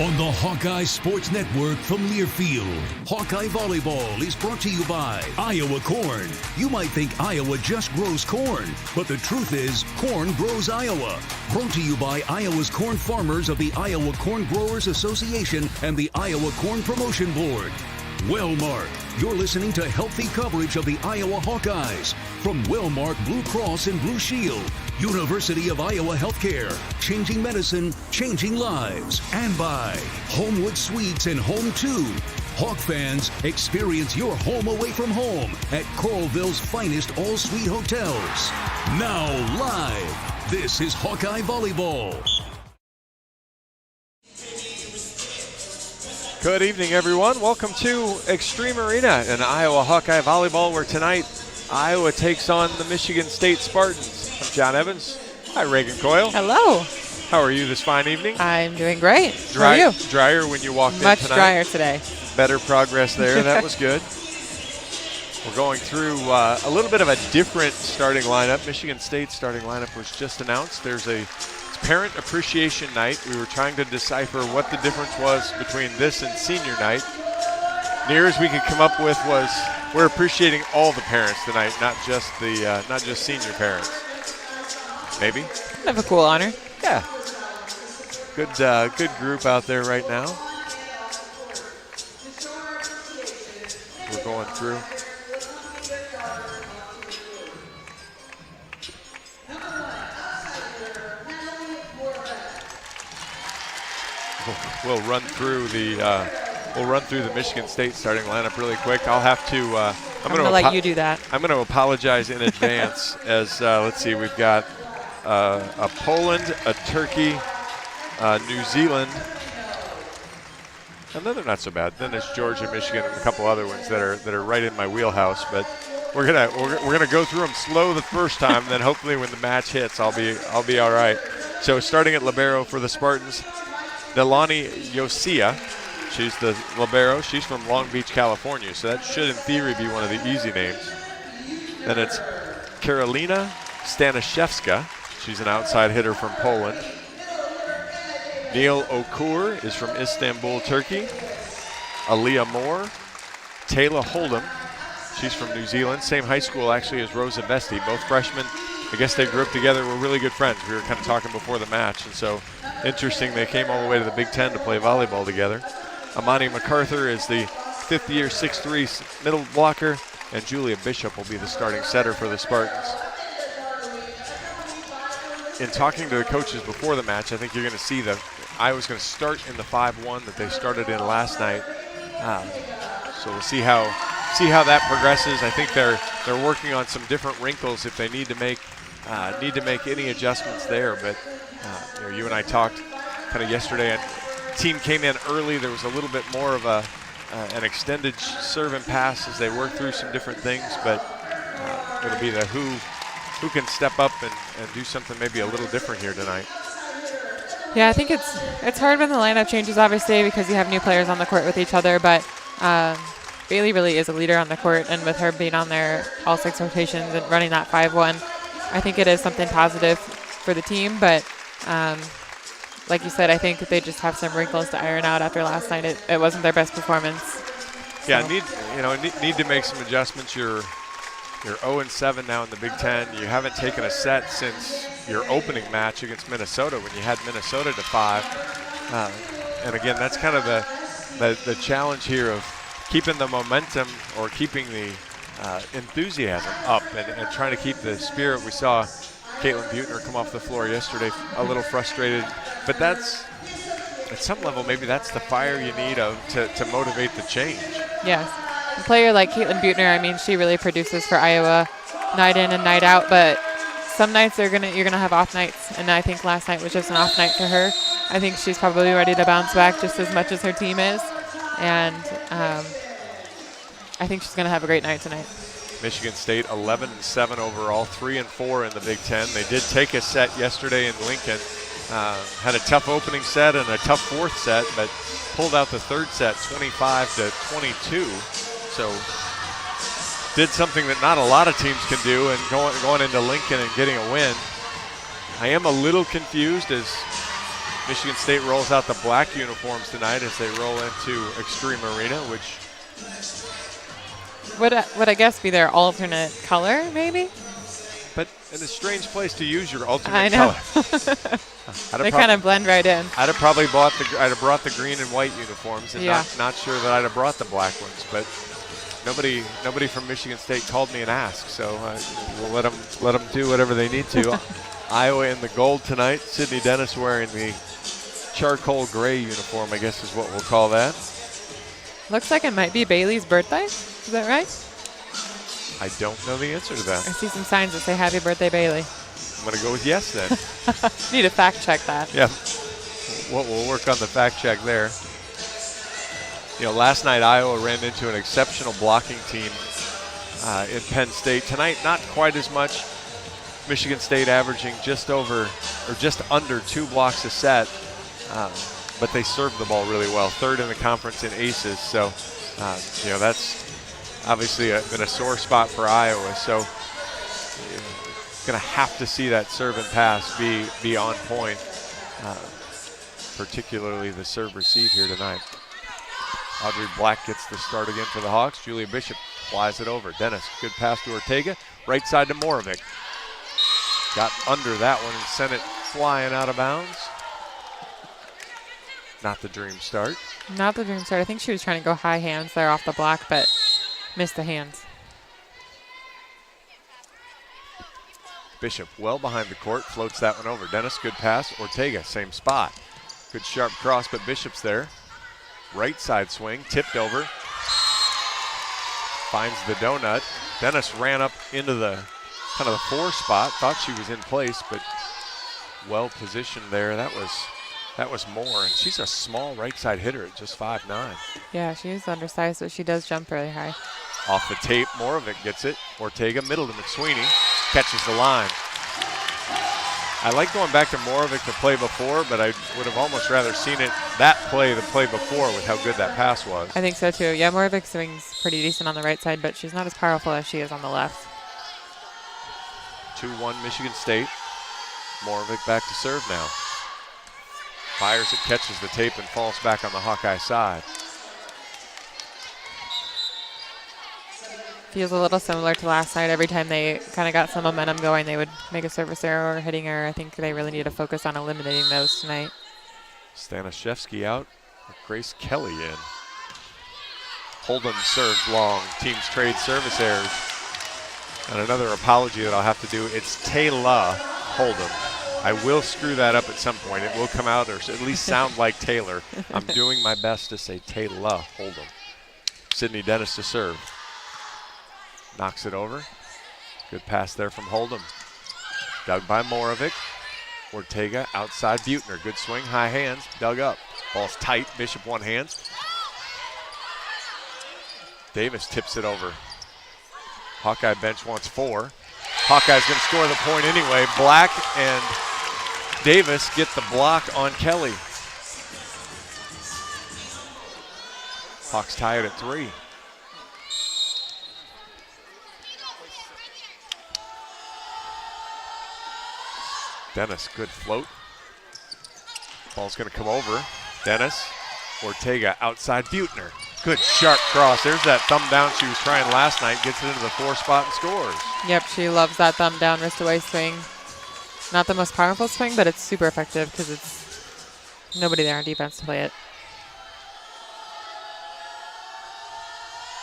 On the Hawkeye Sports Network from Learfield, Hawkeye Volleyball is brought to you by Iowa Corn. You might think Iowa just grows corn, but the truth is, corn grows Iowa. Brought to you by Iowa's corn farmers of the Iowa Corn Growers Association and the Iowa Corn Promotion Board. Wellmark, you're listening to healthy coverage of the Iowa Hawkeyes from Wellmark Blue Cross and Blue Shield, University of Iowa Healthcare, changing medicine, changing lives, and by Homewood Suites and Home 2. Hawk fans, experience your home away from home at Coralville's finest all-suite hotels. Now live, this is Hawkeye Volleyball. Good evening, everyone. Welcome to Extreme Arena in Iowa Hawkeye Volleyball, where tonight Iowa takes on the Michigan State Spartans. I'm John Evans. Hi, Reagan Coyle. Hello. How are you this fine evening? I'm doing great. How are you? Drier when you walked in Much tonight? drier today. Better progress there. That was good. We're going through a little bit of a different starting lineup. Michigan State's starting lineup was just announced. There's a Parent Appreciation Night. We were trying to decipher what the difference was between this and senior night. Near as we could come up with was we're appreciating all the parents tonight, not just senior parents. Maybe. Kind of a cool honor. Yeah. Good group out there right now. We're going through. We'll run through the Michigan State starting lineup really quick. I'll have to. I'm going to let you do that. I'm going to apologize in advance. As let's see, we've got a Poland, a Turkey, New Zealand. And then they're not so bad. Then there's Georgia, Michigan, and a couple other ones that are right in my wheelhouse. But we're gonna go through them slow the first time. Then hopefully when the match hits, I'll be all right. So starting at libero for the Spartans, Delani Yosia, she's the libero. She's from Long Beach, California, so that should, in theory, be one of the easy names. Then it's Karolina Stanishevska. She's an outside hitter from Poland. Neil Okur is from Istanbul, Turkey. Aaliyah Moore. Taylor Hold'em. She's from New Zealand. Same high school, actually, as Rosa Vesti. Both freshmen. I guess they grew up together, were really good friends. We were kind of talking before the match, and so interesting they came all the way to the Big Ten to play volleyball together. Amani MacArthur is the fifth-year 6'3" middle blocker, and Julia Bishop will be the starting setter for the Spartans. In talking to the coaches before the match, I think you're going to see that Iowa's going to start in the 5-1 that they started in last night. So we'll see how that progresses. I think they're working on some different wrinkles if they need to make any adjustments there. But you and I talked kind of yesterday. Team came in early. There was a little bit more of an extended serve and pass as they worked through some different things. But it'll be the who can step up and do something maybe a little different here tonight. Yeah, I think it's hard when the lineup changes, obviously, because you have new players on the court with each other. But Bailey really is a leader on the court, and with her being on there all 6 rotations and running that 5-1, I think it is something positive for the team. But like you said, I think they just have some wrinkles to iron out after last night. It wasn't their best performance. Yeah, so. need to make some adjustments. You're 0-7 now in the Big Ten. You haven't taken a set since your opening match against Minnesota when you had Minnesota to 5. And again, that's kind of the challenge here of keeping the momentum or keeping the enthusiasm up and trying to keep the spirit. We saw Caitlin Buettner come off the floor yesterday a little frustrated, but that's at some level maybe that's the fire you need to motivate the change. Yes. A player like Caitlin Buettner, I mean, she really produces for Iowa night in and night out, but some nights you're gonna have off nights, and I think last night was just an off night for her. I think she's probably ready to bounce back just as much as her team is, and I think she's gonna have a great night tonight. Michigan State 11-7 overall, 3-4 in the Big Ten. They did take a set yesterday in Lincoln. Had a tough opening set and a tough fourth set, but pulled out the third set 25-22. So did something that not a lot of teams can do, and going into Lincoln and getting a win. I am a little confused as Michigan State rolls out the black uniforms tonight as they roll into Extreme Arena, which would I guess be their alternate color, maybe? but in a strange place to use your alternate I know. color. They kind of blend right in. I'd have probably brought the green and white uniforms, and Yeah. not sure that I'd have brought the black ones. But nobody from Michigan State called me and asked, so we'll let them do whatever they need to. Iowa in the gold tonight. Sydney Dennis wearing the charcoal gray uniform, I guess is what we'll call that. Looks like it might be Bailey's birthday. Is that right? I don't know the answer to that. I see some signs that say happy birthday, Bailey. I'm going to go with yes then. Need to fact check that. Yeah, we'll work on the fact check there. You know, last night Iowa ran into an exceptional blocking team in Penn State. Tonight, not quite as much. Michigan State averaging just under 2 blocks a set, but they served the ball really well. 3rd in the conference in aces, so you know, that's obviously been a sore spot for Iowa. So going to have to see that serve and pass be on point, particularly the serve receive here tonight. Audrey Black gets the start again for the Hawks. Julia Bishop flies it over. Dennis, good pass to Ortega. Right side to Moravec. Got under that one and sent it flying out of bounds. Not the dream start. Not the dream start. I think she was trying to go high hands there off the block, but missed the hands. Bishop well behind the court, floats that one over. Dennis, good pass. Ortega, same spot. Good sharp cross, but Bishop's there. Right side swing, tipped over. Finds the donut. Dennis ran up into the kind of the 4 spot. Thought she was in place, but well positioned there. That was more, and she's a small right side hitter at just 5'9". Yeah, she is undersized, but she does jump really high. Off the tape, Moravec gets it. Ortega, middle to McSweeney, catches the line. I like going back to Moravec to play before, but I would have almost rather seen that play the play before with how good that pass was. I think so too. Yeah, Moravec swings pretty decent on the right side, but she's not as powerful as she is on the left. 2-1 Michigan State. Moravec back to serve now. Fires it, catches the tape, and falls back on the Hawkeye side. Feels a little similar to last night. Every time they kind of got some momentum going, they would make a service error or hitting error. I think they really need to focus on eliminating those tonight. Stanishevsky out, Grace Kelly in. Holden serves long. Teams trade service errors. And another apology that I'll have to do, it's Taylor Holden. I will screw that up at some point. It will come out or at least sound like Taylor. I'm doing my best to say Taylor Holden. Sydney Dennis to serve. Knocks it over. Good pass there from Hold'em. Dug by Moravec. Ortega outside Buettner. Good swing, high hands, dug up. Ball's tight, Bishop one hands. Davis tips it over. Hawkeye bench wants 4. Hawkeye's gonna score the point anyway. Black and Davis get the block on Kelly. Hawks tie it at 3. Dennis, good float. Ball's gonna come over. Dennis, Ortega outside Buettner. Good sharp cross. There's that thumb down she was trying last night. Gets it into the 4 spot and scores. Yep, she loves that thumb down wrist away swing. Not the most powerful swing, but it's super effective because it's nobody there on defense to play it.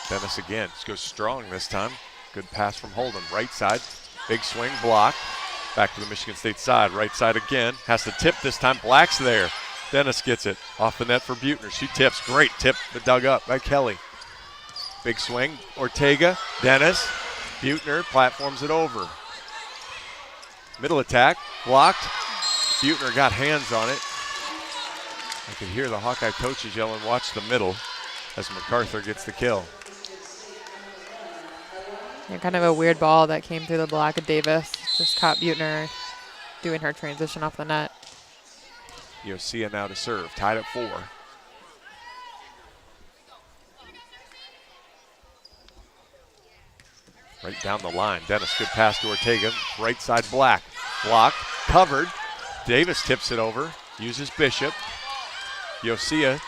Dennis again, just goes strong this time. Good pass from Hold'em. Right side, big swing, block. Back to the Michigan State side. Right side again. Has to tip this time. Black's there. Dennis gets it. Off the net for Buettner. She tips. Great tip, but dug up by Kelly. Big swing. Ortega. Dennis. Buettner platforms it over. Middle attack. Blocked. Buettner got hands on it. I could hear the Hawkeye coaches yelling, "Watch the middle," as MacArthur gets the kill. Yeah, kind of a weird ball that came through the block of Davis. Just caught Buettner doing her transition off the net. Yosia now to serve, tied at 4. Right down the line, Dennis, good pass to Ortega. Right side, Black. Block, covered. Davis tips it over. uses Bishop. Yosia,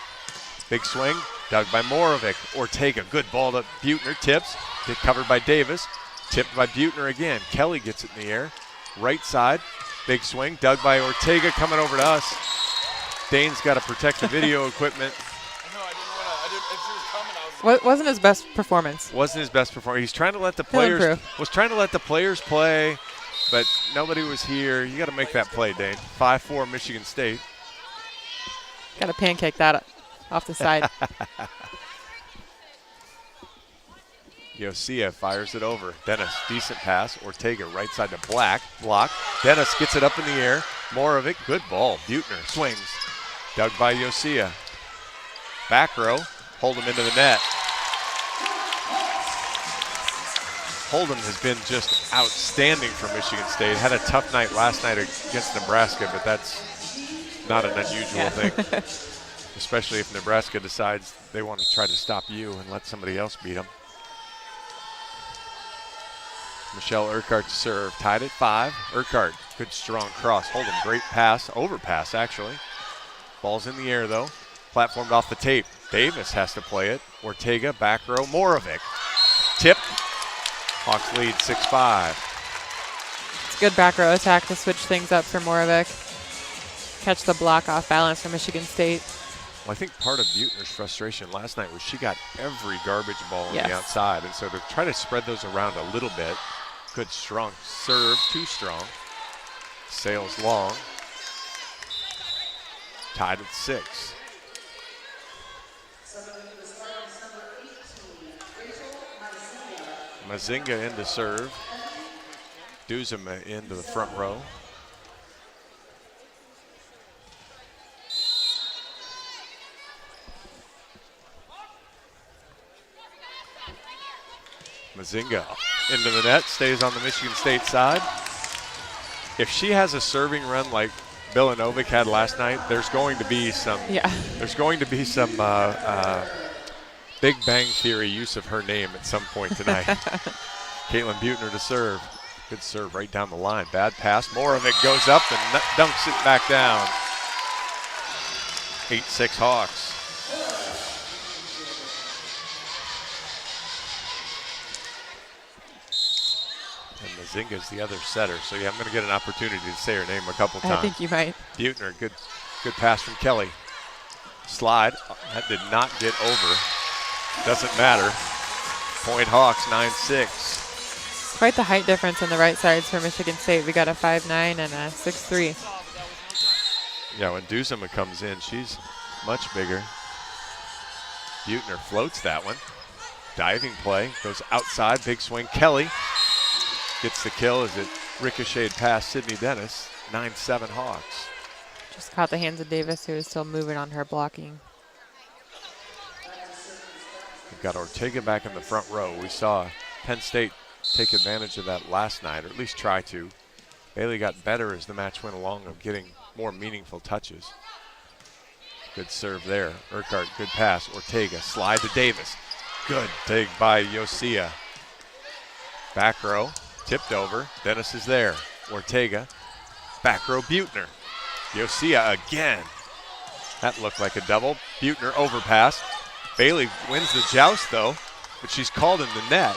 big swing, dug by Morovic. Ortega, good ball to Buettner, tips, get covered by Davis, tipped by Buettner again. Kelly gets it in the air, right side, big swing, dug by Ortega, coming over to us. Dane's got to protect the video equipment. Wasn't his best performance. Wasn't his best performance. He's trying to let the players play, but nobody was here. You got to make that play, Dane. 5-4 Michigan State. Got to pancake that off the side. Yosia fires it over. Dennis, decent pass. Ortega, right side to Black. Block. Dennis gets it up in the air. Morovic, good ball. Buettner swings. Dug by Yosia. Back row. Hold him into the net. Hold'em has been just outstanding for Michigan State. Had a tough night last night against Nebraska, but that's not an unusual thing, especially if Nebraska decides they want to try to stop you and let somebody else beat them. Michelle Urquhart to serve, tied at 5. Urquhart, good strong cross. Hold'em, great pass, overpass actually. Ball's in the air though, platformed off the tape. Davis has to play it. Ortega, back row, Morovic. Tip. Hawks lead 6-5. It's a good back row attack to switch things up for Morovic. Catch the block off balance for Michigan State. Well, I think part of Buettner's frustration last night was she got every garbage ball on the outside, and so to try to spread those around a little bit, good strong serve, too strong. Sails long. Tied at 6. Mazinga into serve. Duzema into the front row. Mazinga into the net, stays on the Michigan State side. If she has a serving run like Bilanovic had last night, there's going to be some Big Bang Theory use of her name at some point tonight. Caitlin Buettner to serve. Good serve right down the line. Bad pass. More of it goes up and dunks it back down. 8-6 Hawks. And Mazinga's the other setter. So yeah, I'm going to get an opportunity to say her name a couple times. I think you might. Buettner, good pass from Kelly. Slide. That did not get over. Doesn't matter. Point Hawks, 9-6. Quite the height difference on the right sides for Michigan State. We got a 5'9" and a 6'3". Yeah, when Duzema comes in, she's much bigger. Buettner floats that one. Diving play, goes outside, big swing. Kelly gets the kill as it ricocheted past Sydney Dennis. 9-7 Hawks. Just caught the hands of Davis, who is still moving on her blocking. We've got Ortega back in the front row. We saw Penn State take advantage of that last night, or at least try to. Bailey got better as the match went along of getting more meaningful touches. Good serve there. Urquhart, good pass. Ortega, slide to Davis. Good dig by Yosia. Back row, tipped over. Dennis is there. Ortega, back row, Buettner. Yosia again. That looked like a double. Buettner overpass. Bailey wins the joust though, but she's called in the net.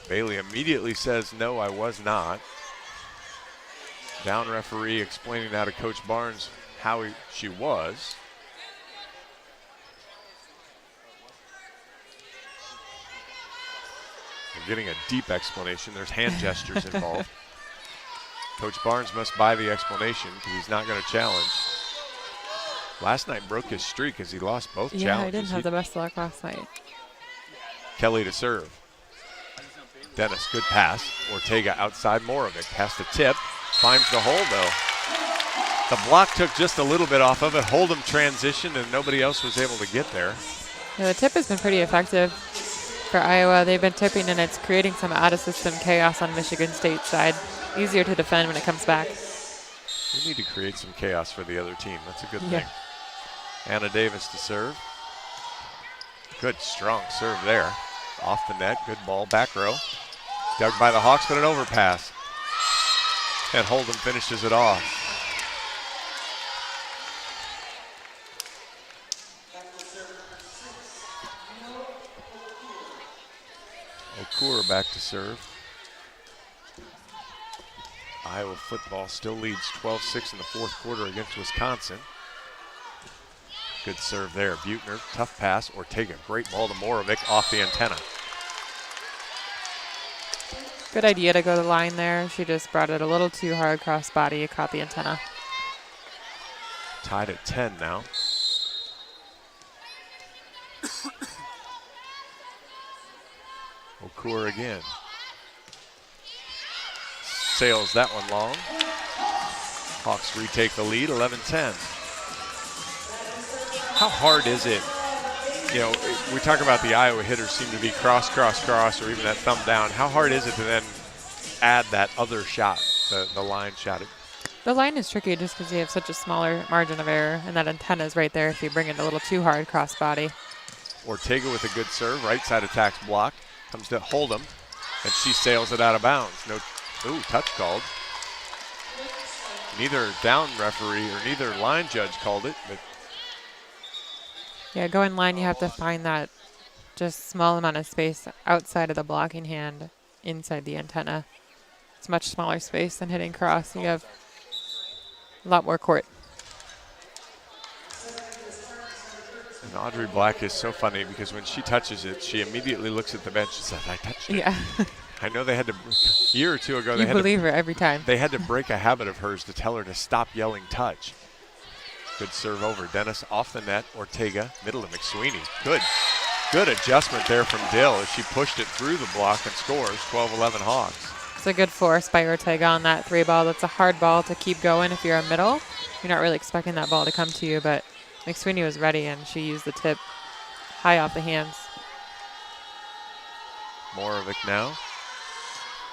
Bailey immediately says, no, I was not. Down referee explaining now to Coach Barnes how she was. We're getting a deep explanation. There's hand gestures involved. Coach Barnes must buy the explanation because he's not going to challenge. Last night broke his streak as he lost both challenges. Yeah, I didn't have the best luck last night. Kelly to serve. Dennis, good pass. Ortega outside Morovic. Has to tip. Finds the hole though. The block took just a little bit off of it. Hold'em transitioned and nobody else was able to get there. Yeah, the tip has been pretty effective for Iowa. They've been tipping and it's creating some out-of-system chaos on Michigan State's side. Easier to defend when it comes back. We need to create some chaos for the other team. That's a good thing. Anna Davis to serve. Good strong serve there. Off the net, good ball, back row. Dug by the Hawks, but an overpass. And Hold'em finishes it off. Okur back to serve. Iowa football still leads 12-6 in the fourth quarter against Wisconsin. Good serve there. Buechner, tough pass. Ortega, great ball to Morovic off the antenna. Good idea to go to the line there. She just brought it a little too hard cross body. It caught the antenna. Tied at 10 now. Okur again. Sails that one long. Hawks retake the lead, 11-10. How hard is it? You know, we talk about the Iowa hitters seem to be cross, cross, cross, or even that thumb down. How hard is it to then add that other shot, the line shot? The line is tricky just because you have such a smaller margin of error, and that antenna is right there if you bring it a little too hard cross body. Ortega with a good serve, right side attacks block, comes to Hold'em, and she sails it out of bounds. No, ooh, touch called. Neither down referee or neither line judge called it, but yeah, going line, you have to find that just small amount of space outside of the blocking hand inside the antenna. It's much smaller space than hitting cross. You have a lot more court. And Audrey Black is so funny because when she touches it, she immediately looks at the bench and says, I touched it. Yeah. I know they had to, a year or two ago, You believe her every time. They had to break a habit of hers to tell her to stop yelling touch. Good serve over. Dennis off the net. Ortega, middle to McSweeney. Good adjustment there from Dill as she pushed it through the block and scores 12-11 Hawks. It's a good force by Ortega on that 3 ball. That's a hard ball to keep going if you're a middle. You're not really expecting that ball to come to you, but McSweeney was ready and she used the tip high off the hands. Morovic now.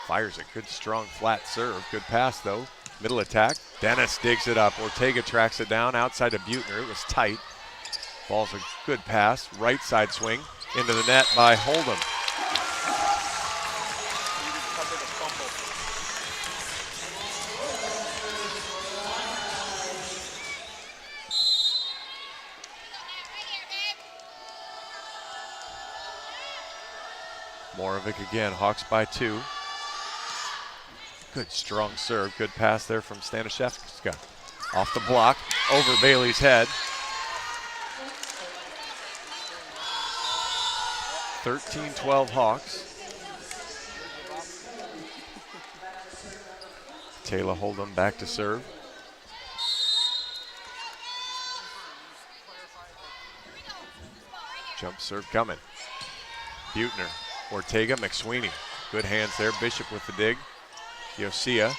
Fires a good, strong, flat serve. Good pass, though. Middle attack. Dennis digs it up. Ortega tracks it down outside of Buechner. It was tight. Ball's a good pass. Right side swing into the net by Hold'em. Morovic again. Hawks by 2. Good strong serve. Good pass there from Staniszewska. Off the block, over Bailey's head. 13-12 Hawks. Taylor Hold'em back to serve. Jump serve coming. Buechner, Ortega, McSweeney. Good hands there. Bishop with the dig. Yosia,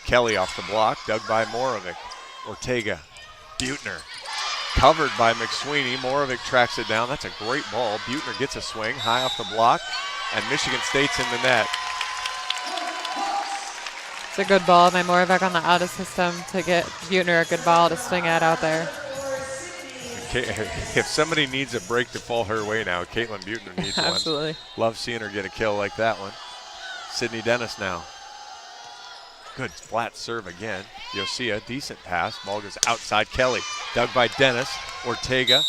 Kelly off the block, dug by Morovic. Ortega, Buechner, covered by McSweeney. Morovic tracks it down. That's a great ball. Buechner gets a swing, high off the block, and Michigan State's in the net. It's a good ball by Morovic on the out of system to get Buechner a good ball to swing at out there. If somebody needs a break to fall her way now, Caitlin Buechner needs one. Absolutely. Love seeing her get a kill like that one. Sydney Dennis now. Good flat serve again. Yosia, decent pass. Ball goes outside. Kelly, dug by Dennis. Ortega.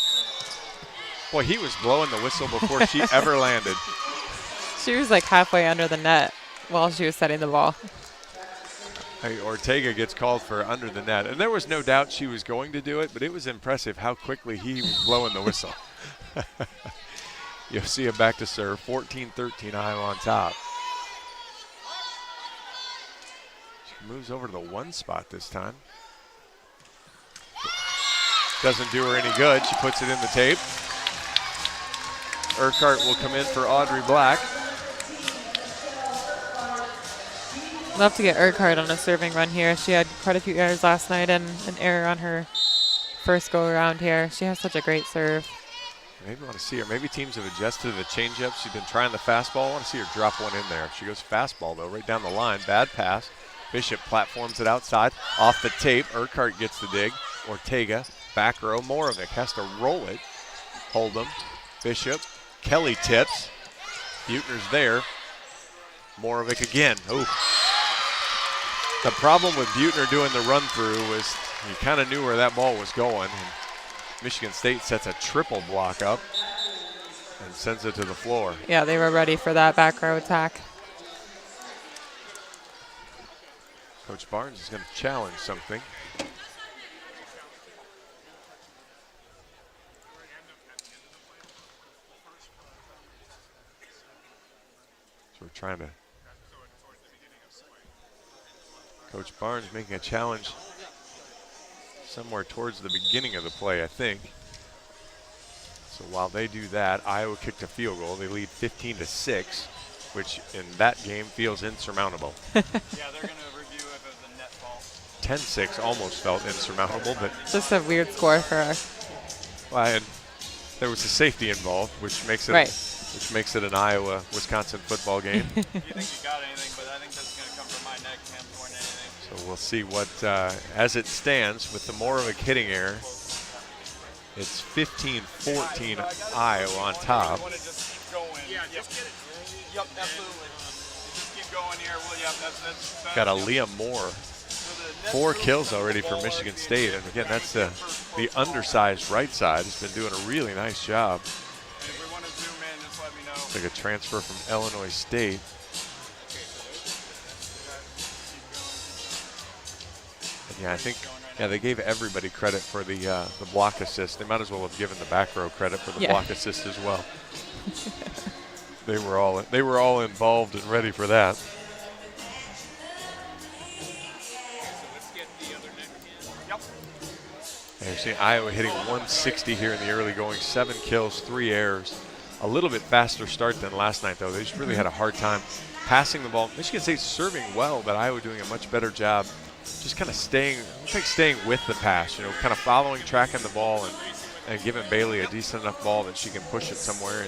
Boy, he was blowing the whistle before she ever landed. She was like halfway under the net while she was setting the ball. Hey, Ortega gets called for under the net. And there was no doubt she was going to do it, but it was impressive how quickly he was blowing the whistle. Yosia back to serve. 14-13 Iowa on top. Moves over to the 1 spot this time. Doesn't do her any good. She puts it in the tape. Urquhart will come in for Audrey Black. Love to get Urquhart on a serving run here. She had quite a few errors last night and an error on her first go around here. She has such a great serve. Maybe want to see her. Maybe teams have adjusted to the changeup. She's been trying the fastball. I want to see her drop one in there. She goes fastball, though, right down the line. Bad pass. Bishop platforms it outside. Off the tape, Urquhart gets the dig. Ortega, back row. Morovic has to roll it. Hold'em, Bishop, Kelly tips. Buechner's there. Morovic again. Ooh. The problem with Buettner doing the run through was you kind of knew where that ball was going. And Michigan State sets a triple block up and sends it to the floor. Yeah, they were ready for that back row attack. Coach Barnes is going to challenge something. So we're trying to. Coach Barnes making a challenge somewhere towards the beginning of the play, I think. So while they do that, Iowa kicked a field goal. They lead 15-6, which in that game feels insurmountable. Yeah, they're going to review if it was a net fault. 10-6 almost felt insurmountable, but Just a weird score for us. well, and there was a safety involved, which makes it an Iowa-Wisconsin football game. You think you got anything, but I think that's going to come from my neck him more than anything. So we'll see what, as it stands, with the Morovic hitting error, it's 15-14 Iowa on top. You want to just keep going. Yeah, just get it. Yep, absolutely. Just keep going here. Well, yep, that's Got a Liam Moore. 4 kills already for Michigan State. And again, that's the undersized right side. Has been doing a really nice job. And if we want to zoom in, just let me know. It's like a transfer from Illinois State. And yeah, I think they gave everybody credit for the block assist. They might as well have given the back row credit for the block assist as well. They were all involved and ready for that. And you're seeing Iowa hitting 160 here in the early going, 7 kills, 3 errors. A little bit faster start than last night, though. They just really had a hard time passing the ball. Michigan State's serving well, but Iowa doing a much better job just kind of staying with the pass, kind of following, tracking the ball, and giving Bailey a decent enough ball that she can push it somewhere.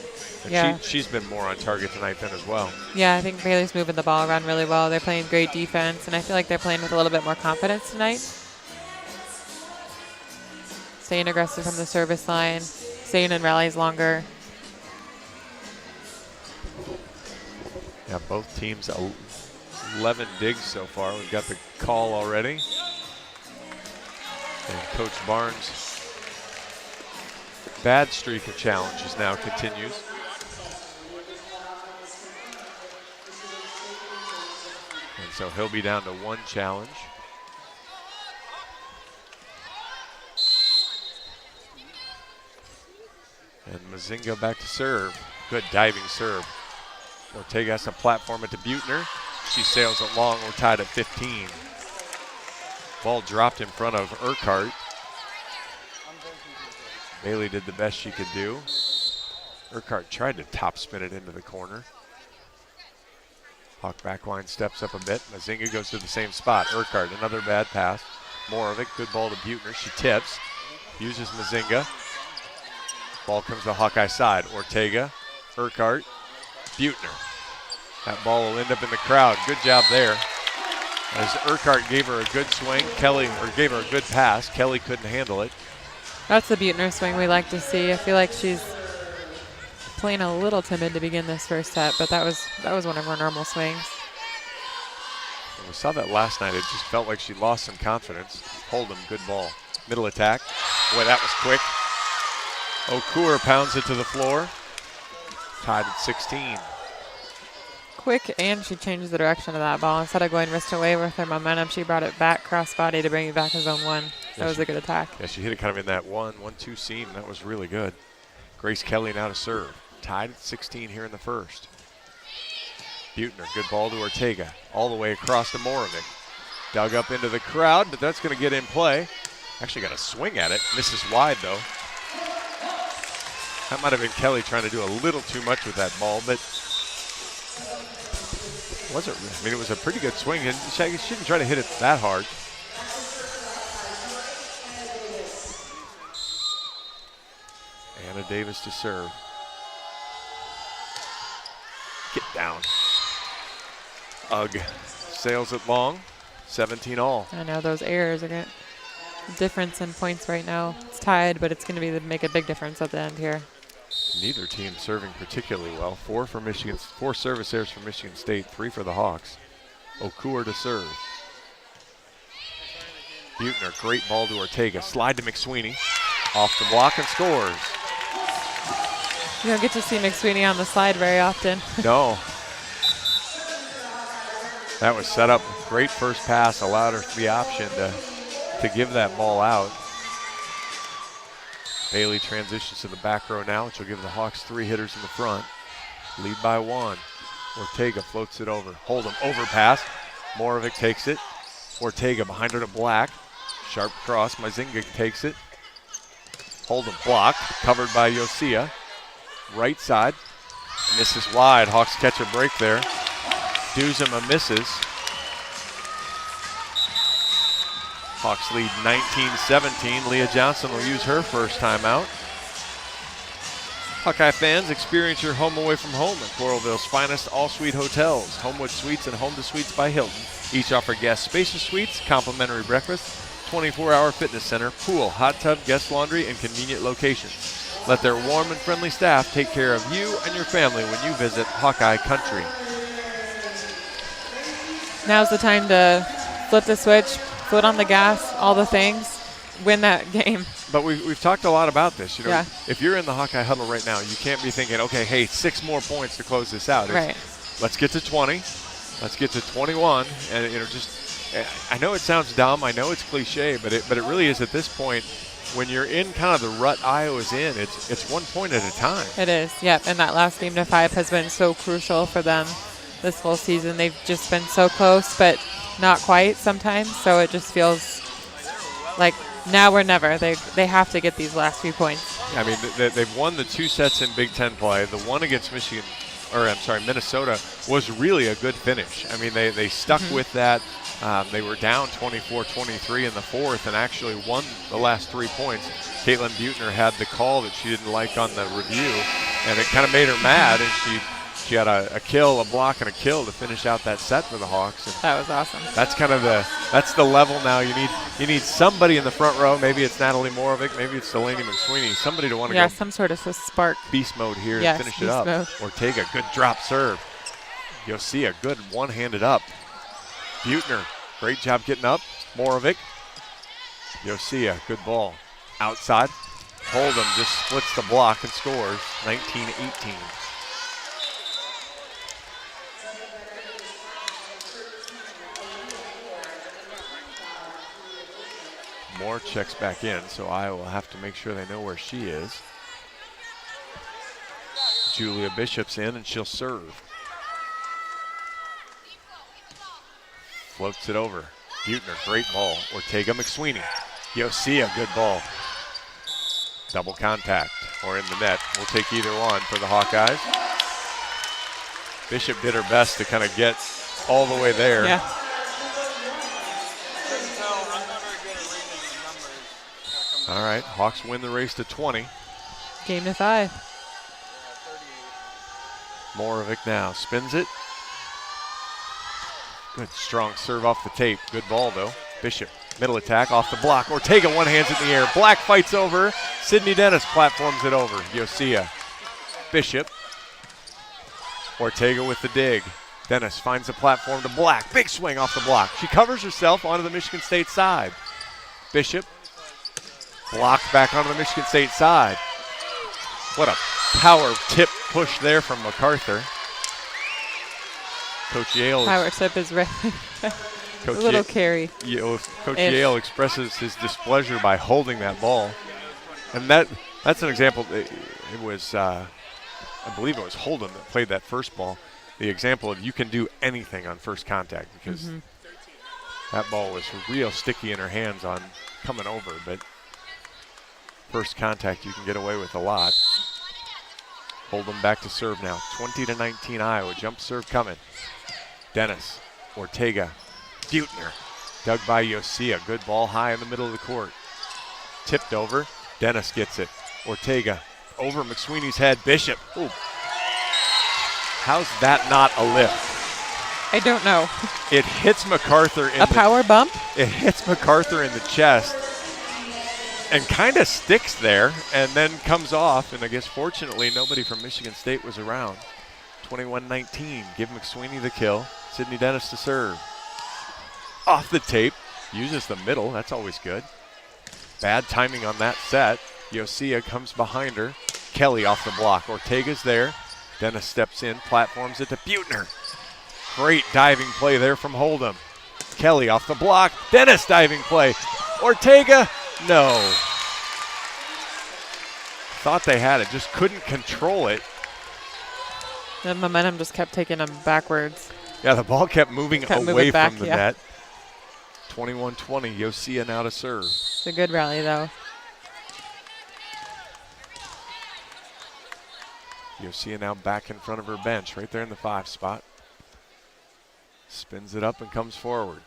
And she's been more on target tonight then as well. Yeah, I think Bailey's moving the ball around really well. They're playing great defense, and I feel like they're playing with a little bit more confidence tonight. Staying aggressive from the service line, staying in rallies longer. Yeah, both teams 11 digs so far. We've got the call already. And Coach Barnes' bad streak of challenges now continues. And so he'll be down to 1 challenge. And Mazinga back to serve. Good diving serve. Ortega has to platform it to Buettner. She sails it long. We're tied at 15. Ball dropped in front of Urquhart. Bailey did the best she could do. Urquhart tried to topspin it into the corner. Hawk backline steps up a bit. Mazinga goes to the same spot. Urquhart, another bad pass. More of it. Good ball to Buettner. She tips. Uses Mazinga. Ball comes to Hawkeye side. Ortega, Urquhart, Buettner. That ball will end up in the crowd. Good job there. As Urquhart gave her a good swing, gave her a good pass. Kelly couldn't handle it. That's the Buettner swing we like to see. I feel like she's playing a little timid to begin this first set, but that was one of her normal swings. And we saw that last night. It just felt like she lost some confidence. Hold'em, good ball. Middle attack. Boy, that was quick. Okur pounds it to the floor. Tied at 16. Quick, and she changed the direction of that ball. Instead of going wrist away with her momentum, she brought it back cross body to bring it back to zone 1. That was a good attack. Yeah, she hit it kind of in that 1-1-2 seam. That was really good. Grace Kelly now to serve. Tied at 16 here in the first. Buettner, good ball to Ortega. All the way across to Morovic. Dug up into the crowd, but that's going to get in play. Actually got a swing at it. Misses wide, though. That might have been Kelly trying to do a little too much with that ball, but it was a pretty good swing, and she shouldn't try to hit it that hard. Anna Davis to serve. Get down. Ugg sails it long. 17 all. I know those errors are going to difference in points right now. It's tied, but it's going to make a big difference at the end here. Neither team serving particularly well. 4 service errors for Michigan State, 3 for the Hawks. Okur to serve. Buechner, great ball to Ortega. Slide to McSweeney. Off the block and scores. You don't get to see McSweeney on the slide very often. No. That was set up. Great first pass. Allowed her the option to give that ball out. Bailey transitions to the back row now, which will give the Hawks 3 hitters in the front. Lead by 1. Ortega floats it over. Hold'em overpass. Moravec takes it. Ortega behind her to Black. Sharp cross. Mazinga takes it. Hold'em blocked. Covered by Yosia. Right side. Misses wide. Hawks catch a break there. Duzema misses. Hawks lead 19-17. Leah Johnson will use her first timeout. Hawkeye fans, experience your home away from home at Coralville's finest all-suite hotels. Homewood Suites and Home to Suites by Hilton. Each offer guests spacious suites, complimentary breakfast, 24-hour fitness center, pool, hot tub, guest laundry, and convenient locations. Let their warm and friendly staff take care of you and your family when you visit Hawkeye Country. Now's the time to flip the switch, foot on the gas, all the things, win that game. But we've talked a lot about this. You know, Yeah. If you're in the Hawkeye huddle right now, you can't be thinking, okay, hey, 6 more points to close this out. Right. Let's get to 20. Let's get to 21. And, I know it sounds dumb. I know it's cliche, but it really is at this point. When you're in kind of the rut Iowa's in, it's 1 point at a time. It is, yep. And that last game to 5 has been so crucial for them this whole season. They've just been so close, but not quite sometimes. So it just feels like now or never. They have to get these last few points. I mean, they've won the 2 sets in Big Ten play. The one against Minnesota was really a good finish. I mean, they stuck with that. They were down 24-23 in the 4th and actually won the last 3 points. Caitlin Buechner had the call that she didn't like on the review, and it kind of made her mad, and she had a kill, a block, and a kill to finish out that set for the Hawks. And that was awesome. That's kind of the level now. You need somebody in the front row. Maybe it's Natalie Moravec, maybe it's Delaney McSweeney. Somebody to want to go some sort of spark. Beast mode here Yes, and finish it up. mode. Ortega, good drop serve. Yosia, good one-handed up. Buechner, great job getting up. Moravec. Yosia, good ball. Outside. Hold'em just splits the block and scores. 19-18. Moore checks back in, so Iowa will have to make sure they know where she is. Julia Bishop's in, and she'll serve. Floats it over. Buechner, great ball. Ortega McSweeney. Yosia, good ball. Double contact or in the net. We'll take either one for the Hawkeyes. Bishop did her best to kind of get all the way there. Yeah. All right, Hawks win the race to 20. Game to 5. Moravec now spins it. Good strong serve off the tape. Good ball though. Bishop, middle attack off the block. Ortega one hands it in the air. Black fights over. Sydney Dennis platforms it over. Yosia. Bishop. Ortega with the dig. Dennis finds the platform to Black. Big swing off the block. She covers herself onto the Michigan State side. Bishop. Blocked back onto the Michigan State side. What a power tip push there from MacArthur. Coach Yale. Power tip is ready. A little carry. Coach Yale expresses his displeasure by holding that ball. And that's an example. It was, I believe it was Hold'em that played that first ball. The example of you can do anything on first contact because that ball was real sticky in her hands on coming over. But first contact you can get away with a lot. Hold'em back to serve now. 20-19 Iowa. Jump serve coming. Dennis. Ortega. Buechner. Dug by Yosia. Good ball high in the middle of the court. Tipped over. Dennis gets it. Ortega. Over McSweeney's head. Bishop. Ooh. How's that not a lift? I don't know. It hits MacArthur in a power bump? It hits MacArthur in the chest and kind of sticks there and then comes off. And I guess fortunately nobody from Michigan State was around. 21-19. Give McSweeney the kill. Sydney Dennis to serve. Off the tape. Uses the middle. That's always good. Bad timing on that set. Yosia comes behind her. Kelly off the block. Ortega's there. Dennis steps in, platforms it to Buettner. Great diving play there from Hold'em. Kelly off the block. Dennis diving play. Ortega, no. Thought they had it, just couldn't control it. The momentum just kept taking them backwards. Yeah, the ball kept moving away back, from the yeah. net. 21-20, Yosia now to serve. It's a good rally, though. Yosia now back in front of her bench, right there in the 5 spot. Spins it up and comes forward.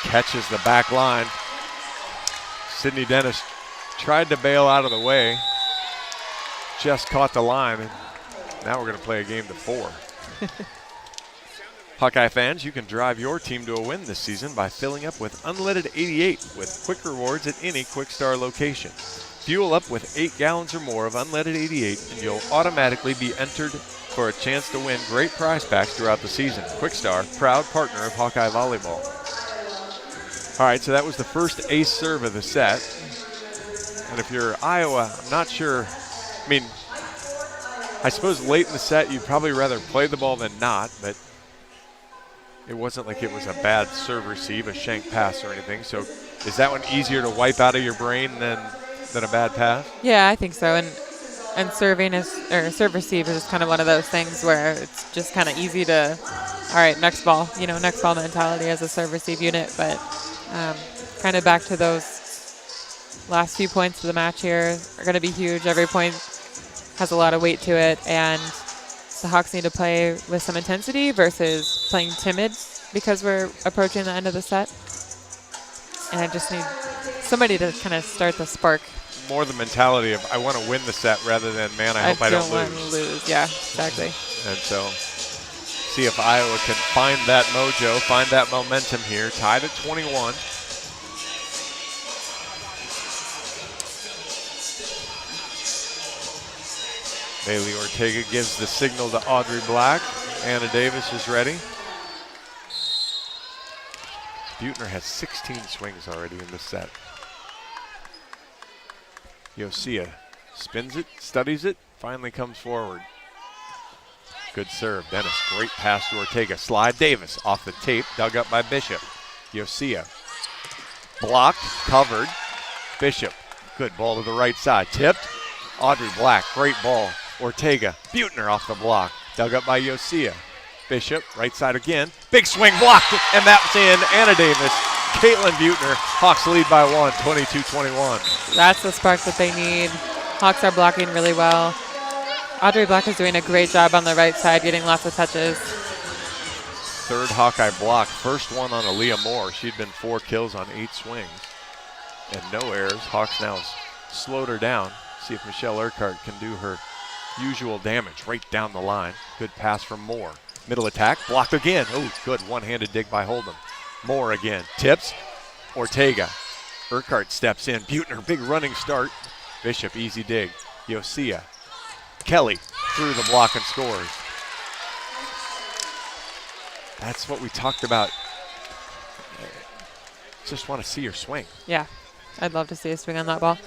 Catches the back line. Sydney Dennis tried to bail out of the way. Just caught the line, and now we're going to play a game to 4. Hawkeye fans, you can drive your team to a win this season by filling up with unleaded 88 with quick rewards at any Quickstar location. Fuel up with 8 gallons or more of unleaded 88 and you'll automatically be entered for a chance to win great prize packs throughout the season. Quickstar, proud partner of Hawkeye Volleyball. All right, so that was the first ace serve of the set. And if you're Iowa, I'm not sure. I mean, I suppose late in the set you'd probably rather play the ball than not, but it wasn't like it was a bad serve receive, a shank pass or anything. So is that one easier to wipe out of your brain than a bad pass? Yeah, I think so. And serving is, or serve receive is just kind of one of those things where it's just kind of easy to, all right, next ball, next ball mentality as a serve receive unit. But kind of back to those last few points of the match here are going to be huge. Every point has a lot of weight to it, and the Hawks need to play with some intensity versus playing timid because we're approaching the end of the set. And I just need somebody to kind of start the spark. More the mentality of I want to win the set rather than, man, I hope I don't want to lose. Yeah, exactly. And so see if Iowa can find that mojo, find that momentum here. Tied at 21. Bailey Ortega gives the signal to Audrey Black. Anna Davis is ready. Buettner has 16 swings already in the set. Yosia spins it, studies it, finally comes forward. Good serve. Dennis, great pass to Ortega. Slide Davis off the tape, dug up by Bishop. Yosia blocked, covered. Bishop, good ball to the right side. Tipped. Audrey Black, great ball. Ortega, Buettner off the block. Dug up by Yosia. Bishop, right side again. Big swing blocked, and that's in. Anna Davis, Caitlin Buettner. Hawks lead by 1, 22-21. That's the spark that they need. Hawks are blocking really well. Audrey Black is doing a great job on the right side, getting lots of touches. Third Hawkeye block, first one on Aaliyah Moore. She'd been 4 kills on 8 swings. And no errors. Hawks now slowed her down. See if Michelle Urquhart can do her usual damage right down the line. Good pass from Moore. Middle attack, blocked again. Oh, good one-handed dig by Hold'em. Moore again, tips. Ortega. Urquhart steps in. Buettner, big running start. Bishop, easy dig. Yosia. Kelly through the block and scores. That's what we talked about. Just want to see her swing. Yeah, I'd love to see a swing on that ball.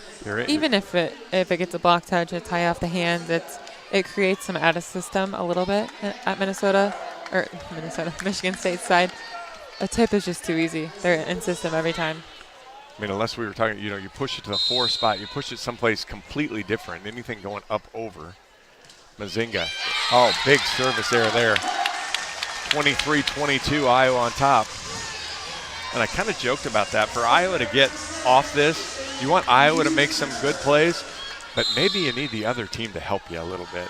Even if it gets a block touch, it's high off the hands. It creates some out of system a little bit at Michigan State's side. A tip is just too easy. They're in system every time. I mean, unless we were talking, you push it to the 4 spot, you push it someplace completely different. Anything going up over. Mazinga. Oh, big service error there. 23-22, Iowa on top. And I kind of joked about that. For Iowa to get off this, you want Iowa to make some good plays, but maybe you need the other team to help you a little bit.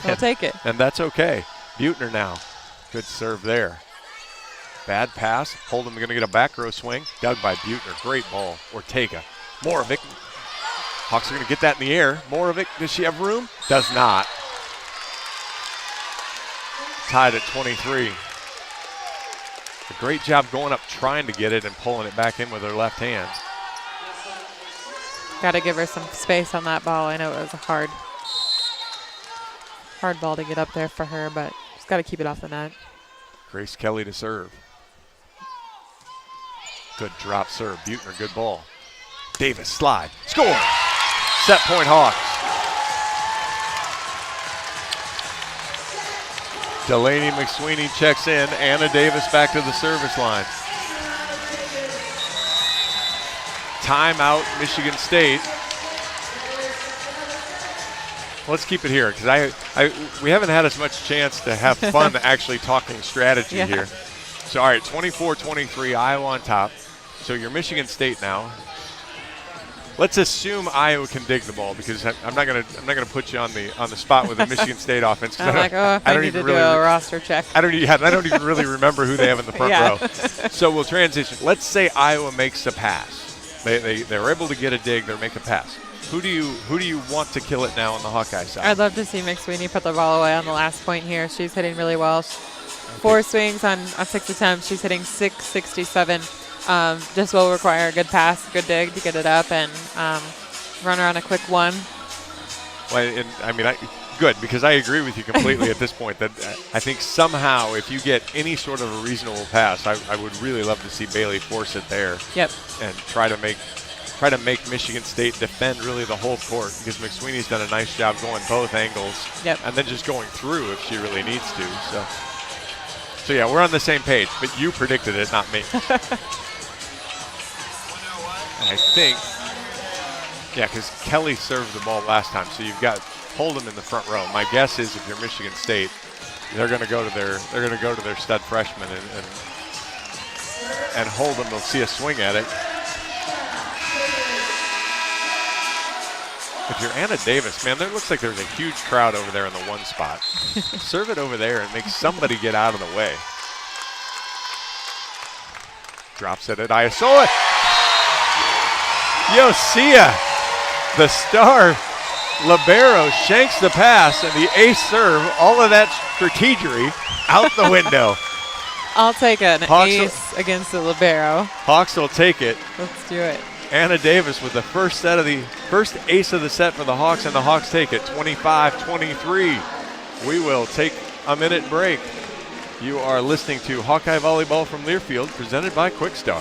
We'll take it. And that's okay. Buettner now. Good serve there. Bad pass. Hold'em going to get a back row swing. Dug by Buettner. Great ball. Ortega. Moravec. Hawks are going to get that in the air. Moravec, does she have room? Does not. Tied at 23. A great job going up trying to get it and pulling it back in with her left hand. Got to give her some space on that ball. I know it was a hard ball to get up there for her, but just got to keep it off the net. Grace Kelly to serve. Good drop serve. Buechner, good ball. Davis, slide. Score! Set point Hawks. Delaney McSweeney checks in. Anna Davis back to the service line. Timeout, Michigan State. Let's keep it here because we haven't had as much chance to have fun actually talking strategy here. So, all right, 24-23, Iowa on top. So you're Michigan State now. Let's assume Iowa can dig the ball because I'm not gonna put you on the spot with the Michigan State offense. I'm like, oh, I need to do a roster check. I don't even really remember who they have in the front row. So we'll transition. Let's say Iowa makes a pass. They're able to get a dig. They make a pass. Who do you want to kill it now on the Hawkeye side? I'd love to see McSweeney put the ball away on the last point here. She's hitting really well. 4 swings on 6 attempts. She's hitting 667. Just will require a good pass, good dig to get it up, and run her on a quick one. Well, good, because I agree with you completely at this point that I think somehow if you get any sort of a reasonable pass, I would really love to see Bailey force it there. Yep. And try to make Michigan State defend really the whole court because McSweeney's done a nice job going both angles. Yep. And then just going through if she really needs to. So yeah, we're on the same page, but you predicted it, not me. And I think, yeah, because Kelly served the ball last time, so you've got Hold'em in the front row. My guess is if you're Michigan State, they're going to go to their stud freshman and Hold'em. They'll see a swing at it. If you're Anna Davis, man, there looks like there's a huge crowd over there in the one spot. Serve it over there and make somebody get out of the way. Drops it at Iasola. Yosia, the star libero, shanks the pass, and the ace serve, all of that strategery out the window. I'll take an ace against the libero. Hawks will take it. Let's do it. Anna Davis with the first ace of the set for the Hawks, and the Hawks take it 25-23. We will take a minute break. You are listening to Hawkeye Volleyball from Learfield, presented by Quickstar.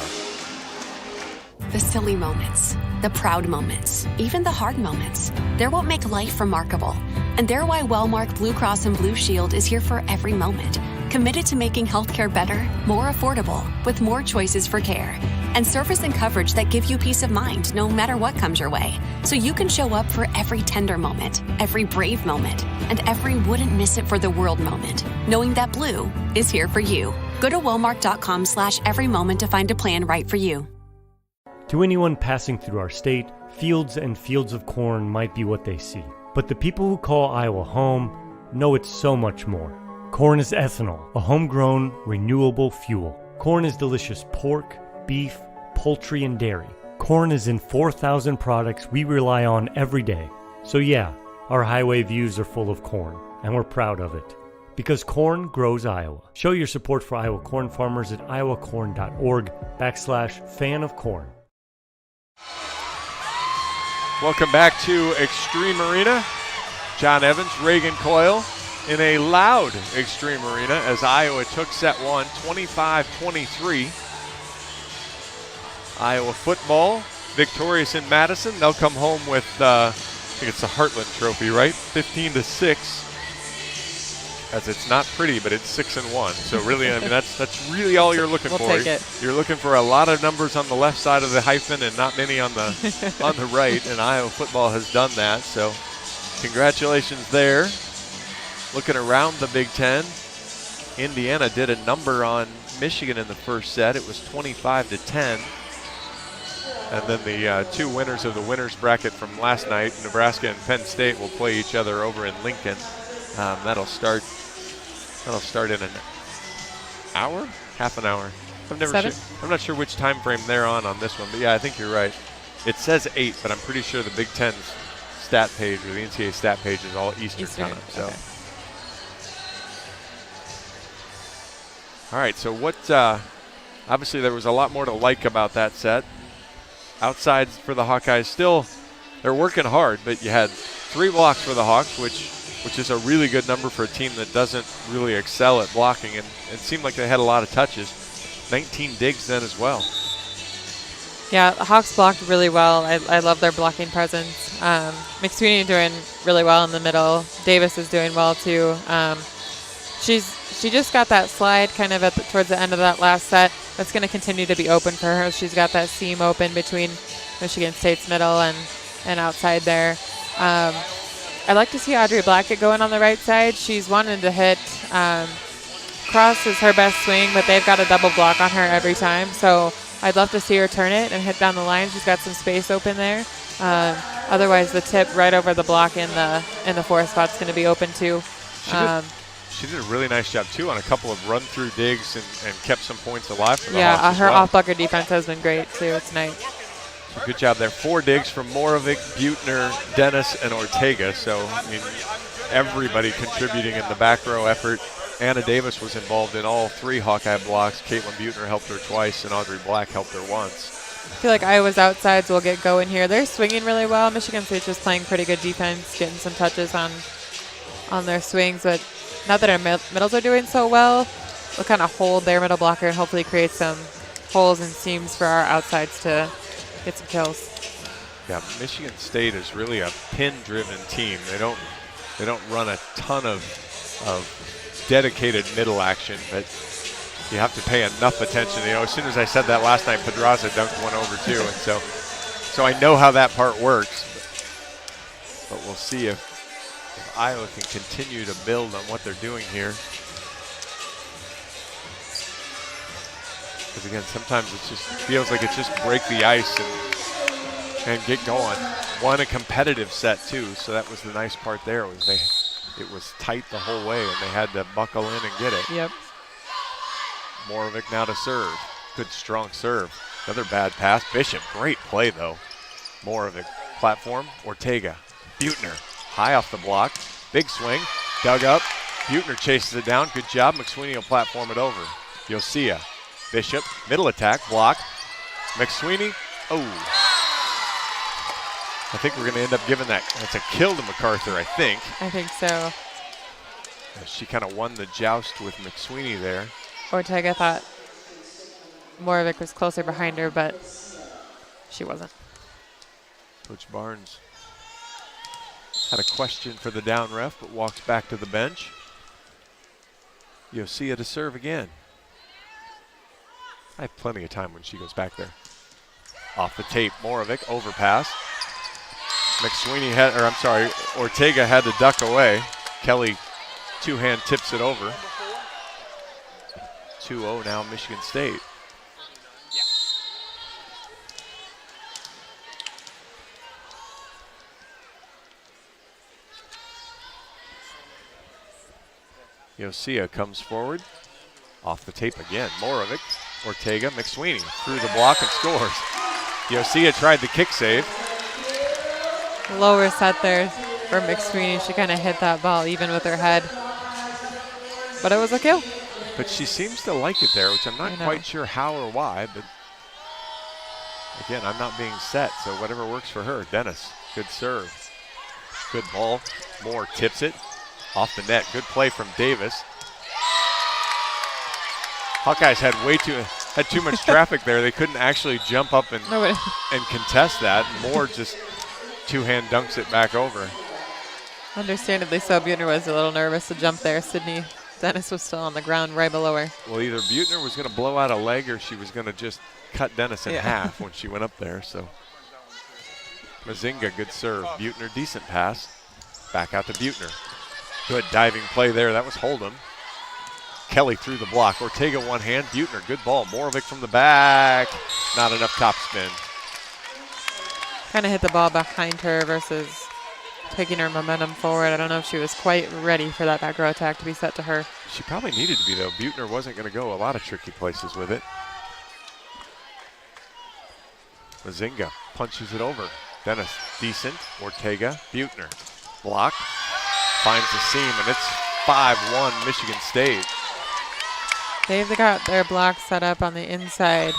The silly moments, the proud moments, even the hard moments. They're what make life remarkable. And they're why Wellmark Blue Cross and Blue Shield is here for every moment. Committed to making healthcare better, more affordable, with more choices for care. And service and coverage that give you peace of mind no matter what comes your way. So you can show up for every tender moment, every brave moment, and every wouldn't miss it for the world moment, knowing that Blue is here for you. Go to wellmark.com/every moment to find a plan right for you. To anyone passing through our state, fields and fields of corn might be what they see. But the people who call Iowa home know it's so much more. Corn is ethanol, a homegrown, renewable fuel. Corn is delicious pork, beef, poultry, and dairy. Corn is in 4,000 products we rely on every day. So yeah, our highway views are full of corn, and we're proud of it. Because corn grows Iowa. Show your support for Iowa corn farmers at iowacorn.org/fan of corn. Welcome back to Extreme Arena. John Evans, Reagan Coyle in a loud Extreme Arena as Iowa took set one, 25-23. Iowa football, victorious in Madison. They'll come home with, I think it's the Heartland Trophy, right? 15-6. As it's not pretty, but it's 6-1. So really, I mean, that's really all you're looking for. Take it. You're looking for a lot of numbers on the left side of the hyphen and not many on the on the right. And Iowa football has done that. So congratulations there. Looking around the Big Ten, Indiana did a number on Michigan in the first set. It was 25-10. And then the two winners of the winners bracket from last night, Nebraska and Penn State, will play each other over in Lincoln. That'll start in an hour, half an hour. I'm not sure which time frame they're on this one, but yeah, I think you're right. It says 8, but I'm pretty sure the Big Ten's stat page or the NCAA stat page is all Eastern time. So, okay. All right. So what? Obviously, there was a lot more to like about that set. Outside for the Hawkeyes, still they're working hard, but you had 3 blocks for the Hawks, which is a really good number for a team that doesn't really excel at blocking, and it seemed like they had a lot of touches. 19 digs then as well. Yeah, the Hawks blocked really well. I love their blocking presence. McSweeney doing really well in the middle. Davis is doing well too. She just got that slide kind of towards the end of that last set. That's going to continue to be open for her. She's got that seam open between Michigan State's middle and outside there. I'd like to see Audrey Black get going on the right side. She's wanting to hit. Cross is her best swing, but they've got a double block on her every time. So I'd love to see her turn it and hit down the line. She's got some space open there. Otherwise, the tip right over the block in the fourth spot's going to be open too. She did a really nice job too on a couple of run-through digs and kept some points alive for the yeah, Hawks as her well. off-blocker defense has been great too tonight. Good job there. 4 digs from Moravec, Buettner, Dennis, and Ortega. So, I mean, everybody contributing in the back row effort. Anna Davis was involved in all 3 Hawkeye blocks. Caitlin Buettner helped her twice, and Audrey Black helped her once. I feel like Iowa's outsides will get going here. They're swinging really well. Michigan State's just playing pretty good defense, getting some touches on their swings. But now that our middles are doing so well, we'll kind of hold their middle blocker and hopefully create some holes and seams for our outsides to get some kills. Yeah, Michigan State is really a pin-driven team. They don't run a ton of dedicated middle action, but you have to pay enough attention. You know, as soon as I said that last night, Pedraza dunked one over too, and so I know how that part works. But we'll see if Iowa can continue to build on what they're doing here. Because again, sometimes it just feels like it's just break the ice and get going. Won a competitive set too, so that was the nice part there. It was tight the whole way, and they had to buckle in and get it. Yep. Moravec now to serve. Good strong serve. Another bad pass. Bishop, great play though. Moravec platform. Ortega, Buettner, high off the block. Big swing, dug up. Buettner chases it down. Good job. McSweeney will platform it over. Yosia. Bishop, middle attack, block. McSweeney, oh. I think we're going to end up giving that's a kill to MacArthur, I think. I think so. She kind of won the joust with McSweeney there. Ortega thought Moravec was closer behind her, but she wasn't. Coach Barnes had a question for the down ref, but walks back to the bench. Yosia to serve again. I have plenty of time when she goes back there. Off the tape, Moravec, overpass. Ortega had to duck away. Kelly two-hand tips it over. 2-0 now, Michigan State. Yosia comes forward. Off the tape again. Moravec, Ortega, McSweeney through the block and scores. Yosia tried the kick save. Lower set there for McSweeney. She kind of hit that ball even with her head. But it was a kill. But she seems to like it there, which I'm not quite sure how or why. But again, I'm not being set, so whatever works for her. Dennis, good serve. Good ball. Moore tips it. Off the net. Good play from Davis. Hawkeyes had too much traffic there. They couldn't actually jump up and contest that. Moore just two-hand dunks it back over. Understandably so. Buettner was a little nervous to jump there. Sydney Dennis was still on the ground right below her. Well, either Buettner was going to blow out a leg or she was going to just cut Dennis in half when she went up there. So Mazinga, good serve. Buettner, decent pass. Back out to Buettner. Good diving play there. That was Hold'em. Kelly through the block. Ortega one hand. Buettner, good ball. Moravec from the back. Not enough top spin. Kind of hit the ball behind her versus taking her momentum forward. I don't know if she was quite ready for that back row attack to be set to her. She probably needed to be, though. Buettner wasn't going to go a lot of tricky places with it. Mazinga punches it over. Dennis, decent. Ortega, Buettner. Block. Finds the seam, and it's 5-1 Michigan State. They've got their block set up on the inside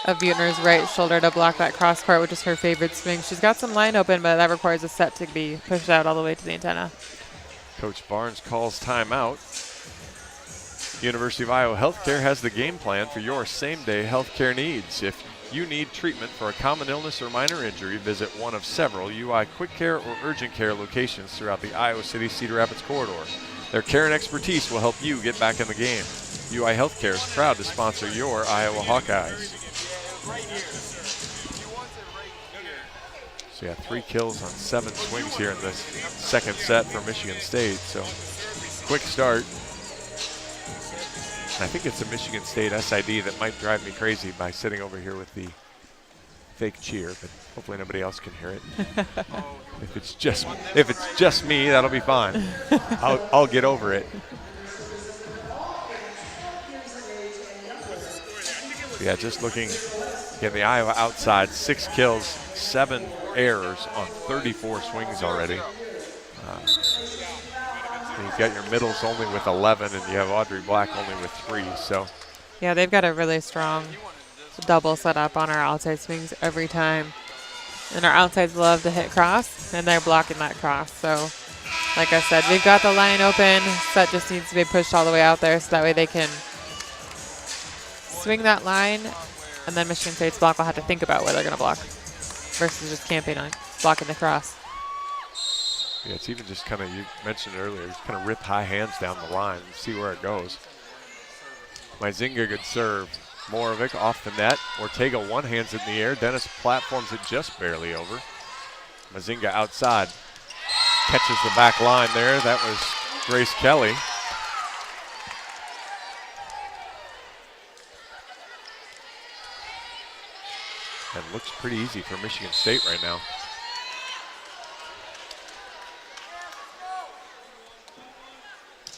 of Buettner's right shoulder to block that cross court, which is her favorite swing. She's got some line open, but that requires a set to be pushed out all the way to the antenna. Coach Barnes calls timeout. University of Iowa Healthcare has the game plan for your same-day healthcare needs. If you need treatment for a common illness or minor injury, visit one of several UI Quick Care or Urgent Care locations throughout the Iowa City-Cedar Rapids corridor. Their care and expertise will help you get back in the game. UI Healthcare is proud to sponsor your Iowa Hawkeyes. So yeah, 3 kills on 7 swings here in this second set for Michigan State. So quick start. I think it's a Michigan State SID that might drive me crazy by sitting over here with the fake cheer, but hopefully nobody else can hear it. If it's just me, that'll be fine. I'll get over it. Yeah, just looking at the Iowa outside, 6 kills, 7 errors on 34 swings already. You've got your middles only with 11, and you have Audrey Black only with 3. So, yeah, they've got a really strong double set up on our outside swings every time. And our outsides love to hit cross, and they're blocking that cross. So, like I said, we've got the line open. Set just needs to be pushed all the way out there so that way they can swing that line, and then Michigan State's block will have to think about where they're going to block versus just camping on blocking the cross. Yeah, it's even just kind of, you mentioned earlier, just kind of rip high hands down the line and see where it goes. Mazinga good serve. Moravec off the net. Ortega one-hands it in the air. Dennis platforms it just barely over. Mazinga outside. Catches the back line there. That was Grace Kelly. And looks pretty easy for Michigan State right now.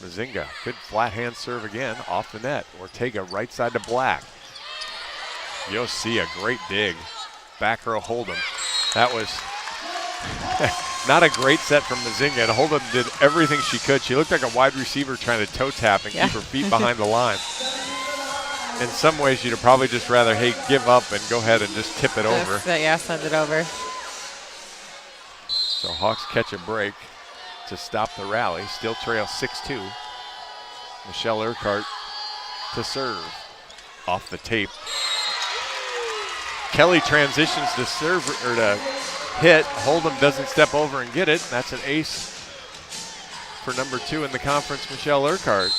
Mazinga, good flat hand serve again, off the net. Ortega right side to Black. Yosia, great dig. Back row Hold'em. That was not a great set from Mazinga. And Hold'em did everything she could. She looked like a wide receiver trying to toe tap and keep her feet behind the line. In some ways, you'd probably just rather, hey, give up and go ahead and just tip it over. Yeah, send it over. So Hawks catch a break to stop the rally. Still trail 6-2. Michelle Urquhart to serve. Off the tape. Kelly transitions to serve or to hit. Hold'em doesn't step over and get it. That's an ace for number 2 in the conference, Michelle Urquhart.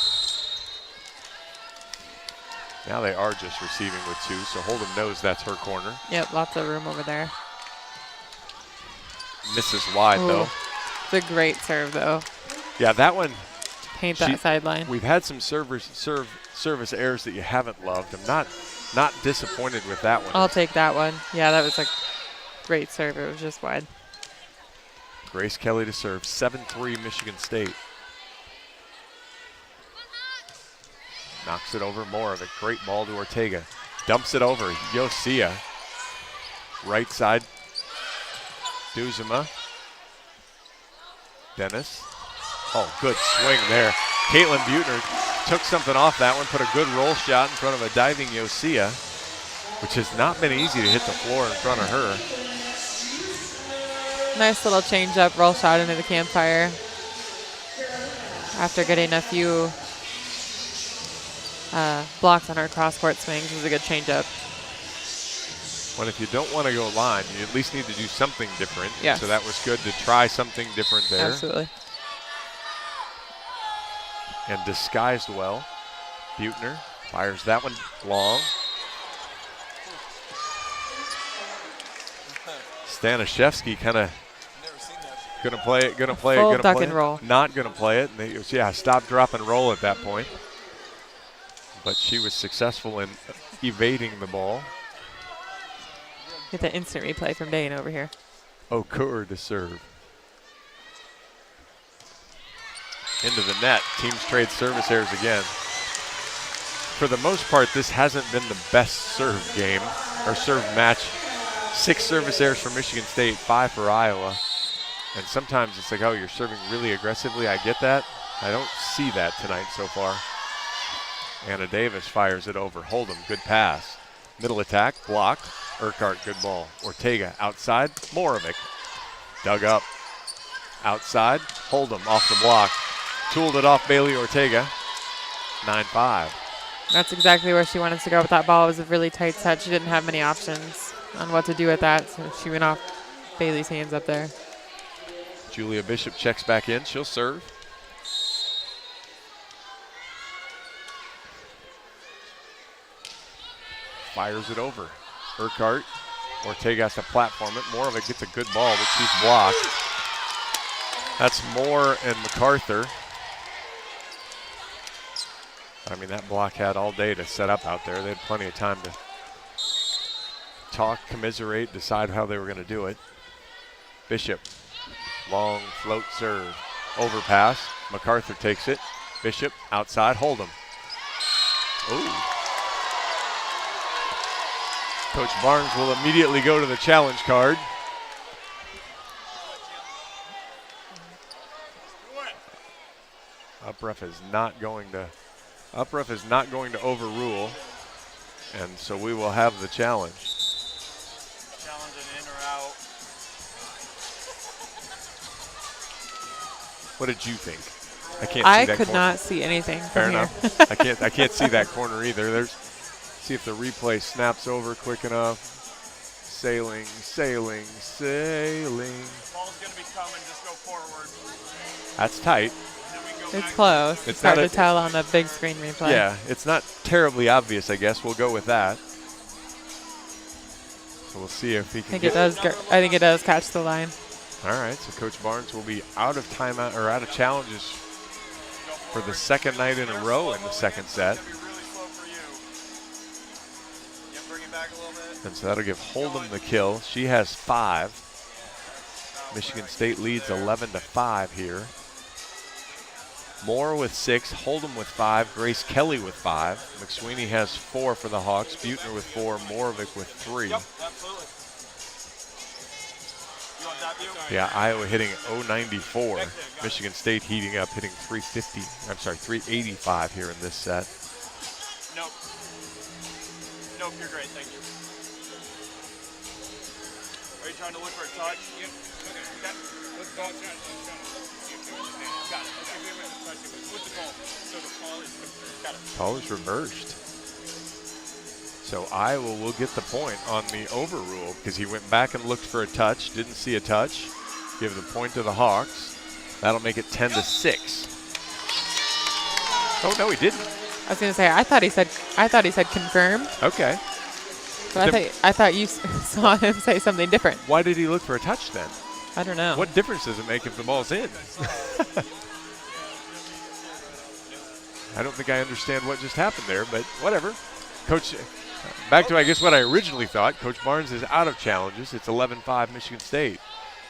Now they are just receiving with 2, so Hold'em knows that's her corner. Yep, lots of room over there. Misses wide, though. It's a great serve, though. Yeah, that one. Paint that sideline. We've had some service errors that you haven't loved. I'm not disappointed with that one. I'll take that one. Yeah, that was a great serve. It was just wide. Grace Kelly to serve. 7-3 Michigan State. Knocks it over more of a great ball to Ortega. Dumps it over. Yosia. Right side. Duzema. Dennis. Oh, good swing there. Caitlin Buettner took something off that one, put a good roll shot in front of a diving Yosia, which has not been easy to hit the floor in front of her. Nice little change up, roll shot into the campfire. After getting a few blocks on her cross-court swings, was a good change up. When if you don't want to go line, you at least need to do something different. Yes. So that was good to try something different there. Absolutely. And disguised well. Buettner fires that one long. Stanishevsky kind of gonna play it, gonna play Full it, gonna duck play and it. roll. Not gonna play it. And they, stop, drop, and roll at that point. But she was successful in evading the ball. Get the instant replay from Dane over here. Okur to serve. Into the net. Teams trade service errors again. For the most part, this hasn't been the best serve game or serve match. 6 service errors for Michigan State, 5 for Iowa. And sometimes it's like, oh, you're serving really aggressively. I get that. I don't see that tonight so far. Anna Davis fires it over. Hold'em, good pass. Middle attack, block. Urquhart, good ball. Ortega outside. Moravec dug up. Outside. Hold'em off the block. Tooled it off Bailey Ortega. 9-5. That's exactly where she wanted to go with that ball. It was a really tight set. She didn't have many options on what to do with that, so she went off Bailey's hands up there. Julia Bishop checks back in. She'll serve. Fires it over. Urquhart. Ortega has to platform it. More of it gets a good ball, but she's blocked. That's Moore and MacArthur. I mean, that block had all day to set up out there. They had plenty of time to talk, commiserate, decide how they were going to do it. Bishop, long float serve. Overpass. MacArthur takes it. Bishop, outside, hold him. Ooh. Coach Barnes will immediately go to the challenge card. Upref is not going to overrule, and so we will have the challenge. Challenge an in or out. What did you think? I can't see that corner. I could not see anything Fair from enough. here. I can't see that corner either. See if the replay snaps over quick enough. Sailing, sailing, sailing. Ball's going to be coming, just go forward. That's tight. It's close. It's hard to tell on the big screen replay. Yeah, it's not terribly obvious, I guess. We'll go with that. So we'll see if he can I think it does catch the line. All right, so Coach Barnes will be out of timeout or out of challenges for the second night in a row in the second set. And so that'll give Hold'em the kill. She has 5. Michigan State leads 11-5 here. Moore with 6, Hold'em with 5, Grace Kelly with 5. McSweeney has 4 for the Hawks, Butner with 4, Moravec with 3. Yep, absolutely. You want that view? Yeah, Iowa hitting 094. Michigan State heating up, hitting 385 here in this set. Nope. Nope, you're great, thank you. Are you trying to look for a touch? Yep. Okay. Let's go. Got it. Okay. With the ball. So the ball is got it. Ball is reversed. So Iowa will get the point on the overrule because he went back and looked for a touch, didn't see a touch. Give the point to the Hawks. That'll make it 10-6. Oh no, he didn't. I was going to say I thought he said confirm. Okay. But I thought you saw him say something different. Why did he look for a touch then? I don't know. What difference does it make if the ball's in? I don't think I understand what just happened there, but whatever. Coach, back to I guess what I originally thought. Coach Barnes is out of challenges. It's 11-5 Michigan State.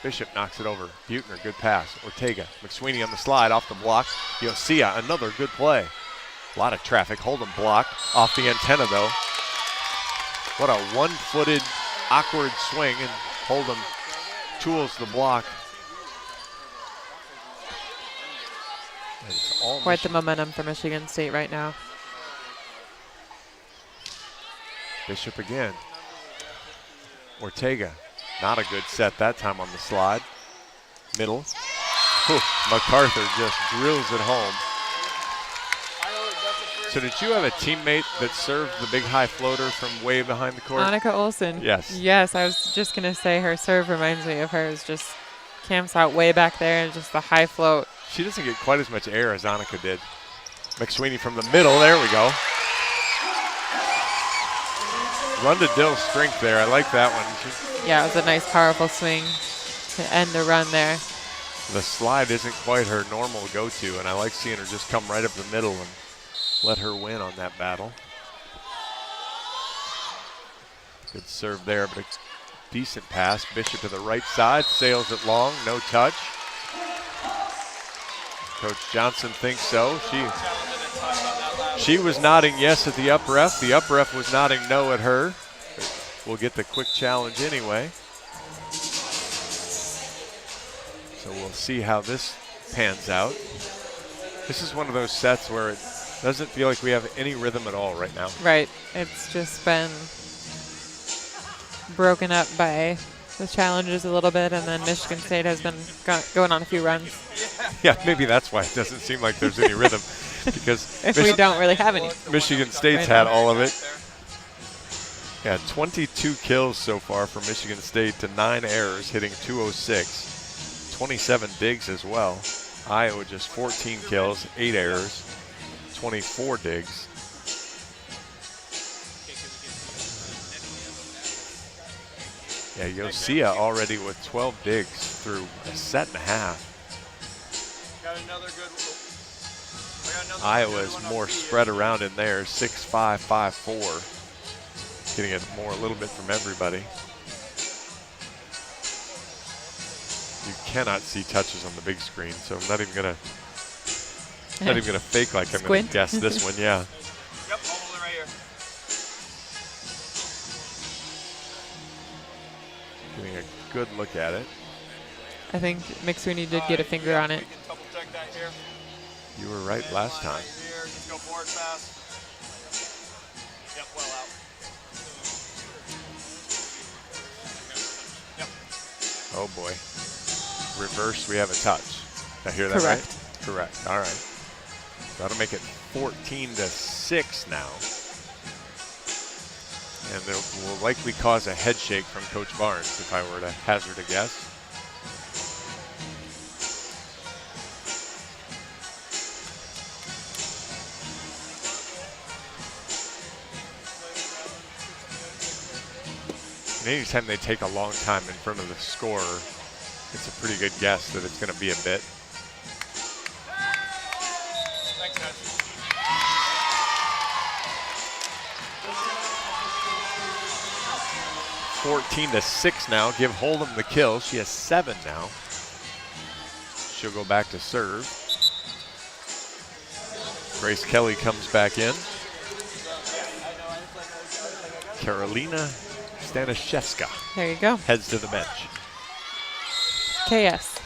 Bishop knocks it over. Butner, good pass. Ortega, McSweeney on the slide off the block. Yosia, another good play. A lot of traffic. Hold'em blocked off the antenna though. What a one-footed, awkward swing, and Hold'em tools the block. Quite the momentum for Michigan State right now. Bishop again. Ortega, not a good set that time on the slide. Middle. Whew, MacArthur just drills it home. So did you have a teammate that served the big high floater from way behind the court? Annika Olsen. Yes. Yes, I was just going to say her serve reminds me of hers. Just camps out way back there and just the high float. She doesn't get quite as much air as Annika did. McSweeney from the middle. There we go. Run to Dill's strength there. I like that one. Yeah, it was a nice, powerful swing to end the run there. The slide isn't quite her normal go-to, and I like seeing her just come right up the middle and let her win on that battle. Good serve there, but a decent pass. Bishop to the right side, sails it long, no touch. Coach Johnson thinks so. She was nodding yes at the up ref. The up ref was nodding no at her. We'll get the quick challenge anyway. So we'll see how this pans out. This is one of those sets where it doesn't feel like we have any rhythm at all right now. Right. It's just been broken up by the challenges a little bit, and then Michigan State has been going on a few runs. Yeah, maybe that's why it doesn't seem like there's any rhythm. because If we don't really have any. Michigan State's Right had now. all of it. Yeah, 22 kills so far for Michigan State to 9 errors, hitting .206. 27 digs as well. Iowa just 14 kills, 8 errors, 24 digs. Yeah, Yosia already with 12 digs through a set and a half. Got another good. I got another Iowa good is one on more the spread around in there, 6'5", 5'4". Getting it more, a little bit from everybody. You cannot see touches on the big screen, so I'm not even gonna fake like I'm gonna Squint. guess this one. Yeah. Yep, hold it right here. Getting a good look at it. I think McSweeney did get a finger on it. We can double check that here. You were right last time. Here, just go forward fast. Yep, well out. Yep. Oh boy. Reverse, we have a touch. Did I hear that Correct. right? Correct. All right. That'll make it 14-6 now. And it will likely cause a head shake from Coach Barnes if I were to hazard a guess. And anytime they take a long time in front of the scorer, it's a pretty good guess that it's going to be a bit. Thanks, guys. 14-6 now. Give Hold'em the kill. She has 7 now. She'll go back to serve. Grace Kelly comes back in. Karolina Staniszewska There you go. heads to the bench. KS.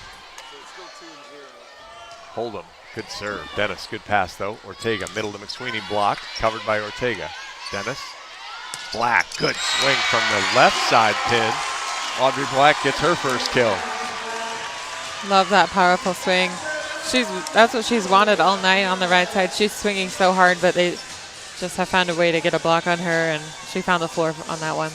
Hold'em, good serve. Dennis, good pass though. Ortega, middle to McSweeney, block, covered by Ortega. Dennis, Black, good swing from the left side pin. Audrey Black gets her first kill. Love that powerful swing. That's what she's wanted all night on the right side. She's swinging so hard, but they just have found a way to get a block on her, and she found the floor on that one.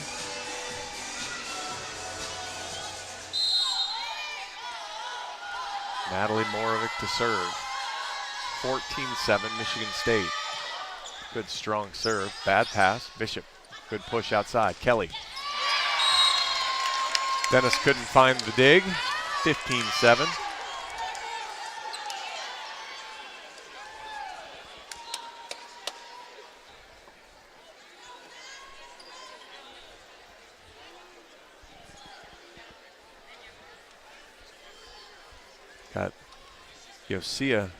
Natalie Morovic to serve. 14-7 Michigan State. Good strong serve. Bad pass. Bishop. Good push outside. Kelly. Dennis couldn't find the dig. 15-7. Got Yosia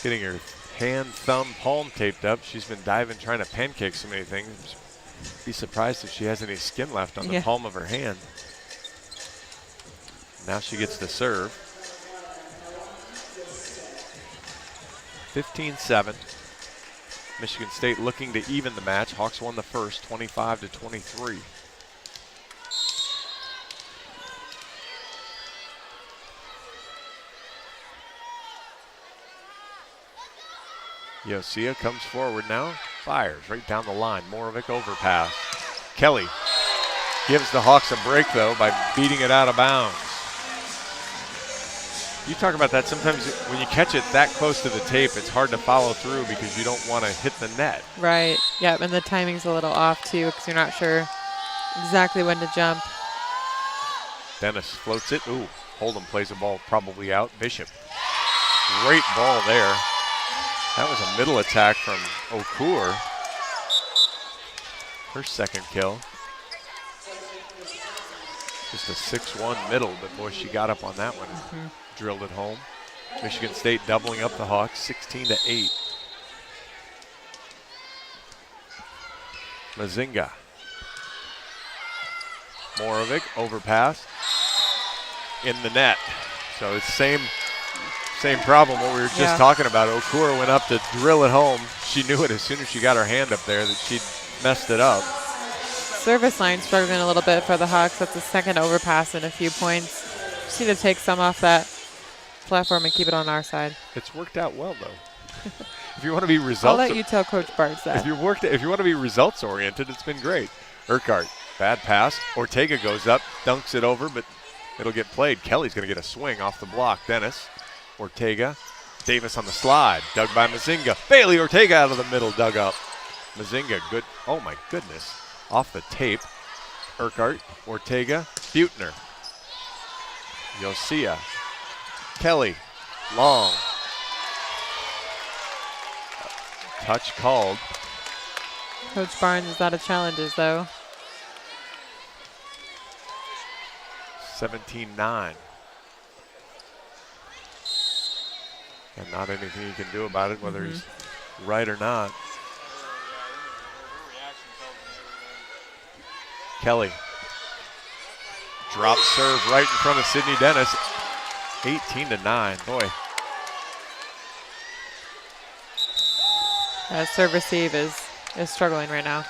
getting her hand, thumb, palm taped up. She's been diving, trying to pancake so many things. Be surprised if she has any skin left on the palm of her hand. Now she gets to serve. 15-7. Michigan State looking to even the match. Hawks won the first, 25-23. Yosia comes forward now, fires right down the line. Morovic overpass. Kelly gives the Hawks a break though by beating it out of bounds. You talk about that sometimes when you catch it that close to the tape, it's hard to follow through because you don't want to hit the net. Right. Yep, and the timing's a little off too because you're not sure exactly when to jump. Dennis floats it. Ooh, Hold'em plays the ball probably out. Bishop. Great ball there. That was a middle attack from Okur. Her second kill. Just a 6-1 middle, but boy, she got up on that one. Drilled it home. Michigan State doubling up the Hawks, 16-8. Mazinga. Morovic, overpass. In the net. So it's same problem what we were just talking about. Okur went up to drill it home. She knew it as soon as she got her hand up there that she'd messed it up. Service line struggling a little bit for the Hawks. That's the second overpass in a few points. Just need to take some off that platform and keep it on our side. It's worked out well though. If you want to be I'll results, let you tell Coach Barnes that. if you want to be results oriented, it's been great. Urquhart, bad pass. Ortega goes up, dunks it over, but it'll get played. Kelly's going to get a swing off the block. Dennis, Ortega, Davis on the slide, dug by Mazinga. Bailey Ortega out of the middle, dug up. Mazinga, good. Oh my goodness, off the tape. Urquhart, Ortega, Buechner, Yosia, Kelly, long. Touch called. Coach Barnes is out of challenges, though. 17-9. And not anything you can do about it, whether he's right or not. Kelly. Drop serve right in front of Sydney Dennis. 18-9. Boy. Serve receive is struggling right now.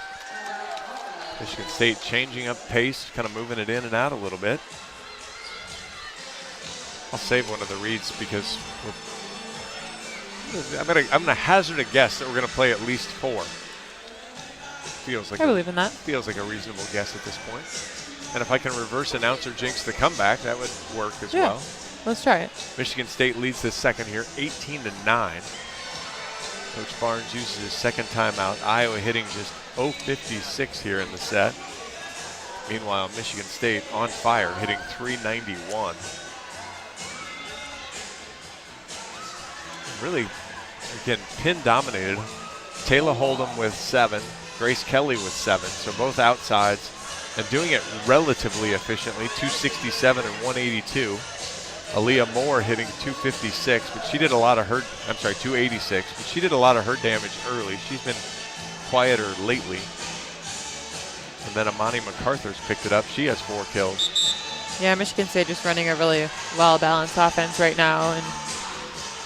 Michigan State changing up pace, kind of moving it in and out a little bit. I'll save one of the reads because I'm gonna hazard a guess that we're gonna play at least 4. Feels like I believe in that. Feels like a reasonable guess at this point. And if I can reverse announcer jinx the comeback, that would work as well. Let's try it. Michigan State leads this second here, 18-9. Coach Barnes uses his second timeout. Iowa hitting just 0.56 here in the set. Meanwhile, Michigan State on fire, hitting 391. Really, again, pin dominated. Taylor Hold'em with 7, Grace Kelly with 7, so both outsides and doing it relatively efficiently, 267 and 182. Aaliyah Moore hitting 256, but she did a lot of her, 286, but she did a lot of her damage early. She's been quieter lately. And then Amani MacArthur's picked it up. She has 4 kills. Yeah, Michigan State just running a really well-balanced offense right now and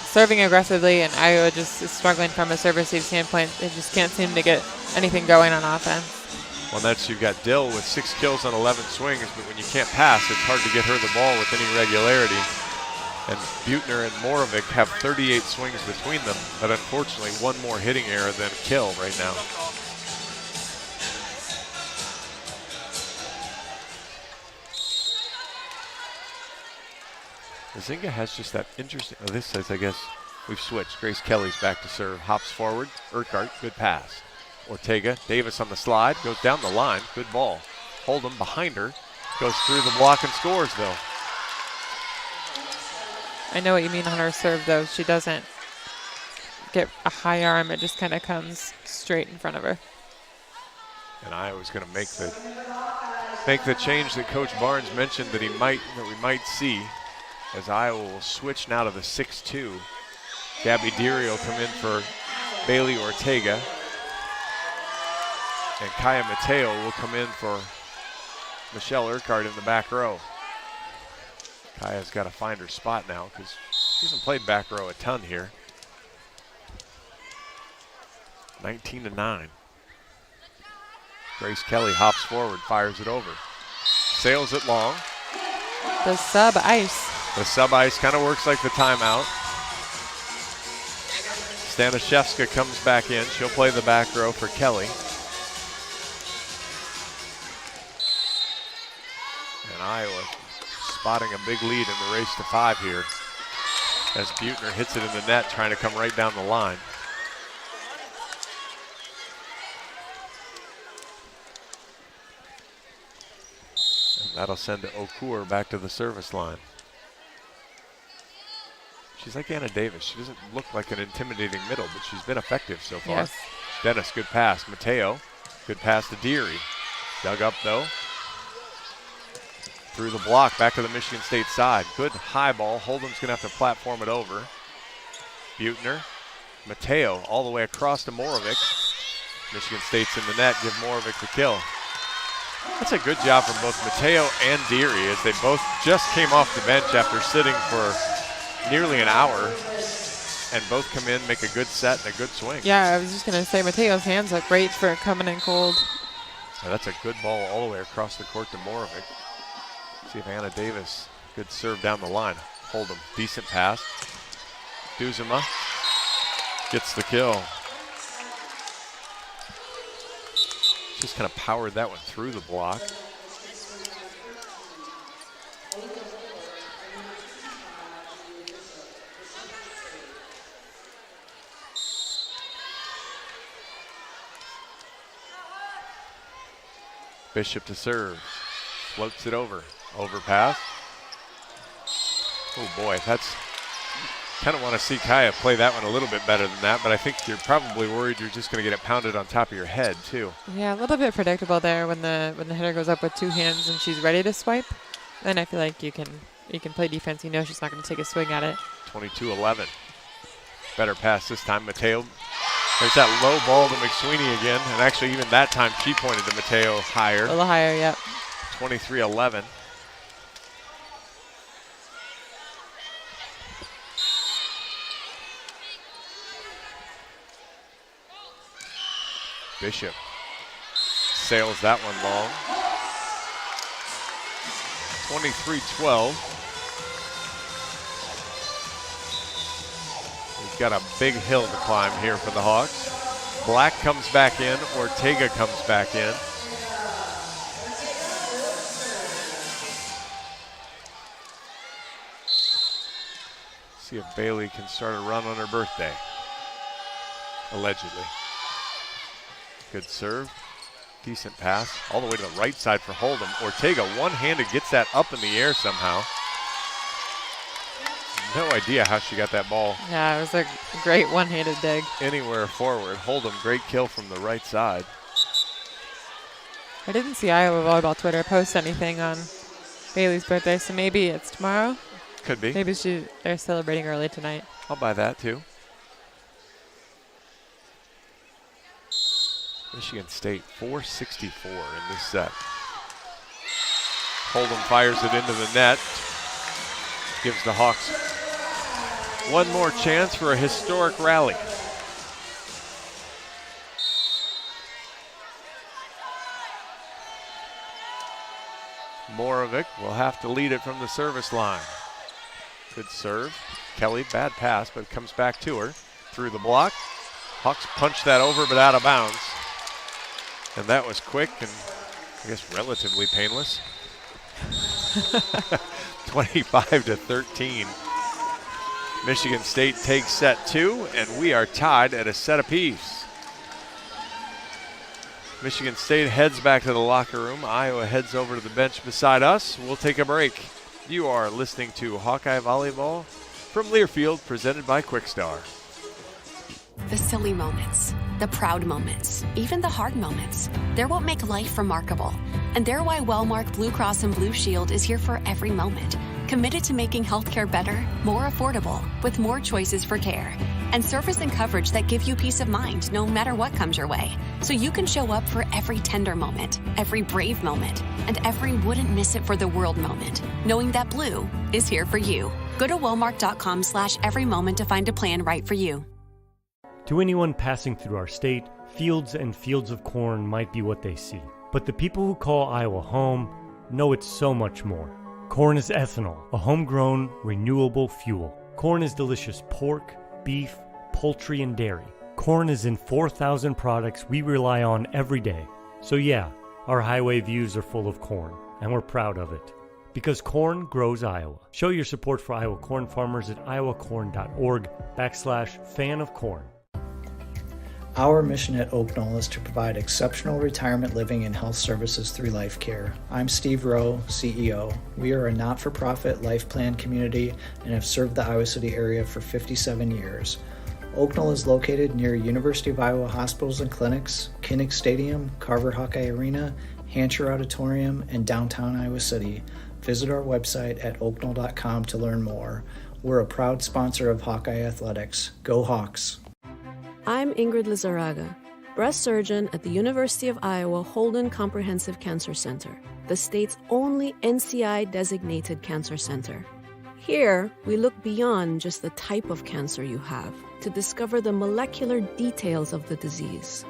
serving aggressively, and Iowa just is struggling from a serve receive standpoint. They just can't seem to get anything going on offense. Well, that's you've got Dill with 6 kills on 11 swings, but when you can't pass, it's hard to get her the ball with any regularity. And Buechner and Moravec have 38 swings between them, but unfortunately one more hitting error than a kill right now. Mazinga has just that interesting, this says, I guess, we've switched. Grace Kelly's back to serve, hops forward, Urquhart, good pass. Ortega, Davis on the slide, goes down the line, good ball. Hold'em behind her, goes through the block and scores though. I know what you mean on her serve though. She doesn't get a high arm, it just kind of comes straight in front of her. And Iowa's going to make the change that Coach Barnes mentioned that we might see, as Iowa will switch now to the 6-2. Gabby Deary will come in for Bailey Ortega. And Kaya Mateo will come in for Michelle Urquhart in the back row. Kaya's got to find her spot now because she hasn't played back row a ton here. 19-9. Grace Kelly hops forward, fires it over. Sails it long. The sub ice. The sub ice kind of works like the timeout. Stanishevska comes back in. She'll play the back row for Kelly. And Iowa spotting a big lead in the race to 5 here as Buechner hits it in the net, trying to come right down the line. And that'll send Okur back to the service line. She's like Anna Davis. She doesn't look like an intimidating middle, but she's been effective so far. Yes. Dennis, good pass. Mateo, good pass to Deary. Dug up though. Through the block, back to the Michigan State side. Good high ball. Hold'em's gonna have to platform it over. Buechner, Mateo, all the way across to Moravec. Michigan State's in the net, give Moravec the kill. That's a good job from both Mateo and Deary as they both just came off the bench after sitting for nearly an hour, and both come in, make a good set and a good swing. Yeah, I was just gonna say Mateo's hands look great for coming in cold. Now that's a good ball all the way across the court to Moravec. See if Anna Davis, good serve down the line. Hold'em, decent pass. Duzema gets the kill. Just kind of powered that one through the block. Bishop to serve. Floats it over. Overpass. Oh boy, that's kind of want to see Kaya play that one a little bit better than that, but I think you're probably worried you're just going to get it pounded on top of your head too. Yeah, a little bit predictable there when the hitter goes up with two hands and she's ready to swipe. Then I feel like you can play defense. You know she's not going to take a swing at it. 22-11. Better pass this time. Mateo. There's that low ball to McSweeney again, and actually even that time she pointed to Mateo higher. A little higher, yep. 23-11. Bishop sails that one long. 23-12. We've got a big hill to climb here for the Hawks. Black comes back in, Ortega comes back in. See if Bailey can start a run on her birthday. Allegedly. Good serve. Decent pass. All the way to the right side for Hold'em. Ortega one-handed gets that up in the air somehow. No idea how she got that ball. Yeah, it was a great one-handed dig. Anywhere forward. Hold'em, great kill from the right side. I didn't see Iowa Volleyball Twitter post anything on Bailey's birthday, so maybe it's tomorrow. Could be. Maybe they're celebrating early tonight. I'll buy that too. Michigan State 464 in this set. Hold'em fires it into the net. Gives the Hawks one more chance for a historic rally. Morovic will have to lead it from the service line. Good serve. Kelly, bad pass, but it comes back to her. Through the block. Hawks punch that over, but out of bounds. And that was quick and I guess relatively painless. 25-13. Michigan State takes set 2, and we are tied at a set apiece. Michigan State heads back to the locker room. Iowa heads over to the bench beside us. We'll take a break. You are listening to Hawkeye Volleyball from Learfield, presented by Quickstar. The silly moments, the proud moments, even the hard moments. They're what make life remarkable. And they're why Wellmark Blue Cross and Blue Shield is here for every moment. Committed to making healthcare better, more affordable, with more choices for care. And service and coverage that give you peace of mind no matter what comes your way. So you can show up for every tender moment, every brave moment, and every wouldn't miss it for the world moment. Knowing that Blue is here for you. Go to wellmark.com/everymoment to find a plan right for you. To anyone passing through our state, fields and fields of corn might be what they see. But the people who call Iowa home know it's so much more. Corn is ethanol, a homegrown, renewable fuel. Corn is delicious pork, beef, poultry, and dairy. Corn is in 4,000 products we rely on every day. So yeah, our highway views are full of corn, and we're proud of it. Because corn grows Iowa. Show your support for Iowa corn farmers at iowacorn.org/fan of corn. Our mission at Oak Knoll is to provide exceptional retirement living and health services through life care. I'm Steve Rowe, CEO. We are a not-for-profit life plan community and have served the Iowa City area for 57 years. Oak Knoll is located near University of Iowa hospitals and clinics, Kinnick Stadium, Carver Hawkeye Arena, Hancher Auditorium, and downtown Iowa City. Visit our website at oakknoll.com to learn more. We're a proud sponsor of Hawkeye Athletics. Go Hawks! I'm Ingrid Lizarraga, breast surgeon at the University of Iowa Holden Comprehensive Cancer Center, the state's only NCI-designated cancer center. Here, we look beyond just the type of cancer you have to discover the molecular details of the disease.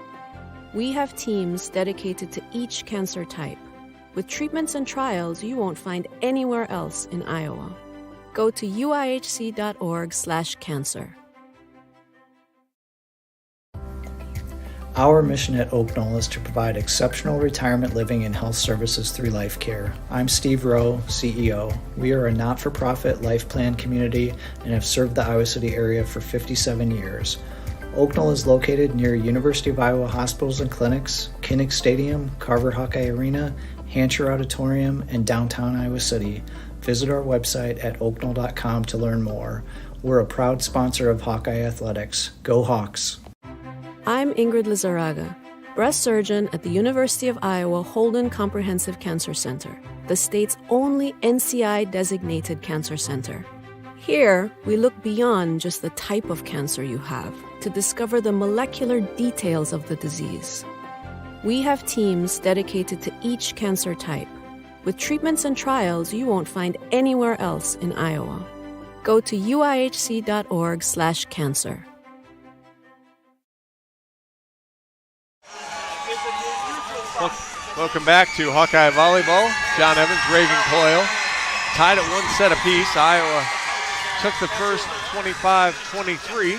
We have teams dedicated to each cancer type, with treatments and trials you won't find anywhere else in Iowa. Go to uihc.org/cancer. Our mission at Oak Knoll is to provide exceptional retirement living and health services through life care. I'm Steve Rowe, CEO. We are a not-for-profit life plan community and have served the Iowa City area for 57 years. Oak Knoll is located near University of Iowa hospitals and clinics, Kinnick Stadium, Carver Hawkeye Arena, Hancher Auditorium, and downtown Iowa City. Visit our website at oakknoll.com to learn more. We're a proud sponsor of Hawkeye Athletics. Go Hawks! I'm Ingrid Lizarraga, breast surgeon at the University of Iowa Holden Comprehensive Cancer Center, the state's only NCI-designated cancer center. Here, we look beyond just the type of cancer you have to discover the molecular details of the disease. We have teams dedicated to each cancer type, with treatments and trials you won't find anywhere else in Iowa. Go to uihc.org/cancer. Welcome back to Hawkeye Volleyball. John Evans, Reagan Coyle, tied at 1 set apiece. Iowa took the first 25-23.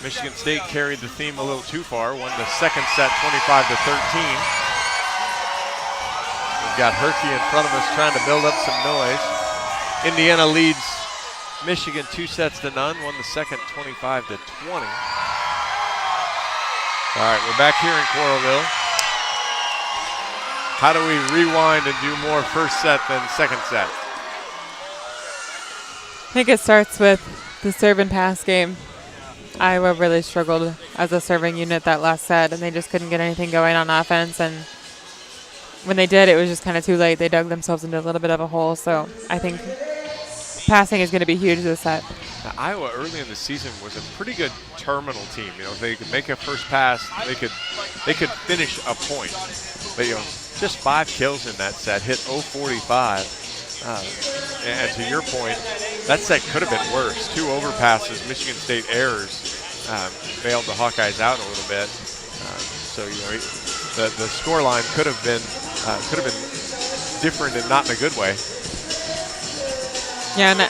Michigan State carried the theme a little too far, won the second set 25-13. We've got Herky in front of us trying to build up some noise. Indiana leads Michigan 2-0, won the second 25-20. All right, we're back here in Coralville. How do we rewind and do more first set than second set? I think it starts with the serve and pass game. Iowa really struggled as a serving unit that last set, and they just couldn't get anything going on offense. And when they did, it was just kind of too late. They dug themselves into a little bit of a hole. So I think passing is going to be huge this set. Now, Iowa early in the season was a pretty good terminal team. You know, they could make a first pass, they could finish a point. But just 5 kills in that set, hit 0-45. And to your point, that set could have been worse. 2 overpasses, Michigan State errors bailed the Hawkeyes out a little bit. So the score line could have been different and not in a good way. Yeah, and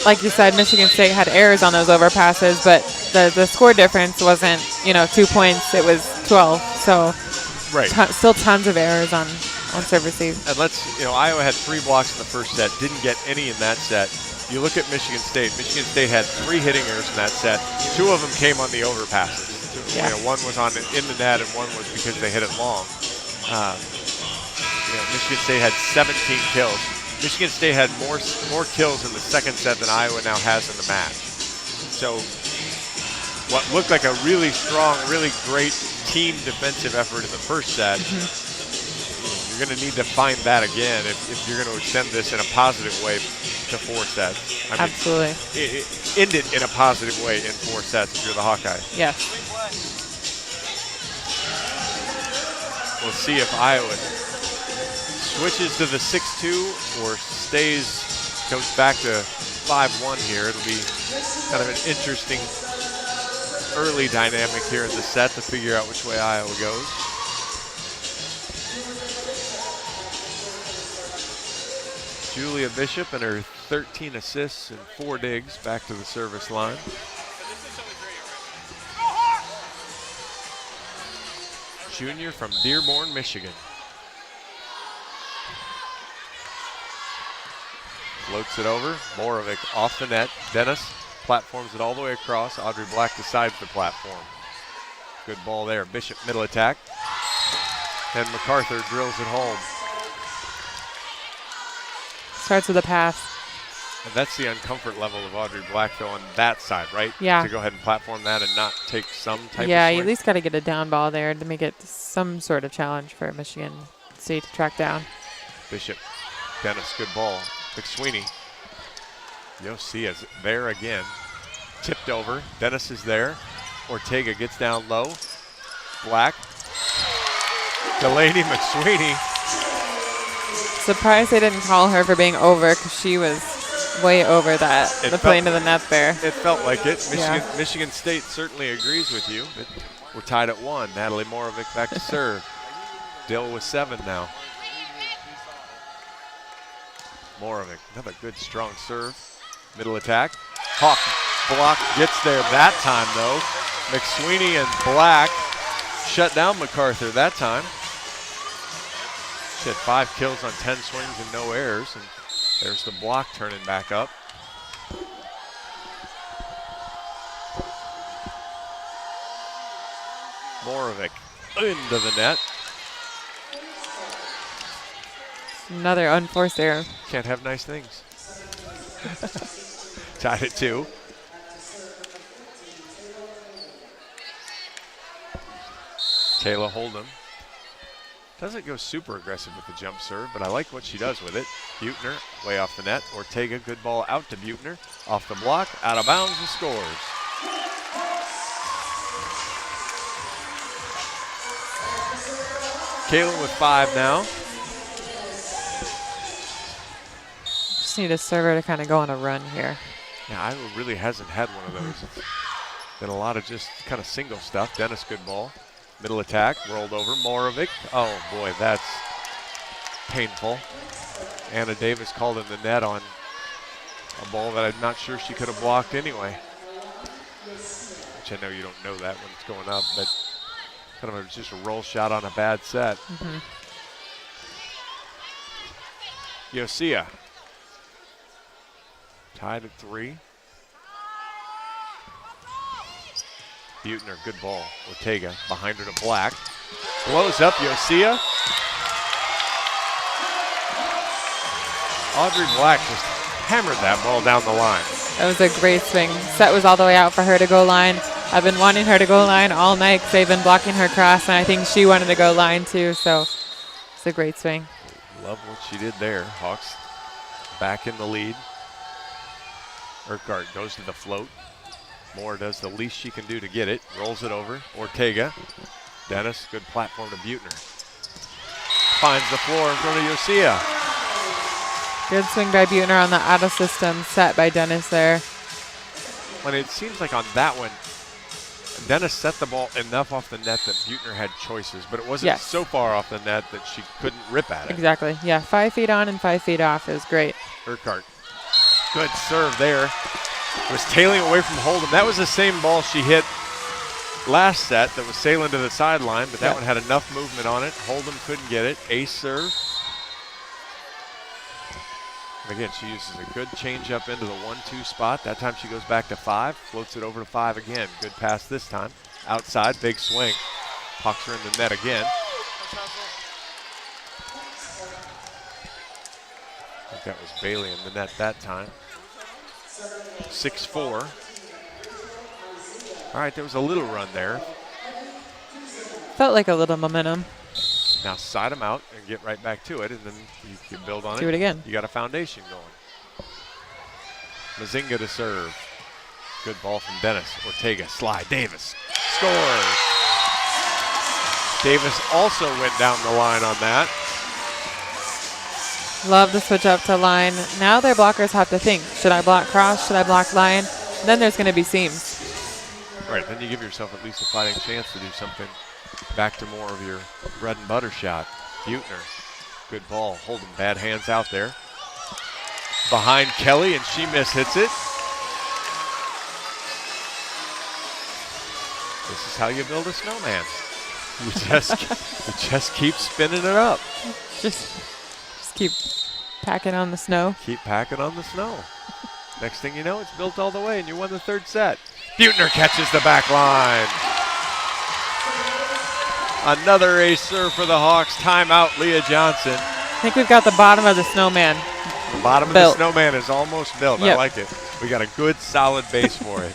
like you said, Michigan State had errors on those overpasses, but the score difference wasn't 2 points; it was 12. So right, still tons of errors on serve receive. And Iowa had 3 blocks in the first set, didn't get any in that set. You look at Michigan State. Michigan State had 3 hitting errors in that set. 2 of them came on the overpasses. Yeah. One was in the net, and one was because they hit it long. Michigan State had 17 kills. Michigan State had more kills in the second set than Iowa now has in the match. So what looked like a really strong, really great team defensive effort in the first set, you're going to need to find that again if you're going to extend this in a positive way to 4 sets. Absolutely. End it in a positive way in 4 sets if you're the Hawkeyes. Yes. We'll see if Iowa switches to the 6-2 or goes back to 5-1 here. It'll be kind of an interesting early dynamic here in the set to figure out which way Iowa goes. Julia Bishop and her 13 assists and 4 digs back to the service line. Junior from Dearborn, Michigan. Floats it over. Moravec off the net. Dennis platforms it all the way across. Audrey Black decides the platform. Good ball there. Bishop middle attack. And MacArthur drills it home. Starts with a pass. And that's the uncomfort level of Audrey Black, though, on that side, right? Yeah. To go ahead and platform that and not take some type of swing. Yeah, you at least got to get a down ball there to make it some sort of challenge for Michigan State to track down. Bishop. Dennis, good ball. McSweeney. Yossi is there again. Tipped over. Dennis is there. Ortega gets down low. Black. Delaney McSweeney. Surprised they didn't call her for being over because she was way over the plane of the net there. It felt like it. Michigan State certainly agrees with you. We're tied at 1. Natalie Moravec back to serve. Dill with 7 now. Moravec, another good strong serve. Middle attack. Hawk block gets there that time though. McSweeney and Black shut down MacArthur that time. She had 5 kills on 10 swings and no errors, and there's the block turning back up. Morovic into the net. Another unforced error. Can't have nice things. Tied at 2. Taylor Hold'em doesn't go super aggressive with the jump serve, but I like what she does with it. Buettner way off the net. Ortega, good ball out to Buettner. Off the block, out of bounds, and scores. Kayla with 5 now. Just need a server to kind of go on a run here. Yeah, Iowa really hasn't had one of those. It's been a lot of just kind of single stuff. Dennis, good ball. Middle attack, rolled over. Morovic. Oh, boy, that's painful. Anna Davis called in the net on a ball that I'm not sure she could have blocked anyway. Which I know you don't know that when it's going up, but kind of just a roll shot on a bad set. Yosia tied at 3. Buettner, good ball. Ortega behind her to Black. Blows up Yosia. Audrey Black just hammered that ball down the line. That was a great swing. Set was all the way out for her to go line. I've been wanting her to go line all night because they've been blocking her cross, and I think she wanted to go line too, so it's a great swing. Love what she did there. Hawks back in the lead. Urquhart goes to the float. Moore does the least she can do to get it. Rolls it over. Ortega. Dennis, good platform to Buettner. Finds the floor in front of Yosia. Good swing by Buettner on the out of system set by Dennis there. When it seems like on that one, Dennis set the ball enough off the net that Buettner had choices, but it wasn't so far off the net that she couldn't rip at it. Exactly. Yeah, 5 feet on and 5 feet off is great. Urquhart. Good serve there. Was tailing away from Hold'em. That was the same ball she hit last set that was sailing to the sideline, but that one had enough movement on it. Hold'em couldn't get it. Ace serve. And again, she uses a good change up into the 1-2 spot. That time she goes back to 5, floats it over to 5 again. Good pass this time. Outside, big swing. Hawks are in the net again. I think that was Bailey in the net that time. 6-4. All right, there was a little run there. Felt like a little momentum. Now side them out and get right back to it, and then you can build on it. Do it again. You got a foundation going. Mazinga to serve. Good ball from Dennis. Ortega, slide. Davis scores. Davis also went down the line on that. Love to switch up to line. Now their blockers have to think, should I block cross, should I block line? Then there's going to be seams. Right, then you give yourself at least a fighting chance to do something back to more of your bread and butter shot. Buettner, good ball. Hold'em, bad hands out there. Behind Kelly, and she mishits it. This is how you build a snowman. You just keep spinning it up. Just keep packing on the snow. Keep packing on the snow. Next thing you know, it's built all the way, and you won the 3rd set. Buettner catches the back line. Another ace serve for the Hawks. Timeout, Leah Johnson. I think we've got the bottom of the snowman. The bottom of the snowman is almost built. Yep. I like it. We got a good, solid base for it.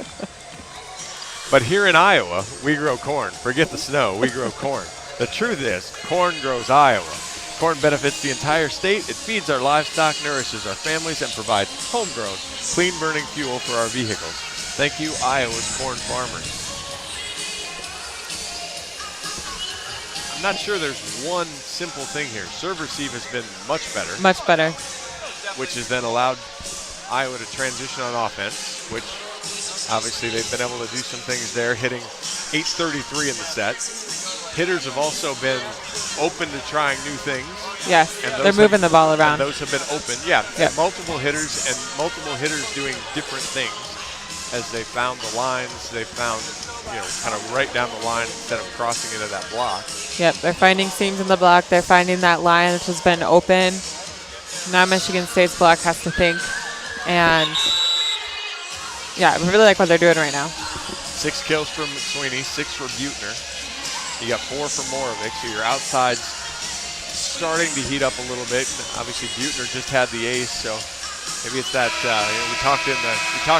But here in Iowa, we grow corn. Forget the snow, we grow corn. The truth is, corn grows Iowa. Corn benefits the entire state. It feeds our livestock, nourishes our families, and provides homegrown, clean-burning fuel for our vehicles. Thank you, Iowa's corn farmers. I'm not sure there's one simple thing here. Serve receive has been much better. Much better. Which has then allowed Iowa to transition on offense, which obviously they've been able to do some things there, hitting 833 in the set. Hitters have also been open to trying new things. Yes, they're moving the ball around. And those have been open, multiple hitters and multiple hitters doing different things. as they found the lines. They found, kind of right down the line instead of crossing into that block. Yep, they're finding seams in the block. They're finding that line which has been open. Now Michigan State's block has to think. And, yeah, I really like what they're doing right now. 6 kills from McSweeney, 6 for Buechner. You got 4 for Moravec, so your outside's starting to heat up a little bit. Obviously, Buechner just had the ace, so maybe it's that. We talked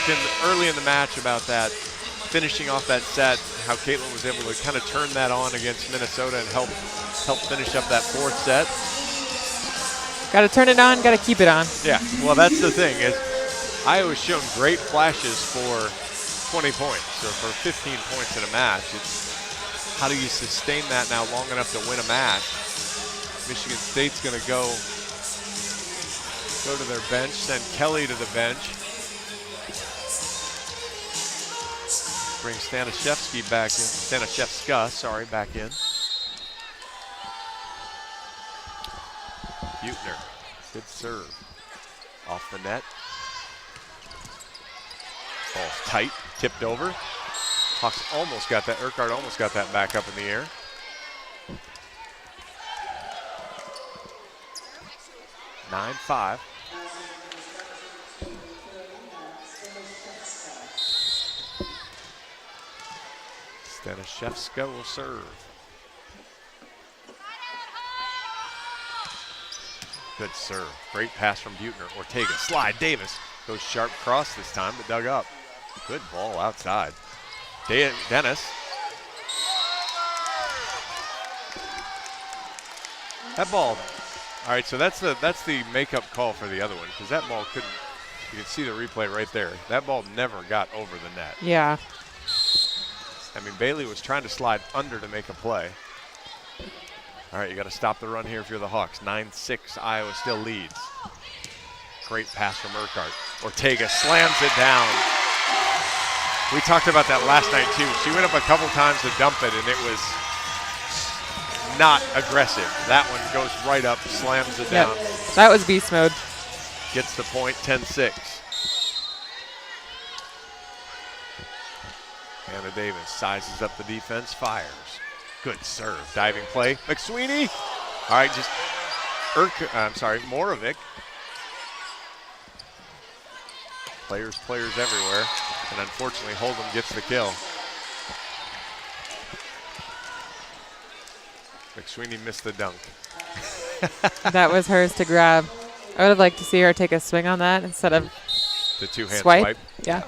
in early in the match about that, finishing off that set, how Caitlin was able to kind of turn that on against Minnesota and help finish up that 4th set. Got to turn it on, got to keep it on. Yeah, well, that's the thing is Iowa's shown great flashes for 20 points or for 15 points in a match. It's how do you sustain that now long enough to win a match? Michigan State's going to go to their bench, send Kelly to the bench. Bring Staniszewska back in. Buechner, good serve. Off the net. Ball's tight, tipped over. Hawks almost got that, Urquhart almost got that back up in the air. Nine, 5. Staniszewska will serve. Good serve. Great pass from Buechner. Ortega, slide, Davis. Goes sharp cross this time, but dug up. Good ball outside. Dennis. That ball. All right, so that's the makeup call for the other one, because that ball couldn't. You can see the replay right there. That ball never got over the net. Yeah. I mean, Bailey was trying to slide under to make a play. All right, you got to stop the run here if you're the Hawks. 9-6, Iowa still leads. Great pass from Urquhart. Ortega slams it down. We talked about that last night too. She went up a couple times to dump it, and it was not aggressive. That one goes right up, slams it down. That was beast mode. Gets the point, 10-6. Hannah Davis sizes up the defense, fires. Good serve, diving play. McSweeney. All right, just Moravec. Players everywhere. And unfortunately, Hold'em gets the kill. McSweeney missed the dunk. That was hers to grab. I would have liked to see her take a swing on that instead of the two-hand swipe. Yeah.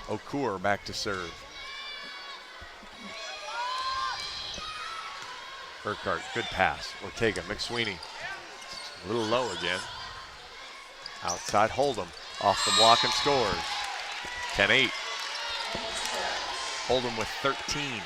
Okur back to serve. Urquhart, good pass. Ortega, McSweeney. A little low again. Outside Hold'em. Off the block and scores. 10-8. Hold'em with 13.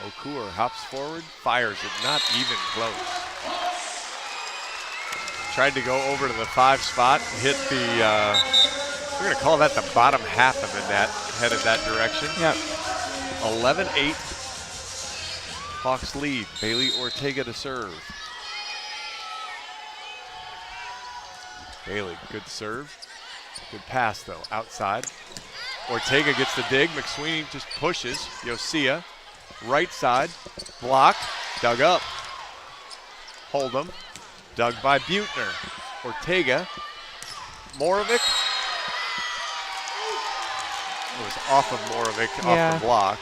Okur hops forward, fires it, not even close. Tried to go over to the 5 spot, hit the, we're going to call that the bottom half of the net, headed that direction. Yep. 11-8, Hawks lead. Bailey Ortega to serve. Bailey, good serve. Good pass though, outside. Ortega gets the dig, McSweeney just pushes. Yosia, right side, block, dug up. Hold'em. Dug by Buechner. Ortega. Moravec. It was off of Moravec, off the block.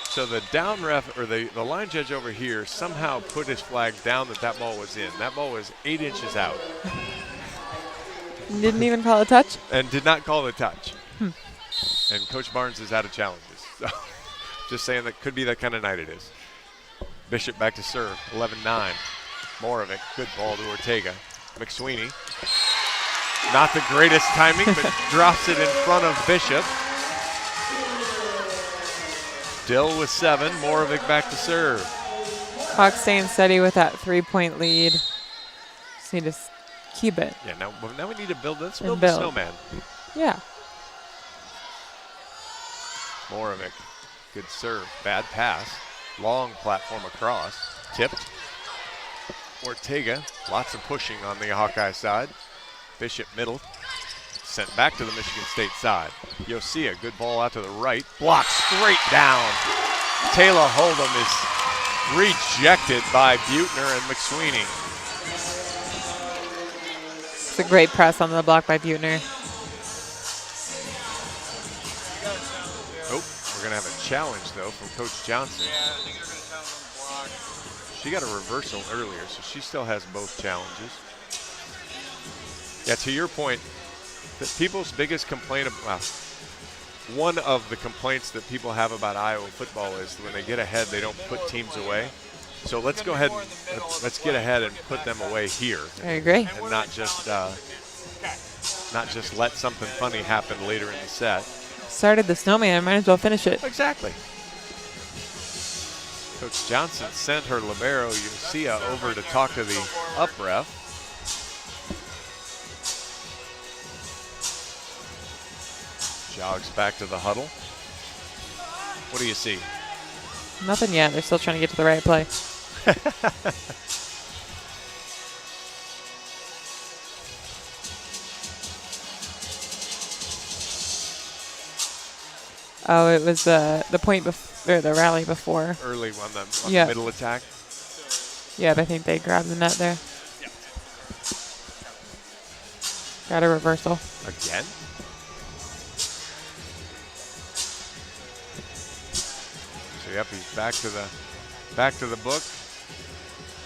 So the down ref, or the line judge over here, somehow put his flag down that ball was in. That ball was 8 inches out. Didn't even call a touch? And did not call the touch. And Coach Barnes is out of challenges. So just saying that could be that kind of night it is. Bishop back to serve, 11-9. Moravec, good ball to Ortega. McSweeney, not the greatest timing, but drops it in front of Bishop. Dill with 7, Moravec back to serve. Hawks staying steady with that 3-point lead. Just need to keep it. Yeah, now we need to build. Let's build build. the snowman. Yeah. Moravec, good serve, bad pass. Long platform across, tipped. Ortega, lots of pushing on the Hawkeye side. Bishop middle, sent back to the Michigan State side. Yosia, good ball out to the right, blocked straight down. Taylor Hold'em is rejected by Buettner and McSweeney. It's a great press on the block by Buettner. Oh, we're going to have a challenge, though, from Coach Johnson. Yeah, I think they're going to tell them to block. She got a reversal earlier, so she still has both challenges. Yeah, to your point, that people's biggest complaint about, one of the complaints that people have about Iowa football is when they get ahead, they don't put teams away. So let's go ahead, let's get ahead and put them away here. I agree. And not just let something funny happen later in the set. Started the snowman, might as well finish it. Exactly. Coach Johnson sent her libero, Yosia, over to talk to the up ref. Jogs back to the huddle. What do you see? Nothing yet. They're still trying to get to the right play. Oh, it was the point or the rally before. Early on the middle attack. Yeah, I think they grabbed the net there. Got a reversal. Again? So yep, he's back to the book.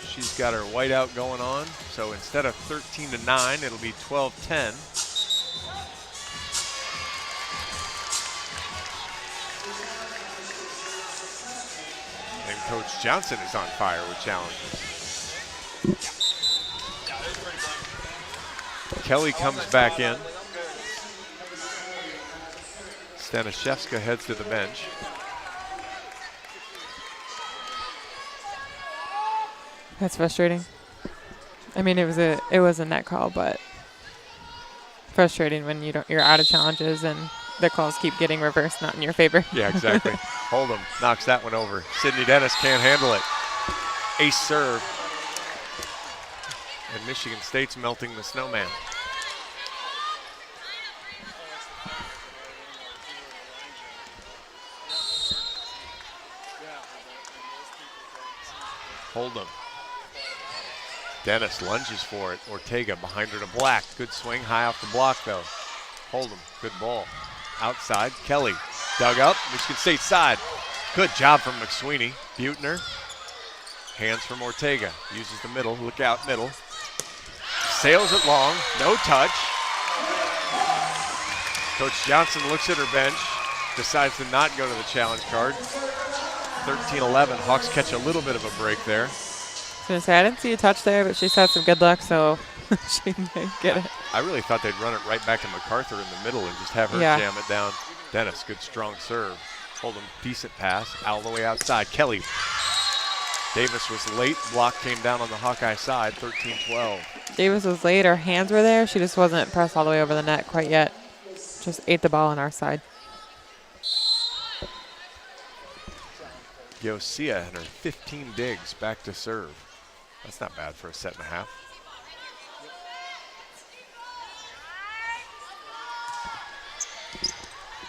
She's got her whiteout going on. So instead of 13-9, it'll be 12-10. And Coach Johnson is on fire with challenges. Kelly comes back in. Stanishevska heads to the bench. That's frustrating. I mean, it was a net call, but frustrating when you're out of challenges and the calls keep getting reversed, not in your favor. Yeah, exactly. Hold'em knocks that one over. Sydney Dennis can't handle it. Ace serve. And Michigan State's melting the snowman. Hold'em. Dennis lunges for it. Ortega behind her to Black. Good swing, high off the block though. Hold'em, good ball. Outside, Kelly. Dug up, Michigan State side. Good job from McSweeney. Buettner. Hands from Ortega. Uses the middle, look out middle. Sails it long, no touch. Coach Johnson looks at her bench, decides to not go to the challenge card. 13-11, Hawks catch a little bit of a break there. I was going to say, I didn't see a touch there, but she's had some good luck, so she may get it. I really thought they'd run it right back to MacArthur in the middle and just have her jam it down. Dennis, good strong serve. Hold him, decent pass, all the way outside. Kelly. Davis was late, block came down on the Hawkeye side, 13-12. Davis was late, her hands were there, she just wasn't pressed all the way over the net quite yet. Just ate the ball on our side. Yosia and her 15 digs back to serve. That's not bad for a set and a half.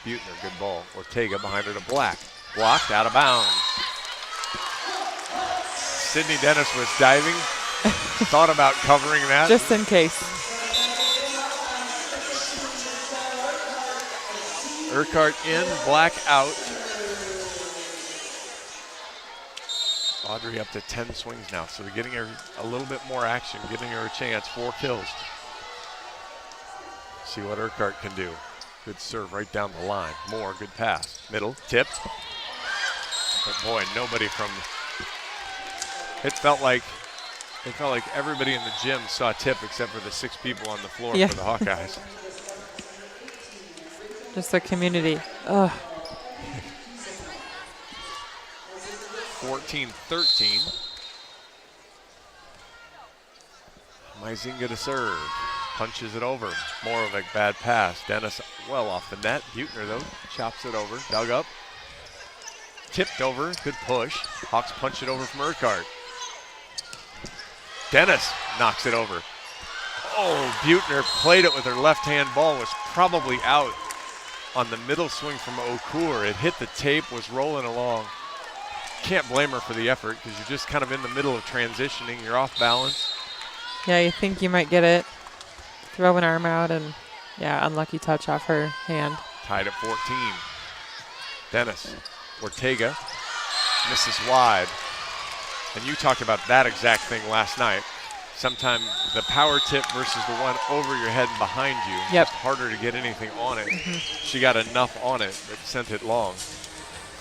Buettner, good ball. Ortega behind her to Black. Blocked, out of bounds. Sydney Dennis was diving. Thought about covering that. Just in case. Urquhart in, Black out. Audrey up to 10 swings now, so they're getting her a little bit more action, giving her a chance. 4 kills. See what Urquhart can do. Good serve right down the line. Moore, good pass. Middle, tipped. But boy, nobody from. It felt like everybody in the gym saw a tip except for the 6 people on the floor for the Hawkeyes. Just the community. Ugh. 14-13. Maizinga to serve. Punches it over. Morovic, bad pass. Dennis well off the net. Buechner, though, chops it over. Dug up. Tipped over. Good push. Hawks punch it over from Urquhart. Dennis knocks it over. Oh, Buechner played it with her left-hand ball. Was probably out on the middle swing from Okur. It hit the tape, was rolling along. Can't blame her for the effort because you're just kind of in the middle of transitioning. You're off balance. Yeah, you think you might get it. Throw an arm out and, yeah, unlucky touch off her hand. Tied at 14. Dennis. Ortega misses wide. And you talked about that exact thing last night. Sometimes the power tip versus the one over your head and behind you. Yep. It's harder to get anything on it. She got enough on it that sent it long.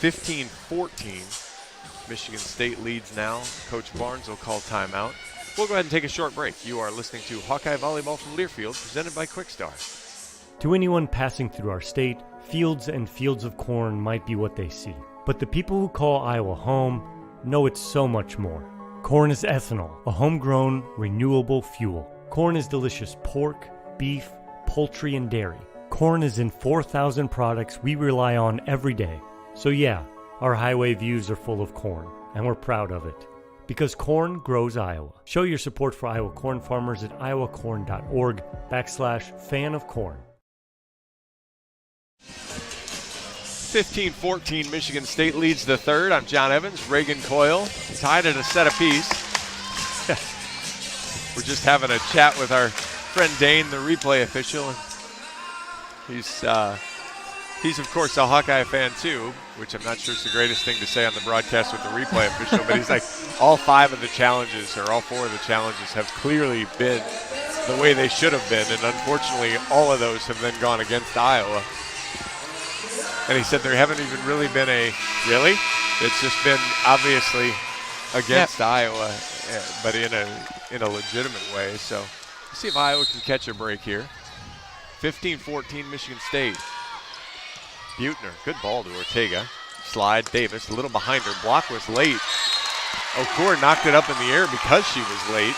15-14. Michigan State leads now. Coach Barnes will call timeout. We'll go ahead and take a short break. You are listening to Hawkeye Volleyball from Learfield, presented by Quickstar. To anyone passing through our state, fields and fields of corn might be what they see. But the people who call Iowa home know it's so much more. Corn is ethanol, a homegrown, renewable fuel. Corn is delicious pork, beef, poultry, and dairy. Corn is in 4,000 products we rely on every day. So yeah, our highway views are full of corn, and we're proud of it. Because corn grows Iowa. Show your support for Iowa corn farmers at iowacorn.org/fan of corn. 15-14, Michigan State leads the third. I'm John Evans, Reagan Coyle, tied at a set apiece. We're just having a chat with our friend Dane, the replay official. He's of course a Hawkeye fan too, which I'm not sure is the greatest thing to say on the broadcast with the replay official, but he's like, all 5 of the challenges, or all 4 of the challenges have clearly been the way they should have been, and unfortunately all of those have then gone against Iowa. And he said there haven't even really been really? It's just been obviously against Iowa, but in a legitimate way. So let's see if Iowa can catch a break here. 15-14 Michigan State. Buechner, good ball to Ortega. Slide, Davis, a little behind her. Block was late. Okur knocked it up in the air because she was late,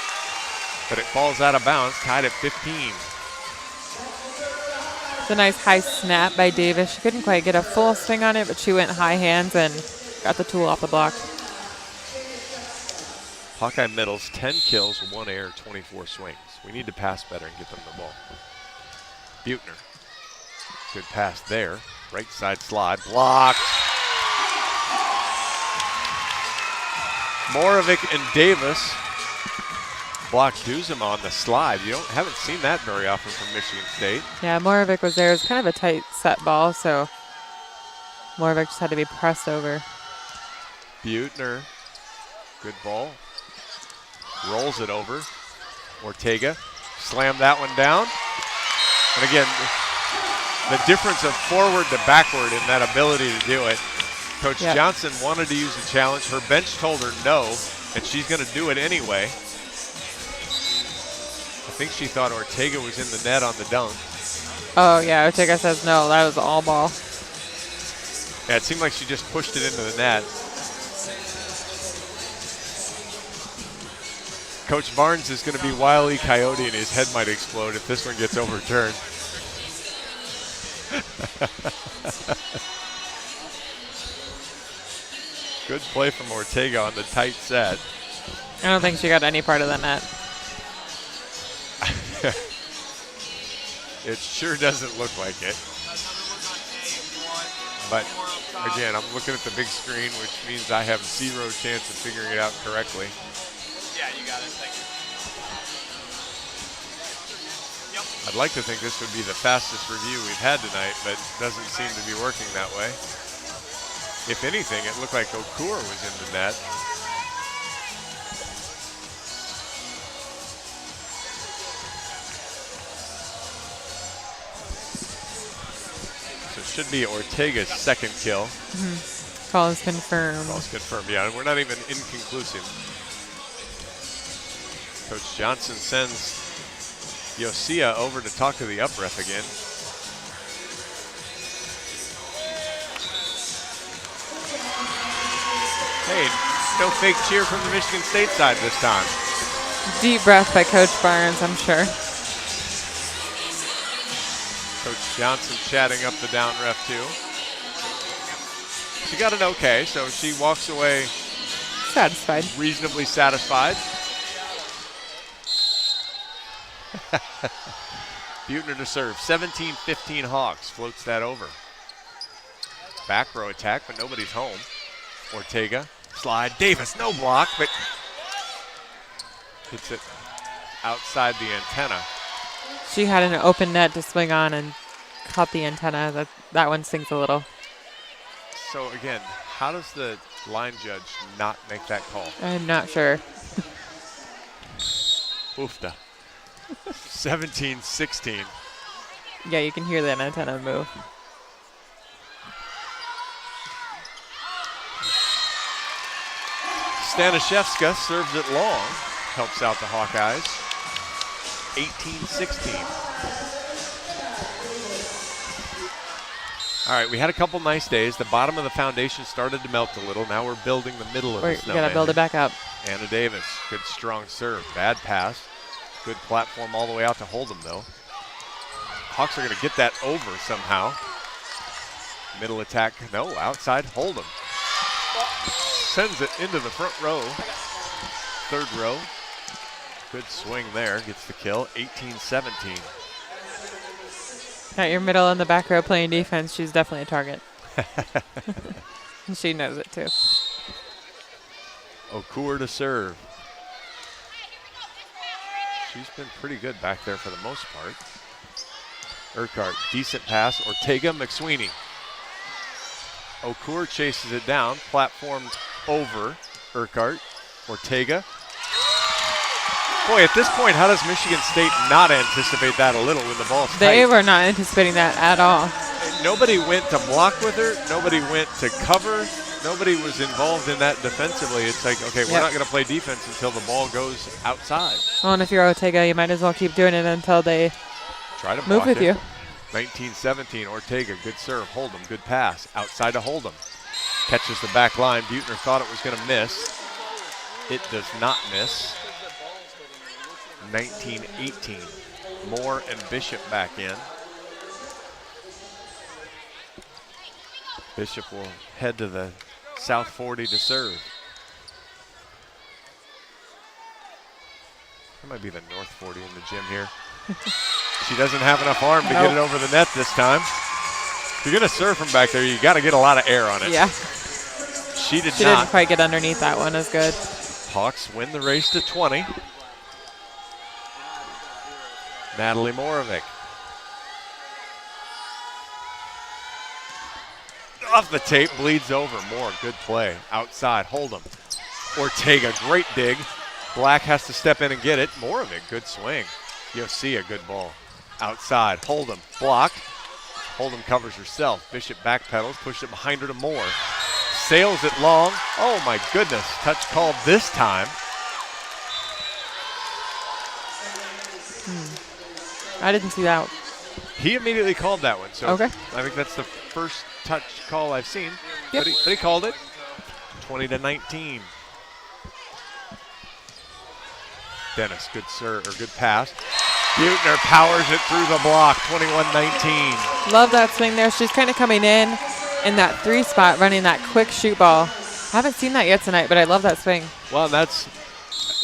but it falls out of bounds, tied at 15. It's a nice high snap by Davis. She couldn't quite get a full swing on it, but she went high hands and got the tool off the block. Hawkeye middles, 10 kills, 1 air, 24 swings. We need to pass better and get them the ball. Buechner, good pass there. Right side slide, blocked. Morovic and Davis blocked Duzema on the slide. You haven't seen that very often from Michigan State. Yeah, Morovic was there. It was kind of a tight set ball, so Morovic just had to be pressed over. Buechner, good ball. Rolls it over. Ortega, slammed that one down. And again, the difference of forward to backward in that ability to do it. Coach Johnson wanted to use a challenge. Her bench told her no, and she's going to do it anyway. I think she thought Ortega was in the net on the dunk. Oh, yeah, Ortega says no. That was all ball. Yeah, it seemed like she just pushed it into the net. Coach Barnes is going to be Wile E. Coyote, and his head might explode if this one gets overturned. Good play from Ortega on the tight set. I don't think she got any part of the net. It sure doesn't look like it. But again, I'm looking at the big screen, which means I have 0 chance of figuring it out correctly. Yeah, you got it. Thank you. I'd like to think this would be the fastest review we've had tonight, but it doesn't seem to be working that way. If anything, it looked like Okur was in the net. So it should be Ortega's second kill. Call is confirmed. Call is confirmed, yeah. We're not even inconclusive. Coach Johnson sends Yosia over to talk to the up ref again. Hey, no fake cheer from the Michigan State side this time. Deep breath by Coach Barnes, I'm sure. Coach Johnson chatting up the down ref too. She got an okay, so she walks away Satisfied. reasonably satisfied. Buechner to serve. 17-15 Hawks. Floats that over. Back row attack, but nobody's home. Ortega. Slide. Davis. No block, but hits it outside the antenna. She had an open net to swing on and caught the antenna. That one stings a little. So again, how does the line judge not make that call? I'm not sure. Oofta. 17-16. Yeah, you can hear that antenna move. Staniszewska serves it long. Helps out the Hawkeyes. 18-16. All right, we had a couple nice days. The bottom of the foundation started to melt a little. Now we're building the middle of the snow. We got to build it back up. Anna Davis, good strong serve. Bad pass. Good platform all the way out to Hold'em, though. Hawks are going to get that over somehow. Middle attack, no, outside Hold'em. Sends it into the front row. Third row. Good swing there, gets the kill. 18-17. At your middle and the back row playing defense, she's definitely a target. She knows it too. Okur to serve. She's been pretty good back there for the most part. Urquhart, decent pass. Ortega, McSweeney. Okur chases it down, platformed over Urquhart. Ortega. Boy, at this point, how does Michigan State not anticipate that a little when the ball's tight? They were not anticipating that at all. Nobody went to block with her. Nobody went to cover. Nobody was involved in that defensively. It's like, okay, we're not going to play defense until the ball goes outside. Well, and if you're Ortega, you might as well keep doing it until they try to move with you. 19-17, Ortega, good serve. Hold'em, good pass. Outside to Hold'em. Catches the back line. Buechner thought it was going to miss. It does not miss. 19-18. Moore and Bishop back in. Bishop will head to the South 40 to serve. That might be the North 40 in the gym here. She doesn't have enough arm to get it over the net this time. If you're going to serve from back there, you got to get a lot of air on it. Yeah. She didn't quite get underneath that one as good. Hawks win the race to 20. Natalie Morovic. Off the tape, bleeds over. Moore, good play. Outside, Hold'em. Ortega, great dig. Black has to step in and get it. Morovic, good swing. Yosia, good ball. Outside, Hold'em, blocked. Hold'em covers herself. Bishop backpedals, pushed it behind her to Moore. Sails it long. Oh my goodness, touch called this time. I didn't see that. He immediately called that one. So okay. I think that's the first touch call I've seen. Yep. But he called it. 20-19. Dennis, good serve or good pass. Buechner powers it through the block. 21-19. Love that swing there. She's kind of coming in that 3 spot, running that quick shoot ball. Haven't seen that yet tonight, but I love that swing. Well, that's,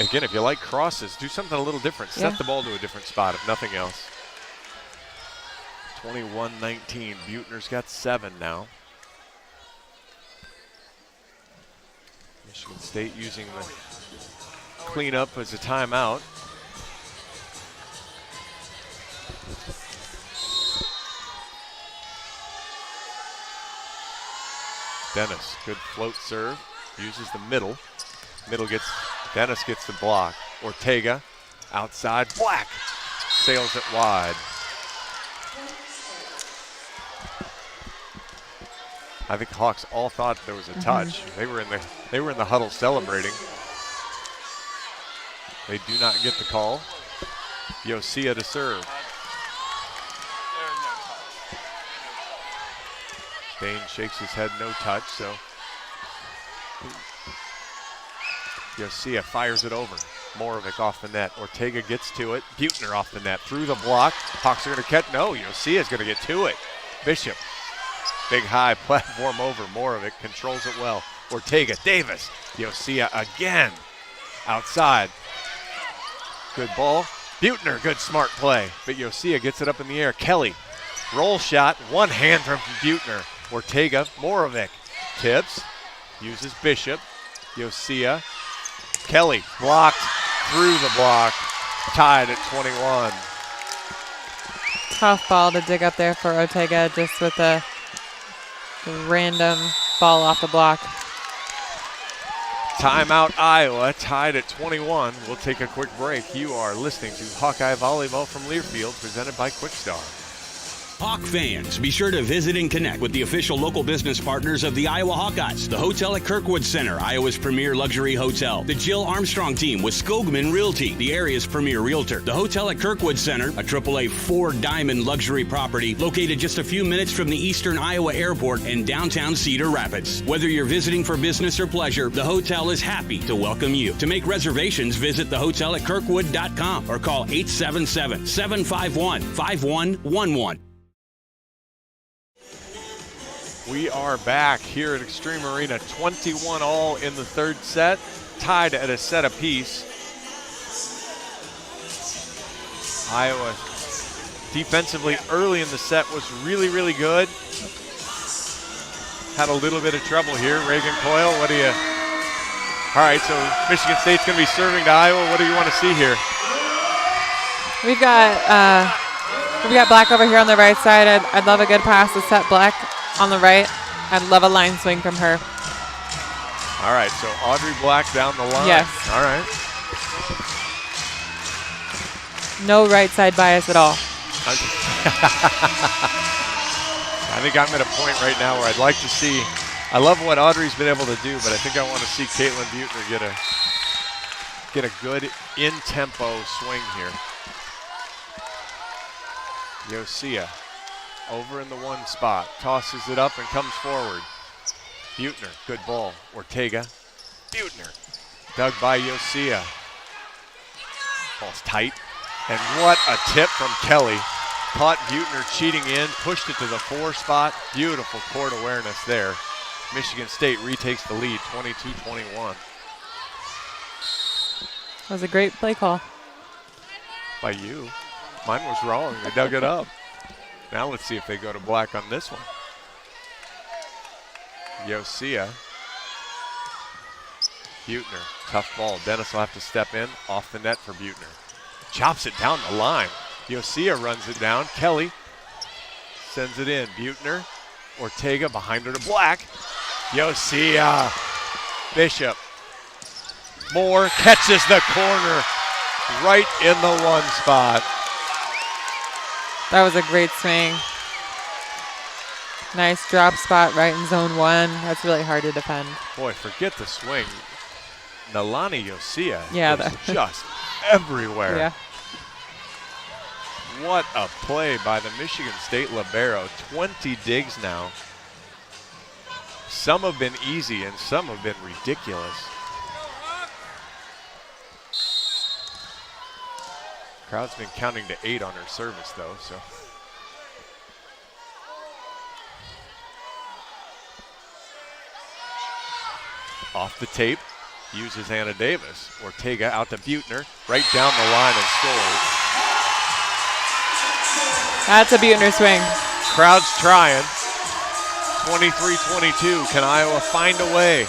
again, if you like crosses, do something a little different. Set the ball to a different spot, if nothing else. 21-19. Buechner's got 7 now. Michigan State using the cleanup as a timeout. Dennis, good float serve. Uses the middle. Dennis gets the block. Ortega, outside, Black. Sails it wide. I think Hawks all thought there was a touch. They were in the huddle celebrating. They do not get the call. Yosia to serve. Dane shakes his head, no touch, so Yosia fires it over. Morovic off the net. Ortega gets to it. Buechner off the net. Through the block. Hawks are going to catch. No, Yosia is going to get to it. Bishop. Big high platform over. Morovic controls it well. Ortega. Davis. Yosia again. Outside. Good ball. Buechner. Good smart play. But Yosia gets it up in the air. Kelly. Roll shot. One hand from Buechner. Ortega. Morovic. Tips. Uses Bishop. Yosia. Kelly blocked through the block. Tied at 21. Tough ball to dig up there for Ortega, just with a random ball off the block. Timeout Iowa, tied at 21. We'll take a quick break. You are listening to Hawkeye Volleyball from Learfield, presented by Quickstar. Hawk fans, be sure to visit and connect with the official local business partners of the Iowa Hawkeyes. The Hotel at Kirkwood Center, Iowa's premier luxury hotel. The Jill Armstrong team with Skogman Realty, the area's premier realtor. The Hotel at Kirkwood Center, a AAA 4-diamond luxury property located just a few minutes from the Eastern Iowa Airport and downtown Cedar Rapids. Whether you're visiting for business or pleasure, the hotel is happy to welcome you. To make reservations, visit thehotelatKirkwood.com or call 877-751-5111. We are back here at Extreme Arena, 21-all in the third set, tied at a set apiece. Iowa defensively early in the set was really, really good. Had a little bit of trouble here. Reagan Coyle, what do you? All right, so Michigan State's going to be serving to Iowa. What do you want to see here? We've got Black over here on the right side. I'd love a good pass to set Black on the right. I'd love a line swing from her. All right, so Audrey Black down the line. Yes. All right. No right side bias at all. I think I'm at a point right now where I'd like to see, I love what Audrey's been able to do, but I think I want to see Caitlin Buechner get a good in-tempo swing here. Yosia over in the one spot, tosses it up and comes forward. Buechner, good ball. Ortega, Buechner, dug by Yosia. Ball's tight, and what a tip from Kelly. Caught Buechner cheating in, pushed it to the 4 spot. Beautiful court awareness there. Michigan State retakes the lead, 22-21. That was a great play call. By you. Mine was wrong. They dug it up. Now let's see if they go to Black on this one. Yosia. Buechner. Tough ball. Dennis will have to step in. Off the net for Buechner. Chops it down the line. Yosia runs it down. Kelly sends it in. Buechner. Ortega behind her to Black. Yosia. Bishop. Moore catches the corner right in the one spot. That was a great swing. Nice drop spot right in zone 1. That's really hard to defend. Boy, forget the swing. Nalani Yosia is just everywhere. Yeah. What a play by the Michigan State libero. 20 digs now. Some have been easy and some have been ridiculous. Crowd's been counting to 8 on her service, though, so. Off the tape, uses Anna Davis. Ortega out to Buechner, right down the line and scores. That's a Buechner swing. Crowd's trying. 23-22. Can Iowa find a way? A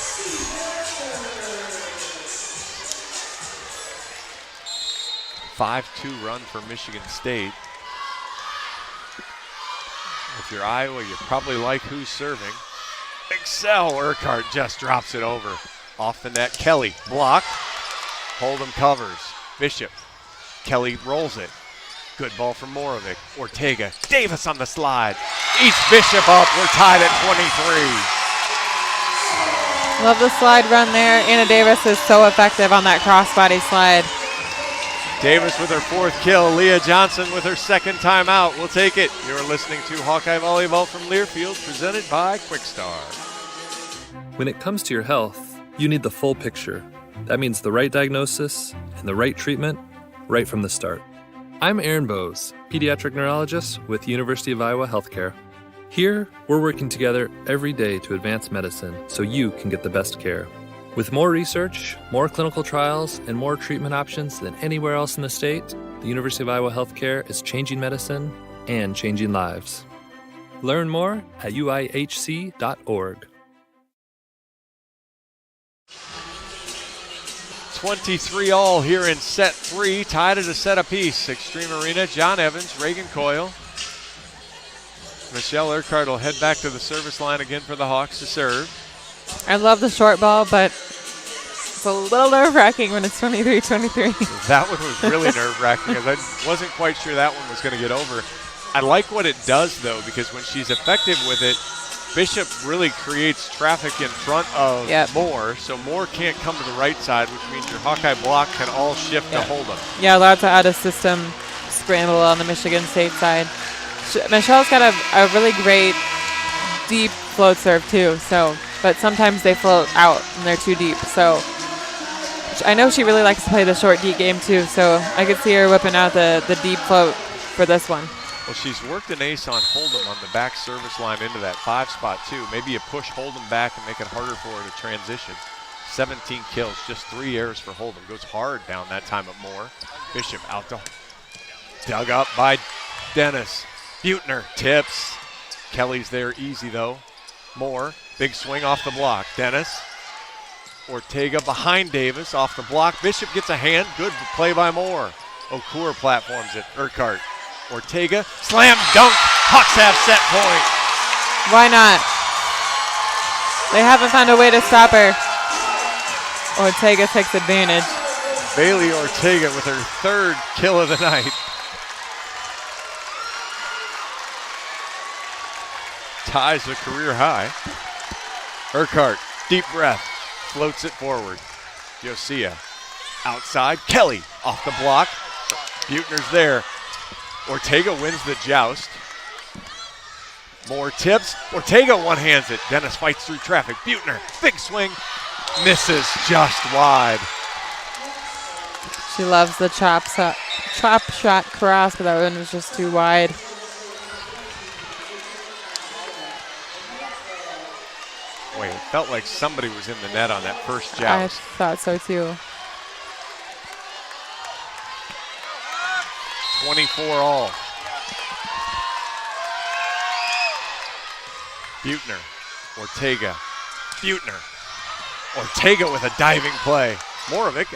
5-2 run for Michigan State. If you're Iowa, you probably like who's serving. Excel Urquhart just drops it over. Off the net, Kelly blocked. Hold'em covers. Bishop. Kelly rolls it. Good ball from Morovic. Ortega. Davis on the slide. Eats Bishop up. We're tied at 23. Love the slide run there. Anna Davis is so effective on that crossbody slide. Davis with her 4th kill. Leah Johnson with her 2nd timeout. We'll take it. You're listening to Hawkeye Volleyball from Learfield, presented by Quickstar. When it comes to your health, you need the full picture. That means the right diagnosis and the right treatment right from the start. I'm Aaron Bose, pediatric neurologist with University of Iowa Healthcare. Here, we're working together every day to advance medicine so you can get the best care. With more research, more clinical trials, and more treatment options than anywhere else in the state, the University of Iowa Healthcare is changing medicine and changing lives. Learn more at uihc.org. 23-all here in set 3, tied at a set apiece. Extreme Arena, John Evans, Reagan Coyle. Michelle Urquhart will head back to the service line again for the Hawks to serve. I love the short ball, but it's a little nerve-wracking when it's 23-23. That one was really nerve-wracking because I wasn't quite sure that one was going to get over. I like what it does, though, because when she's effective with it, Bishop really creates traffic in front of Moore, so Moore can't come to the right side, which means your Hawkeye block can all shift to hold them. Yeah, allowed to add a system scramble on the Michigan State side. Michelle's got a really great deep float serve, too, but sometimes they float out and they're too deep. So I know she really likes to play the short, deep game, too, so I could see her whipping out the deep float for this one. Well, she's worked an ace on Hold'em on the back service line into that 5 spot, too. Maybe you push Hold'em back and make it harder for her to transition. 17 kills, just 3 errors for Hold'em. Goes hard down that time at Moore. Bishop out to dug up by Dennis. Butner tips. Kelly's there easy, though. Moore, big swing off the block. Dennis. Ortega behind Davis off the block. Bishop gets a hand. Good play by Moore. Okur platforms it. Urquhart. Ortega, slam dunk. Hawks have set point. Why not? They haven't found a way to stop her. Ortega takes advantage. Bailey Ortega with her 3rd kill of the night. Ties the career high. Urquhart, deep breath, floats it forward. Josiah outside. Kelly off the block. Butner's there. Ortega wins the joust. More tips. Ortega one-hands it. Dennis fights through traffic. Butner, big swing. Misses just wide. She loves the chop shot cross, but that one was just too wide. Wait, it felt like somebody was in the net on that first joust. I thought so, too. 24-all. Butner, Ortega, Butner. Ortega with a diving play. Moravec.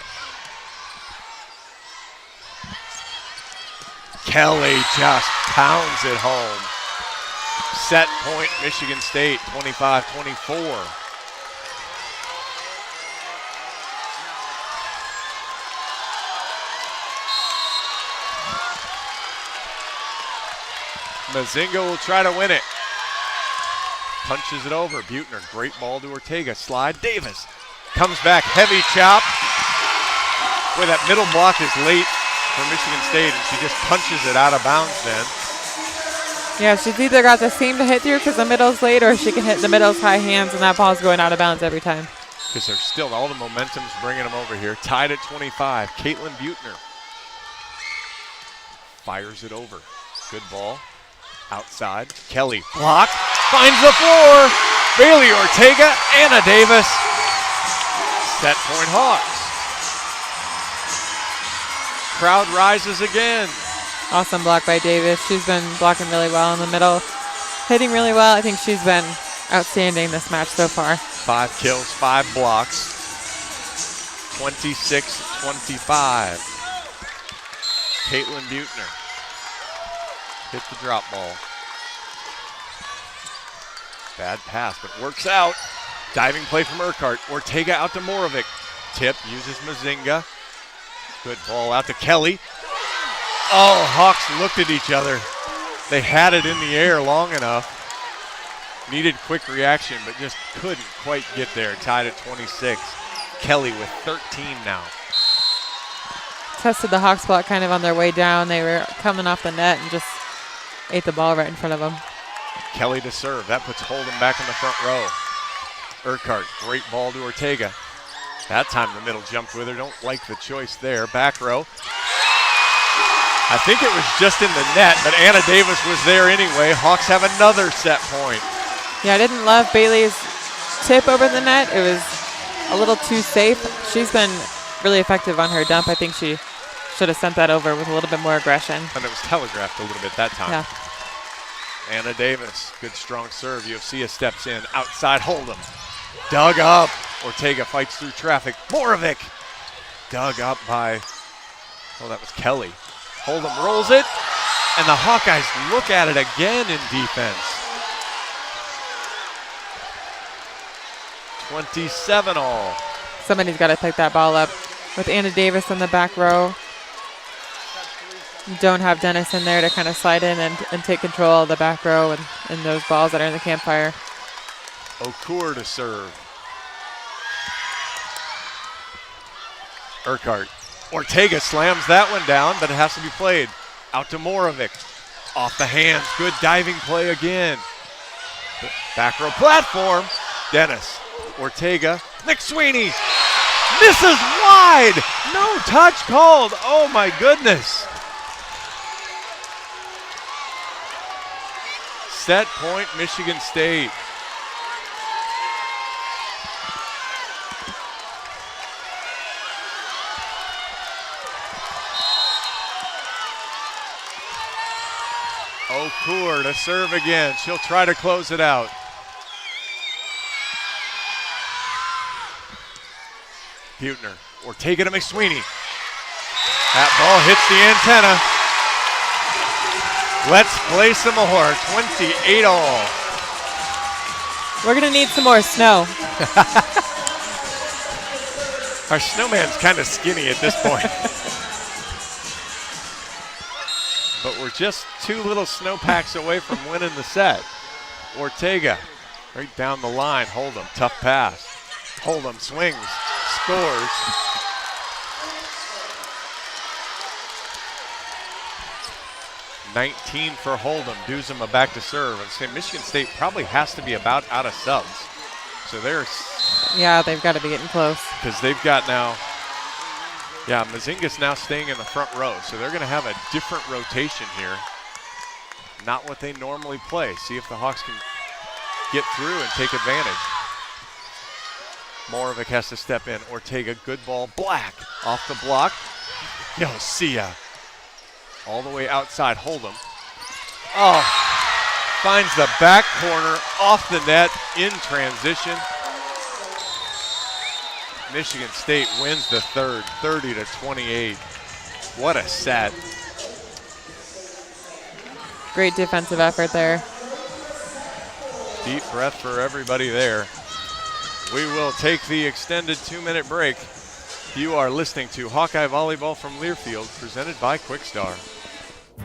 Kelly just pounds it home. Set point, Michigan State, 25-24. Mazinga will try to win it. Punches it over. Butner, great ball to Ortega. Slide. Davis comes back. Heavy chop. Boy, that middle block is late for Michigan State, and she just punches it out of bounds then. Yeah, she's either got the seam to hit through because the middle's late, or she can hit the middle's high hands, and that ball's going out of bounds every time. Because there's still all the momentum's bringing them over here. Tied at 25. Caitlin Butner fires it over. Good ball. Outside. Kelly block. Finds the floor. Bailey Ortega. Anna Davis. Set point Hawks. Crowd rises again. Awesome block by Davis. She's been blocking really well in the middle. Hitting really well. I think she's been outstanding this match so far. 5 kills, 5 blocks. 26-25. Caitlin Butner. Hit the drop ball. Bad pass, but works out. Diving play from Urquhart. Ortega out to Moravec. Tip, uses Mazinga. Good ball out to Kelly. Oh, Hawks looked at each other. They had it in the air long enough. Needed quick reaction, but just couldn't quite get there. Tied at 26. Kelly with 13 now. Tested the Hawks block kind of on their way down. They were coming off the net and just ate the ball right in front of them. Kelly to serve. That puts Holden back in the front row. Urquhart, great ball to Ortega. That time the middle jumped with her. Don't like the choice there. Back row. I think it was just in the net, but Anna Davis was there anyway. Hawks have another set point. Yeah, I didn't love Bailey's tip over the net. It was a little too safe. She's been really effective on her dump. I think she should have sent that over with a little bit more aggression. And it was telegraphed a little bit that time. Yeah. Anna Davis, good strong serve. Ufcia steps in, outside Hold'em. Dug up. Ortega fights through traffic. Moravec dug up by, oh, that was Kelly. Hold'em rolls it, and the Hawkeyes look at it again in defense. 27 all. Somebody's got to pick that ball up. With Anna Davis in the back row, you don't have Dennis in there to kind of slide in and take control of the back row and those balls that are in the campfire. Okur to serve. Urquhart. Ortega slams that one down, but it has to be played. Out to Moravec. Off the hands. Good diving play again. Back row platform. Dennis. Ortega. McSweeney. Misses wide. No touch called. Oh my goodness. Set point, Michigan State. Okur to serve again. She'll try to close it out. Butner. Ortega to McSweeney. That ball hits the antenna. Let's play some more. 28 all. We're going to need some more snow. Our snowman's kind of skinny at this point. But we're just 2 little snowpacks away from winning the set. Ortega, right down the line. Hold'em, tough pass. Hold'em swings, scores. $19 for Hold'em. Duzema back to serve. And say Michigan State probably has to be about out of subs. So yeah, they've got to be getting close. Because they've got now. Yeah, Mazinga's now staying in the front row, so they're going to have a different rotation here. Not what they normally play. See if the Hawks can get through and take advantage. Moravec has to step in. Ortega, good ball. Black off the block. Sia. All the way outside. Hold'em. Oh, finds the back corner off the net in transition. Michigan State wins the third, 30-28. What a set. Great defensive effort there. Deep breath for everybody there. We will take the extended 2-minute break. You are listening to Hawkeye Volleyball from Learfield, presented by Quickstar.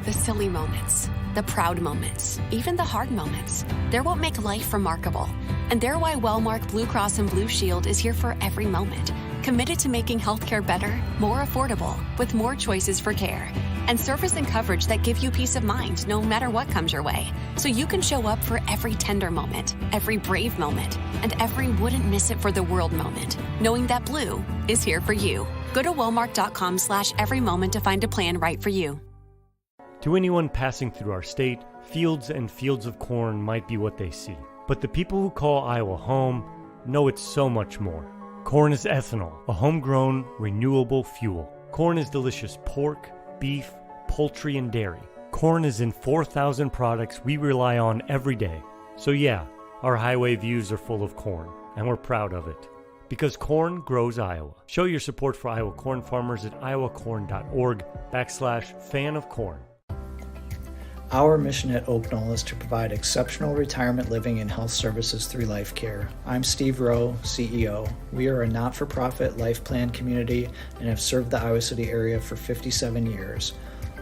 The silly moments, the proud moments, even the hard moments, they're what make life remarkable. And they're why Wellmark Blue Cross and Blue Shield is here for every moment. Committed to making healthcare better, more affordable, with more choices for care. And service and coverage that give you peace of mind no matter what comes your way. So you can show up for every tender moment, every brave moment, and every wouldn't miss it for the world moment, knowing that Blue is here for you. Go to wellmark.com/every moment to find a plan right for you. To anyone passing through our state, fields and fields of corn might be what they see. But the people who call Iowa home know it's so much more. Corn is ethanol, a homegrown, renewable fuel. Corn is delicious pork, beef, poultry, and dairy. Corn is in 4,000 products we rely on every day. So yeah, our highway views are full of corn, and we're proud of it. Because corn grows Iowa. Show your support for Iowa corn farmers at iowacorn.org/fan of corn. Our mission at Oak Knoll is to provide exceptional retirement living and health services through life care. I'm Steve Rowe, CEO. We are a not-for-profit life plan community and have served the Iowa City area for 57 years.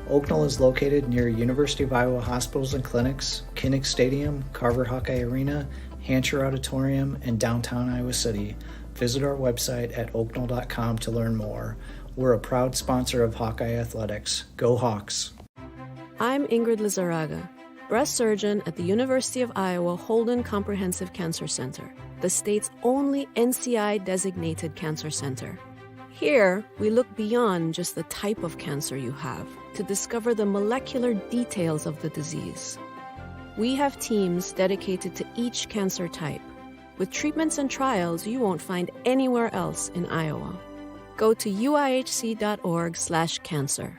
Oak Knoll is located near University of Iowa hospitals and clinics, Kinnick Stadium, Carver Hawkeye Arena, Hancher Auditorium, and downtown Iowa City. Visit our website at oakknoll.com to learn more. We're a proud sponsor of Hawkeye Athletics. Go Hawks! I'm Ingrid Lizarraga, breast surgeon at the University of Iowa Holden Comprehensive Cancer Center. the state's only NCI-designated cancer center. Here, we look beyond just the type of cancer you have to discover the molecular details of the disease. We have teams dedicated to each cancer type, with treatments and trials you won't find anywhere else in Iowa. Go to uihc.org/cancer.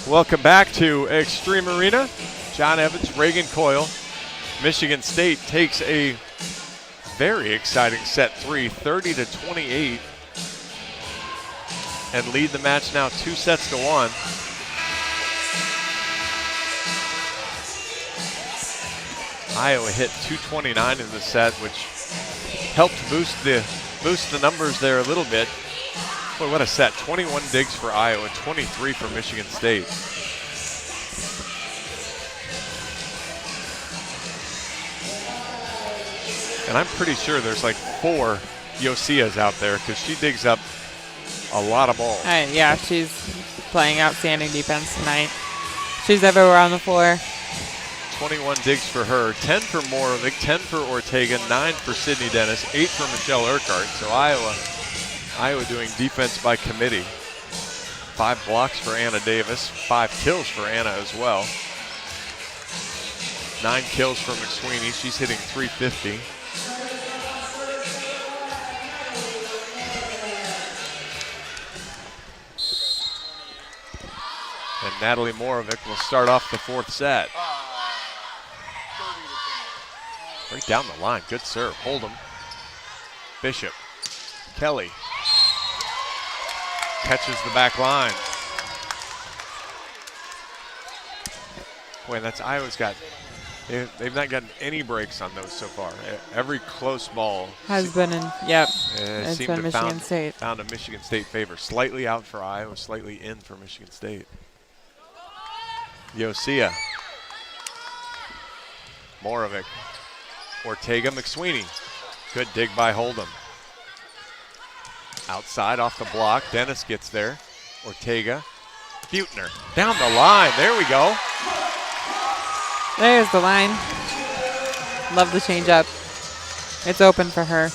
Welcome back to Extreme Arena. John Evans, Reagan Coyle. Michigan State takes a very exciting set 3, 30-28, and lead the match now 2-1. Iowa hit 229 in the set, which helped boost the numbers there a little bit. Boy, what a set. 21 digs for Iowa, 23 for Michigan State. And I'm pretty sure there's like 4 Yoseas out there because she digs up a lot of balls. Yeah, she's playing outstanding defense tonight. She's everywhere on the floor. 21 digs for her, 10 for Morovic, 10 for Ortega, 9 for Sydney Dennis, 8 for Michelle Urquhart. So Iowa doing defense by committee. 5 blocks for Anna Davis, 5 kills for Anna as well. 9 kills for McSweeney. She's hitting .350. And Natalie Morovic will start off the 4th set. Right down the line, good serve. Hold'em. Bishop. Kelly. Catches the back line. Boy, that's Iowa's got. They've not gotten any breaks on those so far. Every close ball has been in. Yep, it's been Michigan State. Found a Michigan State favor. Slightly out for Iowa, slightly in for Michigan State. Yosea. Morovic. Ortega, McSweeney. Good dig by Hold'em. Outside off the block. Dennis gets there. Ortega. Butner. Down the line. There we go. There's the line. Love the change up. It's open for her.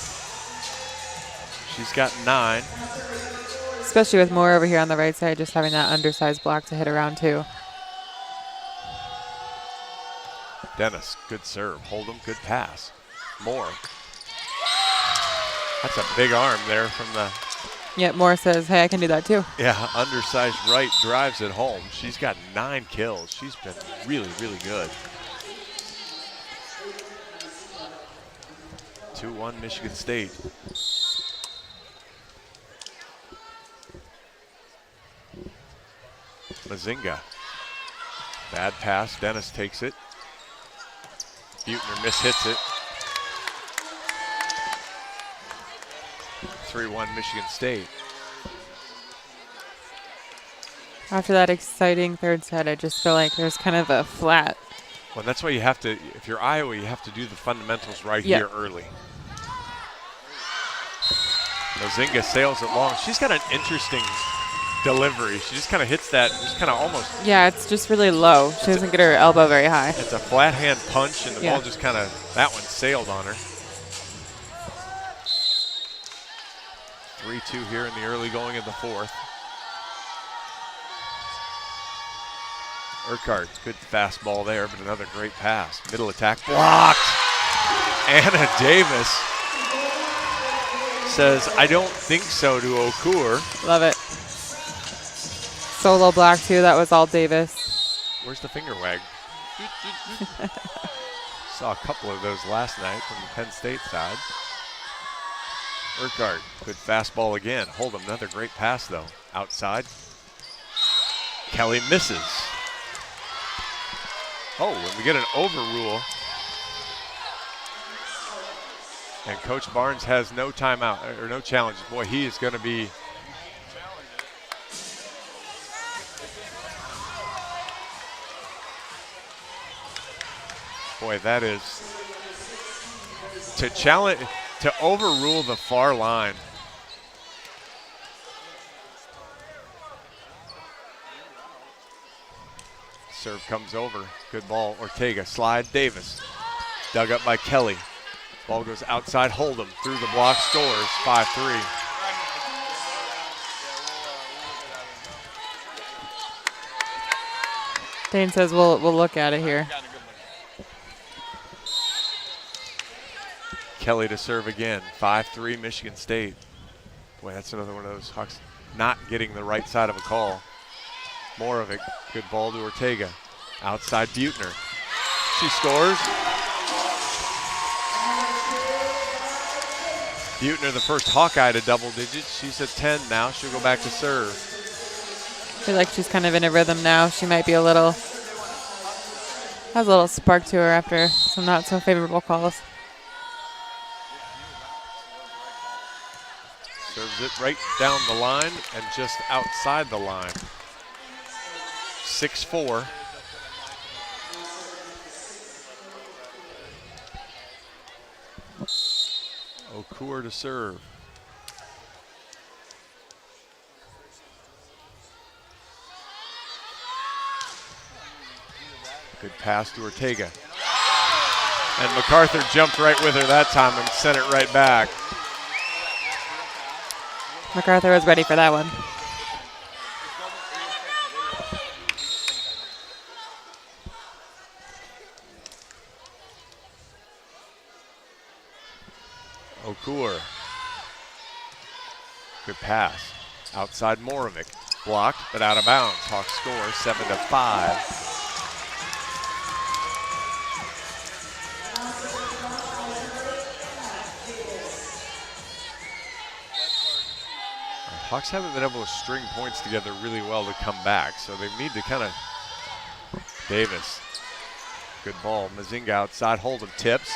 She's got 9. Especially with Moore over here on the right side, just having that undersized block to hit around too. Dennis, good serve. Hold'em, good pass. Moore. That's a big arm there from the. Yeah, Moore says, hey, I can do that too. Yeah, undersized right drives it home. She's got 9 kills. She's been really, really good. 2-1 Michigan State. Mazinga. Bad pass. Dennis takes it. Butner mishits it. 3-1 Michigan State. After that exciting 3rd set, I just feel like there's kind of a flat. Well, that's why you have to, if you're Iowa, you have to do the fundamentals right here early. Mazinga sails it long. She's got an interesting delivery. She just kind of hits that, just kind of almost. Yeah, it's just really low. She doesn't get her elbow very high. It's a flat hand punch, and the ball just kind of, that one sailed on her. 3-2 here in the early going of the 4th. Urquhart, good fastball there, but another great pass. Middle attack blocked. Anna Davis says, I don't think so to Okur. Love it. Solo block too, that was all Davis. Where's the finger wag? Saw a couple of those last night from the Penn State side. Urquhart, good fastball again. Hold'em, another great pass though. Outside. Kelly misses. Oh, and we get an overrule. And Coach Barnes has no timeout, or no challenges. Boy, he is going to be. Boy, that is to challenge, to overrule the far line. Serve comes over. Good ball. Ortega, slide, Davis. Dug up by Kelly. Ball goes outside, Hold'em. Through the block, scores, 5-3. Dane says we'll look at it here. Kelly to serve again, 5-3 Michigan State. Boy, that's another one of those Hawks not getting the right side of a call. More of it. Good ball to Ortega. Outside Buechner. She scores. Buechner, the first Hawkeye to double digits. She's at 10 now. She'll go back to serve. I feel like she's kind of in a rhythm now. She might be has a little spark to her after some not so favorable calls. Serves it right down the line and just outside the line. 6-4. Okur to serve. Good pass to Ortega. And MacArthur jumped right with her that time and sent it right back. MacArthur was ready for that one. Okur. Good pass. Outside Morovic. Blocked, but out of bounds. Hawks score 7-5. Hawks haven't been able to string points together really well to come back, so they need to kind of. Davis. Good ball. Mazinga outside. Hold'em tips.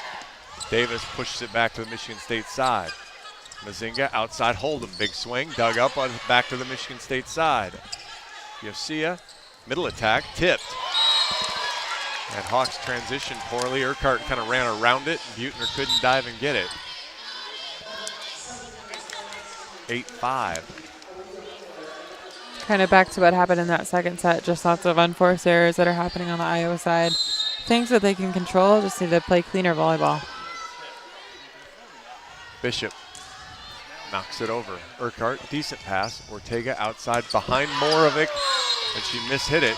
Davis pushes it back to the Michigan State side. Mazinga outside Hold'em. Big swing. Dug up on back to the Michigan State side. Yosia, middle attack. Tipped. And Hawks transitioned poorly. Urquhart kind of ran around it. And Buechner couldn't dive and get it. 8-5. Kind of back to what happened in that second set. Just lots of unforced errors that are happening on the Iowa side. Things that they can control, just need to play cleaner volleyball. Bishop knocks it over. Urquhart, decent pass. Ortega outside behind Morovic, and she mishit it.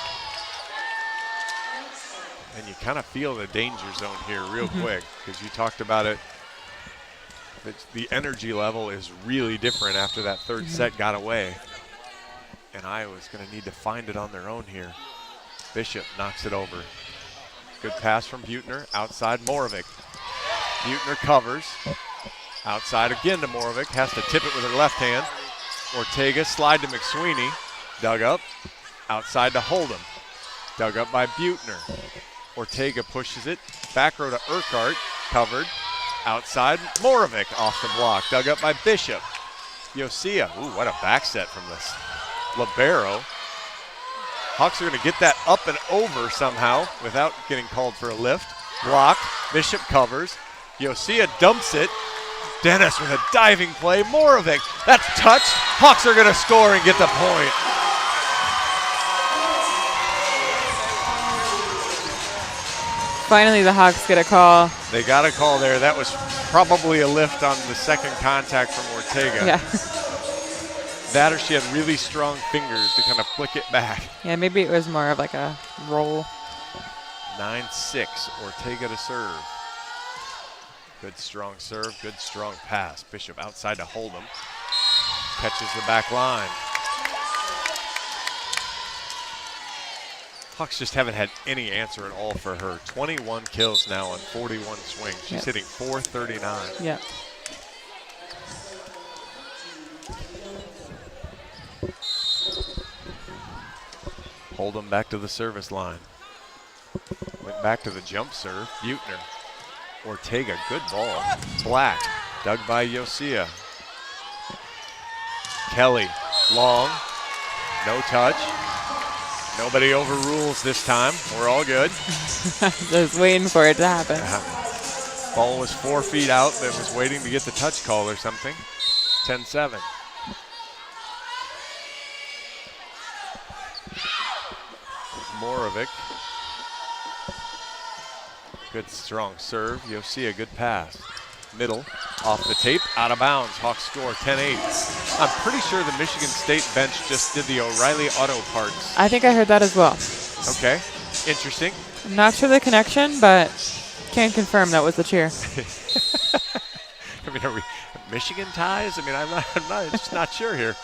And you kind of feel the danger zone here real quick, because you talked about it. The energy level is really different after that third set got away. And Iowa's going to need to find it on their own here. Bishop knocks it over. Good pass from Buechner. Outside Morovic. Buechner covers. Outside again to Morovic. Has to tip it with her left hand. Ortega slide to McSweeney. Dug up. Outside to Hold'em. Dug up by Buechner. Ortega pushes it. Back row to Urquhart. Covered. Outside Morovic off the block. Dug up by Bishop. Yosia. Ooh, what a back set from this libero. Hawks are going to get that up and over somehow without getting called for a lift. Blocked. Bishop covers. Yosia dumps it. Dennis with a diving play. Morovic. That's touched. Hawks are going to score and get the point. Finally, the Hawks get a call. They got a call there. That was probably a lift on the second contact from Ortega. Yeah. That or she had really strong fingers to kind of flick it back. Yeah, maybe it was more of like a roll. 9-6, Ortega to serve. Good strong serve, good strong pass. Bishop outside to Hold'em. Catches the back line. Hawks just haven't had any answer at all for her. 21 kills now on 41 swings. She's hitting .439. Yeah. Oldham back to the service line. Went back to the jump serve. Buechner. Ortega, good ball. Black, dug by Yosia. Kelly, long, no touch. Nobody overrules this time. We're all good. Just waiting for it to happen. Ball was 4 feet out, but was waiting to get the touch call or something. 10-7. Morovic. Good strong serve. Yosia, good pass. Middle, off the tape, out of bounds. Hawks score 10-8. I'm pretty sure the Michigan State bench just did the O'Reilly Auto Parts. I think I heard that as well. Okay, interesting. I'm not sure the connection, but can't confirm that was the cheer. I mean, are we Michigan ties? I mean, I'm just not sure here.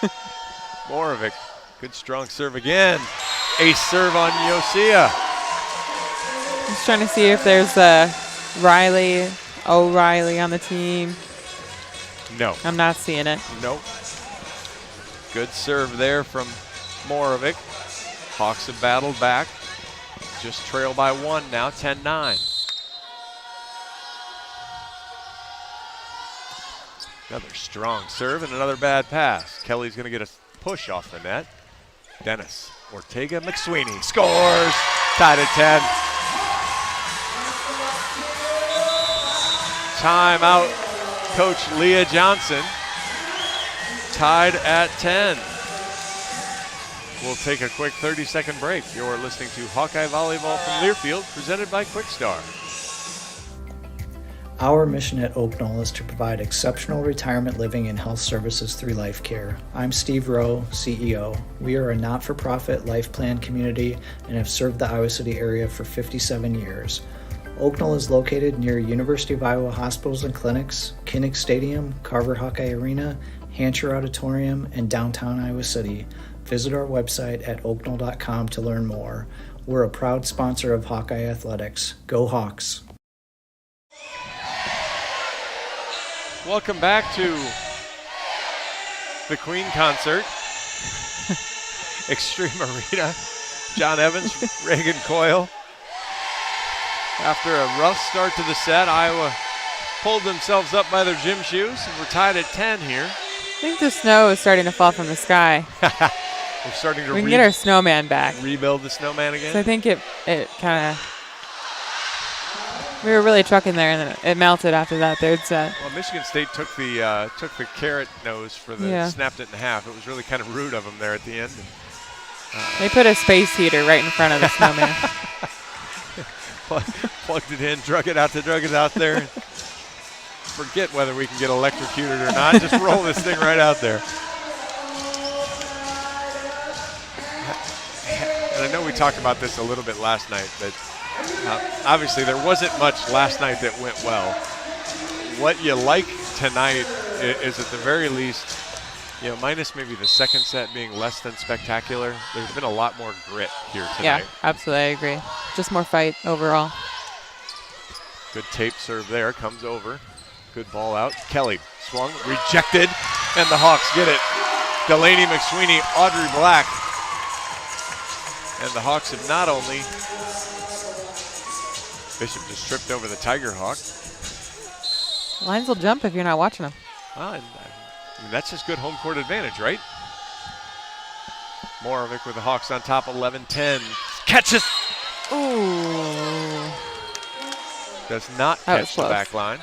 Morovic, good strong serve again. Ace serve on Yosia. Just trying to see if there's O'Reilly on the team. No. I'm not seeing it. Nope. Good serve there from Morovic. Hawks have battled back. Just trail by 1 now, 10-9. Another strong serve and another bad pass. Kelly's going to get a push off the net. Dennis, Ortega, McSweeney scores. Tied at 10. Timeout, Coach Leah Johnson. Tied at 10. We'll take a quick 30-second break. You're listening to Hawkeye Volleyball from Learfield, presented by Quickstar. Our mission at Oak Knoll is to provide exceptional retirement living and health services through life care. I'm Steve Rowe, CEO. We are a not-for-profit life plan community and have served the Iowa City area for 57 years. Oak Knoll is located near University of Iowa hospitals and clinics, Kinnick Stadium, Carver Hawkeye Arena, Hancher Auditorium, and downtown Iowa City. Visit our website at oakknoll.com to learn more. We're a proud sponsor of Hawkeye Athletics. Go Hawks! Welcome back to the Queen concert. Extreme Arena. John Evans, Reagan Coyle. After a rough start to the set, Iowa pulled themselves up by their gym shoes, and we're tied at 10 here. I think the snow is starting to fall from the sky. We're starting to we can get our snowman back. Rebuild the snowman again? So I think it kind of... We were really trucking there, and then it melted after that third set. Well, Michigan State took the carrot nose for the snapped it in half. It was really kind of rude of them there at the end. They put a space heater right in front of the snowman. Plugged it in, drug it out there. Forget whether we can get electrocuted or not. Just roll this thing right out there. And I know we talked about this a little bit last night, but obviously there wasn't much last night that went well. What you like tonight is at the very least, minus maybe the second set being less than spectacular, there's been a lot more grit here tonight. Yeah, absolutely, I agree. Just more fight overall. Good tape serve there, comes over. Good ball out. Kelly swung, rejected, and the Hawks get it. Delaney McSweeney, Audrey Black. And the Hawks have not only... Bishop just tripped over the Tiger Hawk. Lines will jump if you're not watching them. Well, and, that's just good home court advantage, right? Morovic with the Hawks on top, 11-10. Catches! Ooh. Does not catch the back line.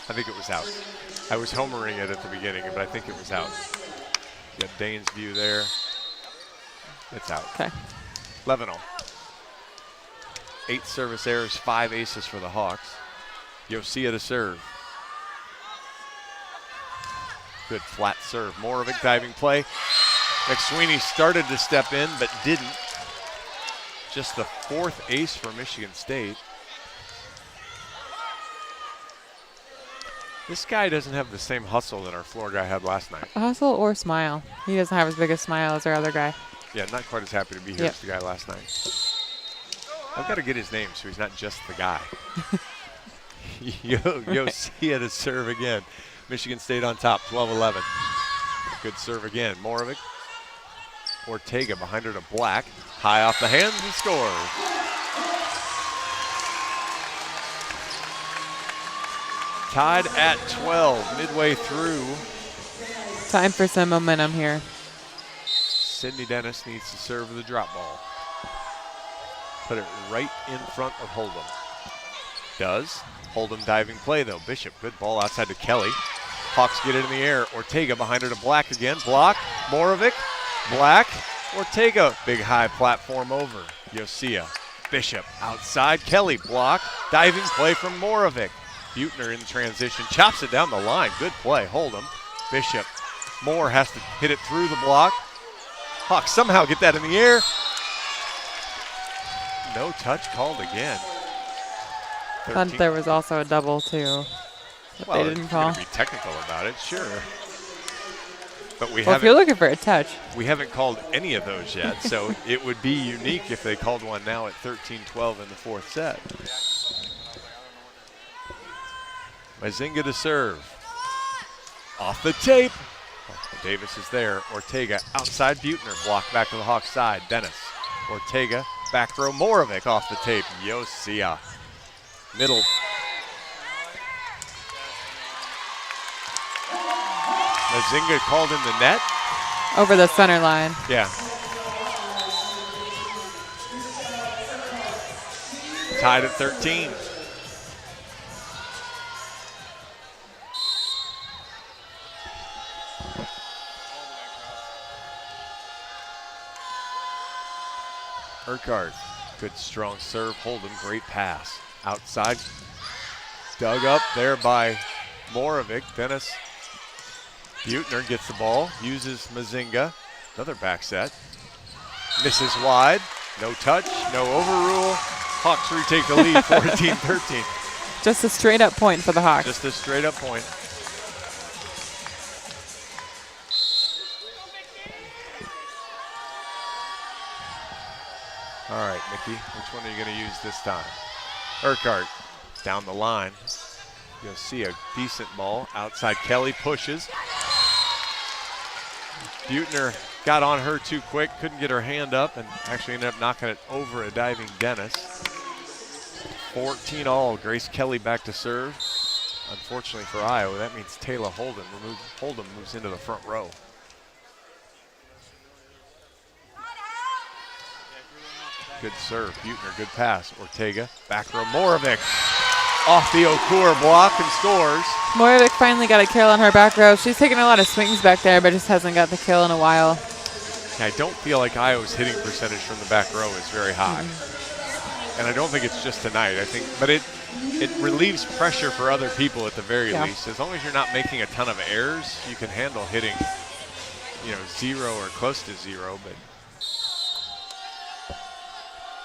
I think it was out. I was homering it at the beginning, but I think it was out. You got Dane's view there. It's out. Okay. 11-0. 8 service errors, 5 aces for the Hawks. Yosia to serve. Good flat serve. Morovic diving play. McSweeney started to step in, but didn't. Just the 4th ace for Michigan State. This guy doesn't have the same hustle that our floor guy had last night. Hustle or smile. He doesn't have as big a smile as our other guy. Yeah, not quite as happy to be here as the guy last night. I've got to get his name so he's not just the guy. Yosia to serve again. Michigan State on top, 12-11. Good serve again. Morovic. Ortega behind her to Black. High off the hands and scores. Tied at 12 midway through. Time for some momentum here. Sydney Dennis needs to serve the drop ball. Put it right in front of Hold'em. Does. Hold'em diving play though. Bishop, good ball outside to Kelly. Hawks get it in the air. Ortega behind her to Black again. Block. Morovic. Black. Ortega. Big high platform over. Yosia. Bishop outside. Kelly block. Diving play from Morovic. Buechner in transition. Chops it down the line. Good play. Hold'em. Bishop. Moore has to hit it through the block. Hawks somehow get that in the air. No touch called again. Thought there was also a double too. Well, they didn't call. Be technical about it, sure. But well, if you're looking for a touch, we haven't called any of those yet, so it would be unique if they called one now at 13-12 in the fourth set. Mazinga to serve. Off the tape. Davis is there. Ortega outside Buechner. Block back to the Hawks side. Dennis. Ortega. Back row. Morovic off the tape. Yosia. Middle. Mazinga called in the net. Over the center line. Yeah. Tied at 13. Urquhart, good strong serve. Hold'em, great pass. Outside, dug up there by Morovic. Dennis Buechner gets the ball, uses Mazinga. Another back set. Misses wide. No touch, no overrule. Hawks retake the lead, 14-13. Just a straight up point for the Hawks. Just a straight up point. All right, Mickey, which one are you going to use this time? Urquhart down the line. You'll see a decent ball. Outside Kelly pushes. Buechner got on her too quick, couldn't get her hand up, and actually ended up knocking it over a diving Dennis. 14 all. Grace Kelly back to serve. Unfortunately for Iowa, that means Taylor Hold'em moves into the front row. Good serve. Buechner, good pass. Ortega, back row. Morovic off the Okur block and scores. Morovic finally got a kill on her back row. She's taken a lot of swings back there, but just hasn't got the kill in a while. Yeah, I don't feel like Iowa's hitting percentage from the back row is very high. And I don't think it's just tonight. I think, but it relieves pressure for other people at the very least. As long as you're not making a ton of errors, you can handle hitting, 0 or close to 0. But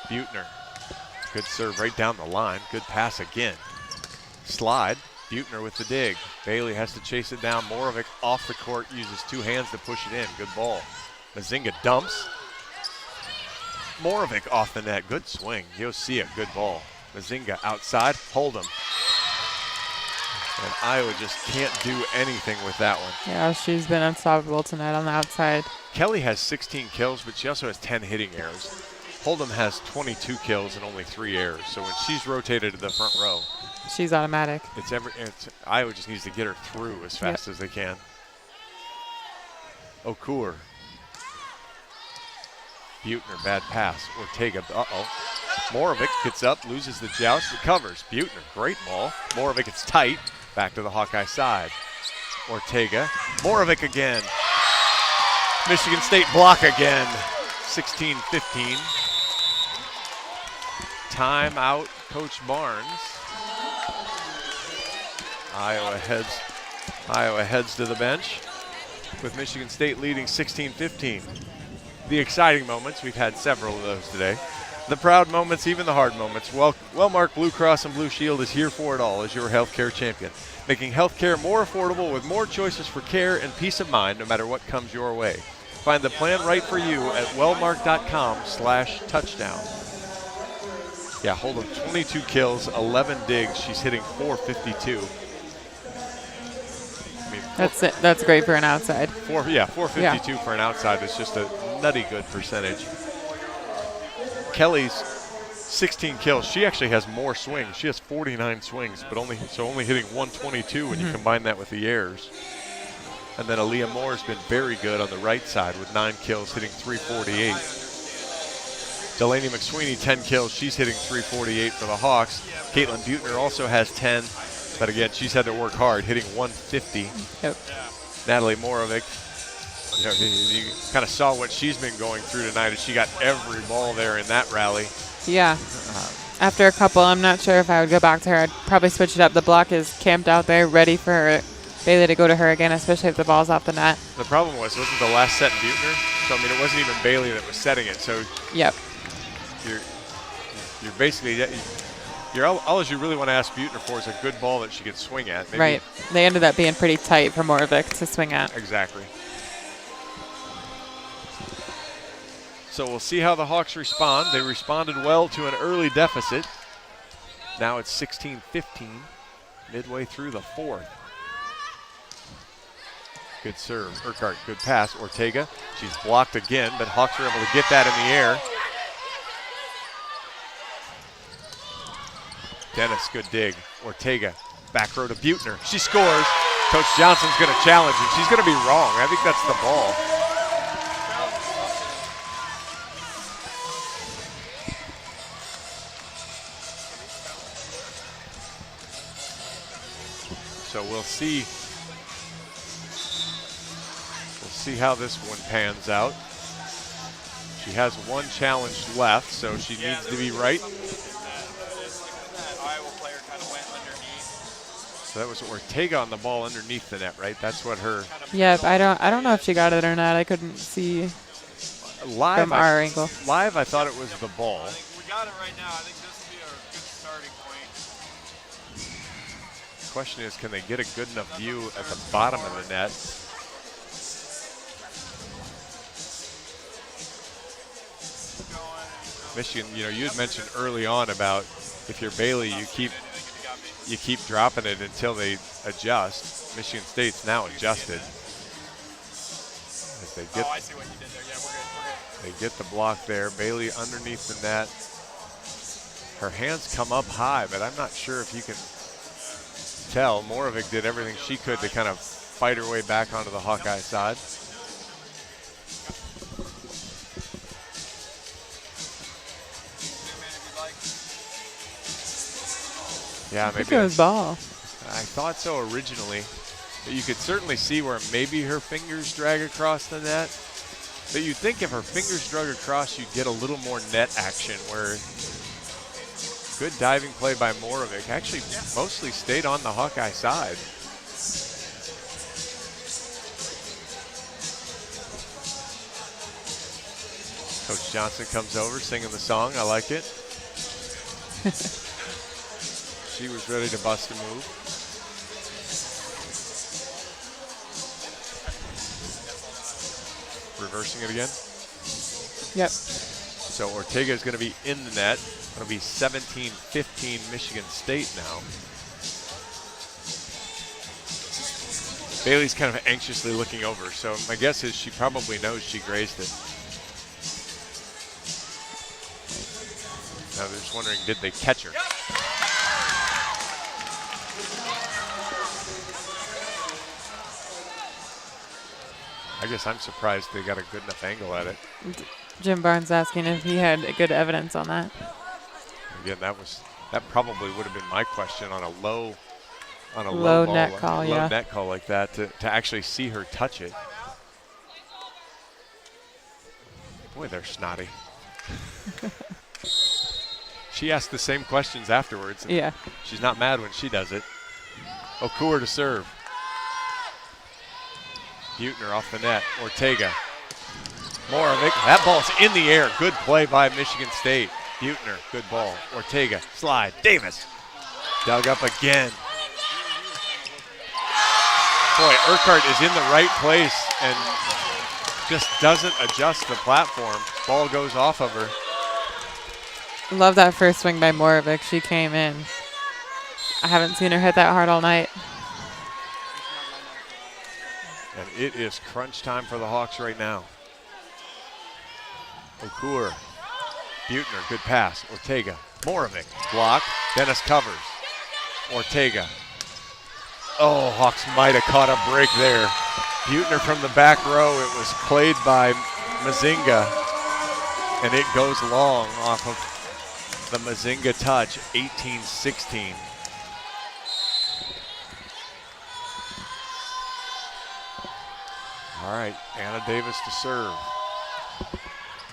Buechner, good serve right down the line. Good pass again. Slide. Buechner with the dig. Bailey has to chase it down. Morovic off the court, uses two hands to push it in. Good ball. Mazinga dumps. Morovic off the net. Good swing. Yosia, good ball. Mazinga outside. Hold'em. And Iowa just can't do anything with that one. Yeah, she's been unstoppable tonight on the outside. Kelly has 16 kills, but she also has 10 hitting errors. Hold'em has 22 kills and only 3 errors. So when she's rotated to the front row, she's automatic. Iowa just needs to get her through as fast as they can. Okur. Buechner, bad pass. Ortega, Morovic gets up, loses the joust, recovers. Buechner, great ball. Morovic, it's tight. Back to the Hawkeye side. Ortega. Morovic again. Michigan State block again. 16-15. Timeout, Coach Barnes. Iowa heads to the bench with Michigan State leading 16-15. The exciting moments, we've had several of those today. The proud moments, even the hard moments. Wellmark Blue Cross and Blue Shield is here for it all as your healthcare champion, making healthcare more affordable with more choices for care and peace of mind no matter what comes your way. Find the plan right for you at wellmark.com/touchdown. Yeah, Hold'em 22 kills, 11 digs. She's hitting .452. That's it. That's great for an outside. 452 for an outside is just a nutty good percentage. Kelly's 16 kills. She actually has more swings. She has 49 swings, but only hitting 122 when you combine that with the errors. And then Aaliyah Moore's been very good on the right side with 9 kills, hitting 348. Delaney McSweeney, 10 kills. She's hitting 348 for the Hawks. Caitlin Buettner also has 10, but again, she's had to work hard, hitting 150. Yep. Natalie Morovic, you kind of saw what she's been going through tonight, and she got every ball there in that rally. Yeah. After a couple, I'm not sure if I would go back to her. I'd probably switch it up. The block is camped out there, ready for her, Bailey to go to her again, especially if the ball's off the net. The problem wasn't the last set Buettner, so I mean, it wasn't even Bailey that was setting it. So yep. You're basically, all you really want to ask Buettner for is a good ball that she can swing at. Maybe. Right. They ended up being pretty tight for Morovic to swing at. Exactly. So we'll see how the Hawks respond. They responded well to an early deficit. Now it's 16-15, midway through the fourth. Good serve, Urquhart, good pass, Ortega. She's blocked again, but Hawks are able to get that in the air. Dennis, good dig. Ortega, back row to Buettner. She scores. Coach Johnson's going to challenge, and she's going to be wrong. I think that's the ball. So we'll see how this one pans out. She has one challenge left, so she needs to be right. So that was Ortega on the ball underneath the net, right? That's what her. Yep, I don't know if she got it or not. I couldn't see live from our angle. Live, I thought it was the ball. I think we got it right now. I think this will be a good starting point. The question is, can they get a good enough view at the bottom of the net? Michigan, you had mentioned early on about if you're Bailey, you keep dropping it until they adjust. Michigan State's now adjusted. As they get, I see what you did there. Yeah, we're good. They get the block there. Bailey underneath the net. Her hands come up high, but I'm not sure if you can tell. Morovic did everything she could to kind of fight her way back onto the Hawkeye side. Yeah, maybe it was ball. I thought so originally, but you could certainly see where maybe her fingers drag across the net. But you'd think if her fingers drug across, you'd get a little more net action. Where good diving play by Morovic actually mostly stayed on the Hawkeye side. Coach Johnson comes over singing the song. I like it. She was ready to bust a move. Reversing it again. Yep. So Ortega is going to be in the net. It'll be 17-15 Michigan State now. Bailey's kind of anxiously looking over, so my guess is she probably knows she grazed it. Now they're just wondering, did they catch her? I guess I'm surprised they got a good enough angle at it. Jim Barnes asking if he had good evidence on that. Again, that probably would have been my question on a low net call, low net call like that to actually see her touch it. Boy, they're snotty. She asked the same questions afterwards. Yeah. She's not mad when she does it. Okur to serve. Buettner off the net. Ortega. Morovic. That ball's in the air. Good play by Michigan State. Buettner. Good ball. Ortega. Slide. Davis. Dug up again. Boy, Urquhart is in the right place and just doesn't adjust the platform. Ball goes off of her. Love that first swing by Morovic. She came in. I haven't seen her hit that hard all night. And it is crunch time for the Hawks right now. Okur. Buettner, good pass. Ortega. Moravec, block. Dennis covers. Ortega. Oh, Hawks might have caught a break there. Buettner from the back row. It was played by Mazinga, and it goes long off of the Mazinga touch, 18-16. All right, Anna Davis to serve.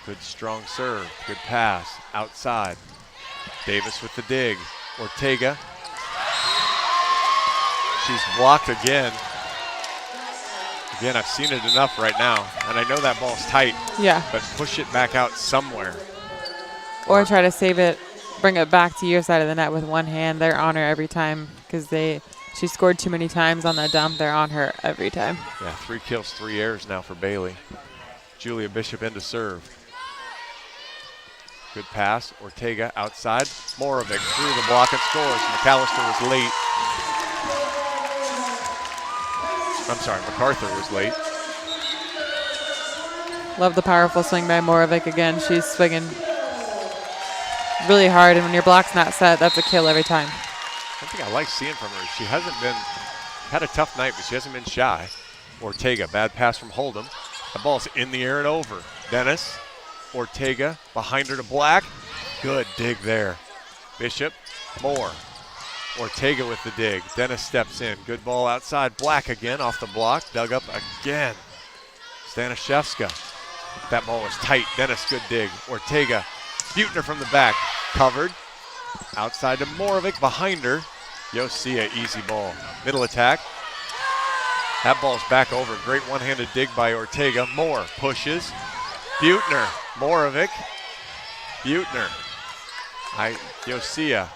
Good strong serve, good pass, outside. Davis with the dig. Ortega. She's blocked again. Again, I've seen it enough right now, and I know that ball's tight. Yeah. But push it back out somewhere. Or try to save it, bring it back to your side of the net with one hand. They're on her every time because she scored too many times on that dump. They're on her every time. Yeah, 3 kills, 3 errors now for Bailey. Julia Bishop in to serve. Good pass. Ortega outside. Moravec through the block and scores. McAllister was late. I'm sorry, MacArthur was late. Love the powerful swing by Moravec again. She's swinging really hard, and when your block's not set, that's a kill every time. One thing I like seeing from her, she hasn't been, had a tough night, but she hasn't been shy. Ortega, bad pass from Hold'em. The ball's in the air and over. Dennis, Ortega, behind her to Black. Good dig there. Bishop, Moore. Ortega with the dig. Dennis steps in. Good ball outside. Black again off the block. Dug up again. Stanishevska. That ball was tight. Dennis, good dig. Ortega. Buettner from the back. Covered. Outside to Moravec. Behind her. Yosia, easy ball. Middle attack. That ball's back over. Great one-handed dig by Ortega. Moore pushes. Buettner. Moravec. Buettner. Yosia.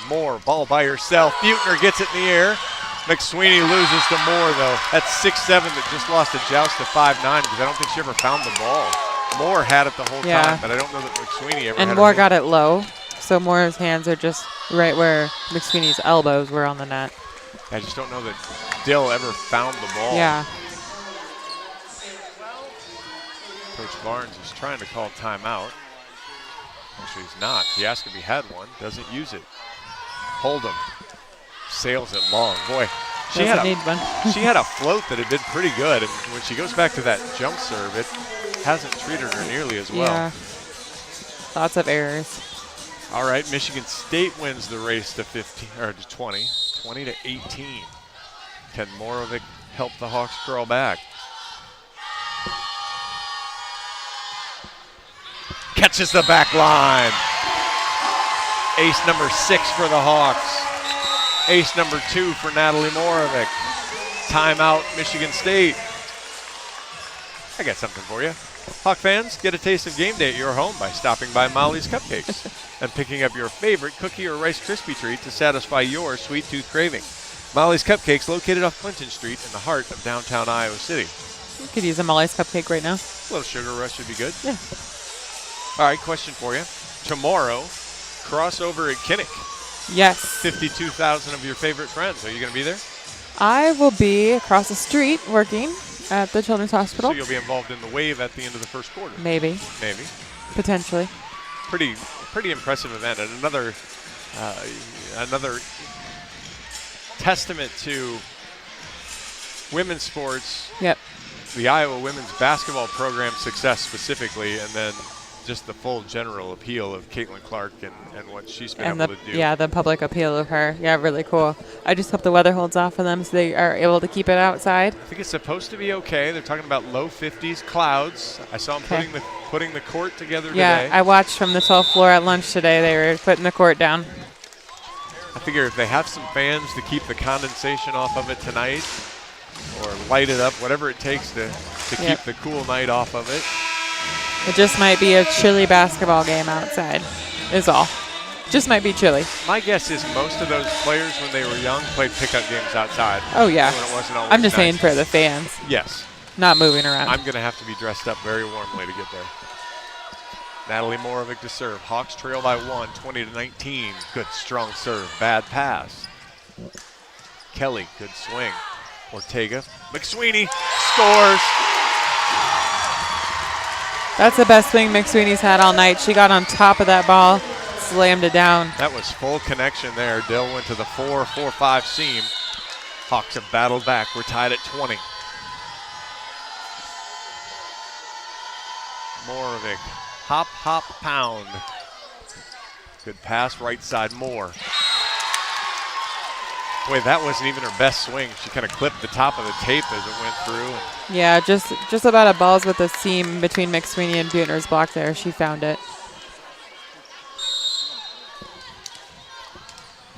Moore, ball by herself. Buettner gets it in the air. McSweeney loses to Moore, though. That's 6-7 that just lost a joust to 5-9 because I don't think she ever found the ball. Moore had it the whole time, but I don't know that McSweeney ever had it. And Moore got it low, so Moore's hands are just right where McSweeney's elbows were on the net. I just don't know that Dill ever found the ball. Yeah. Coach Barnes is trying to call timeout. Actually, he's not. He asked if he had one. Doesn't use it. Hold'em. Sails it long. Boy, she had a float that had been pretty good. And when she goes back to that jump serve, it hasn't treated her nearly as well. Yeah. Lots of errors. All right, Michigan State wins the race to 15 or to 20 to 18. Can Moravec help the Hawks crawl back? Catches the back line. Ace number 6 for the Hawks. Ace number 2 for Natalie Moravec. Timeout, Michigan State. I got something for you. Hawk fans, get a taste of game day at your home by stopping by Molly's Cupcakes and picking up your favorite cookie or Rice Krispie treat to satisfy your sweet tooth craving. Molly's Cupcakes, located off Clinton Street in the heart of downtown Iowa City. You could use a Molly's Cupcake right now. A little sugar rush would be good. Yeah. All right, question for you. Tomorrow, crossover at Kinnick. Yes. 52,000 of your favorite friends. Are you going to be there? I will be across the street working at the Children's Hospital. So you'll be involved in the wave at the end of the first quarter. Maybe. Maybe. Potentially. Pretty impressive event, and another testament to women's sports. Yep. The Iowa women's basketball program success specifically, and then just the full general appeal of Caitlin Clark and what she's been able to do. Yeah, the public appeal of her. Yeah, really cool. I just hope the weather holds off for them so they are able to keep it outside. I think it's supposed to be okay. They're talking about low 50s, clouds. I saw them putting the court together today. Yeah, I watched from the 12th floor at lunch today. They were putting the court down. I figure if they have some fans to keep the condensation off of it tonight or light it up, whatever it takes to keep the cool night off of it. It just might be a chilly basketball game outside is all. Just might be chilly. My guess is most of those players when they were young played pickup games outside. Oh, yeah. When it wasn't always I'm just nice. saying for the fans. Yes. Not moving around. I'm going to have to be dressed up very warmly to get there. Natalie Moravec to serve. Hawks trail by 1, 20-19. Good strong serve. Bad pass. Kelly, good swing. Ortega. McSweeney scores. That's the best swing McSweeney's had all night. She got on top of that ball, slammed it down. That was full connection there. Dill went to the 4-4-5 seam. Hawks have battled back. We're tied at 20. Moravec, hop, hop, pound. Good pass, right side, Moore. Boy, that wasn't even her best swing. She kind of clipped the top of the tape as it went through. Yeah, just about a balls with the seam between McSweeney and Buettner's block there. She found it.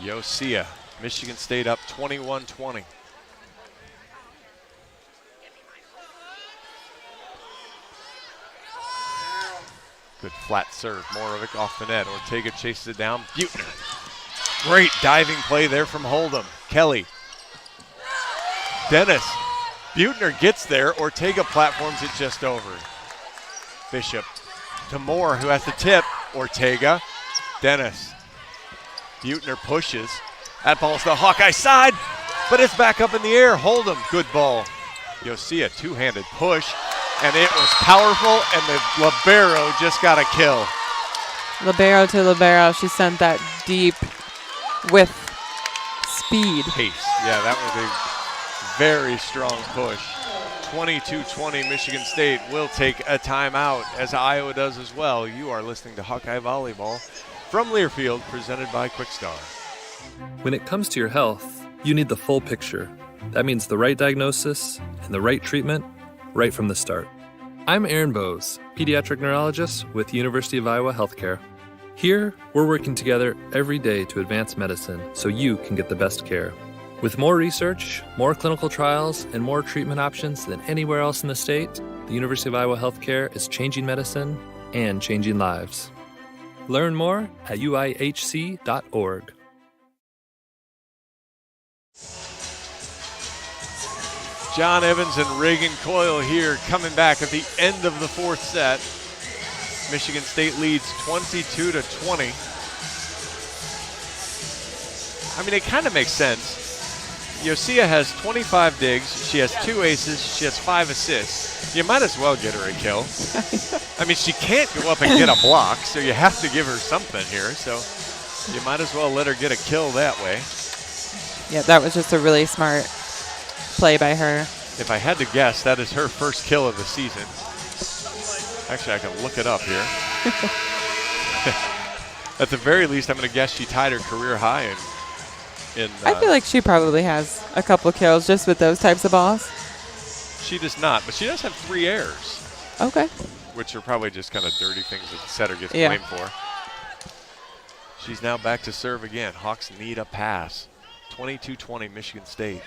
Yosia, Michigan State up 21-20. Good flat serve. Moravec off the net. Ortega chases it down. Buettner. Great diving play there from Hold'em. Kelly. Dennis. Buettner gets there. Ortega platforms it just over. Bishop to Moore, who has the tip. Ortega. Dennis. Buettner pushes. That ball's the Hawkeye side, but it's back up in the air. Hold'em. Good ball. Yosia, two-handed push. And it was powerful, and the libero just got a kill. Libero to libero. She sent that deep with speed. Pace. Yeah, that was a very strong push. 22-20, Michigan State will take a timeout, as Iowa does as well. You are listening to Hawkeye Volleyball from Learfield, presented by Quickstar. When it comes to your health, you need the full picture. That means the right diagnosis and the right treatment right from the start. I'm Aaron Bowes, pediatric neurologist with University of Iowa Healthcare. Here, we're working together every day to advance medicine so you can get the best care. With more research, more clinical trials, and more treatment options than anywhere else in the state, the University of Iowa Healthcare is changing medicine and changing lives. Learn more at uihc.org. John Evans and Reagan Coyle here, coming back at the end of the fourth set. Michigan State leads 22-20. I mean, it kind of makes sense. Yosia has 25 digs. She has 2 aces. She has 5 assists. You might as well get her a kill. I mean, she can't go up and get a block, so you have to give her something here. So you might as well let her get a kill that way. Yeah, that was just a really smart play by her. If I had to guess, that is her first kill of the season. Actually, I can look it up here. At the very least, I'm going to guess she tied her career high in I feel like she probably has a couple kills just with those types of balls. She does not, but she does have 3 errors. Okay. Which are probably just kind of dirty things that the setter gets blamed for. She's now back to serve again. Hawks need a pass. 22-20 Michigan State.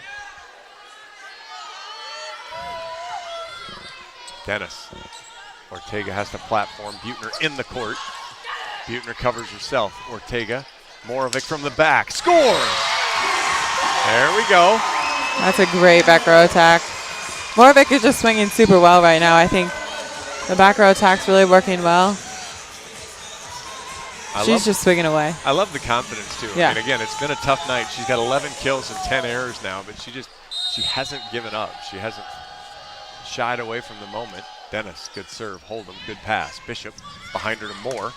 Dennis. Ortega has to platform. Buettner in the court. Buettner covers herself. Ortega. Moravec from the back. Scores! There we go. That's a great back row attack. Moravec is just swinging super well right now. I think the back row attack's really working well. She's just swinging away. I love the confidence, too. Yeah. I mean, again, it's been a tough night. She's got 11 kills and 10 errors now, but she hasn't given up. She hasn't shied away from the moment. Dennis, good serve. Hold'em, good pass. Bishop behind her to Moore.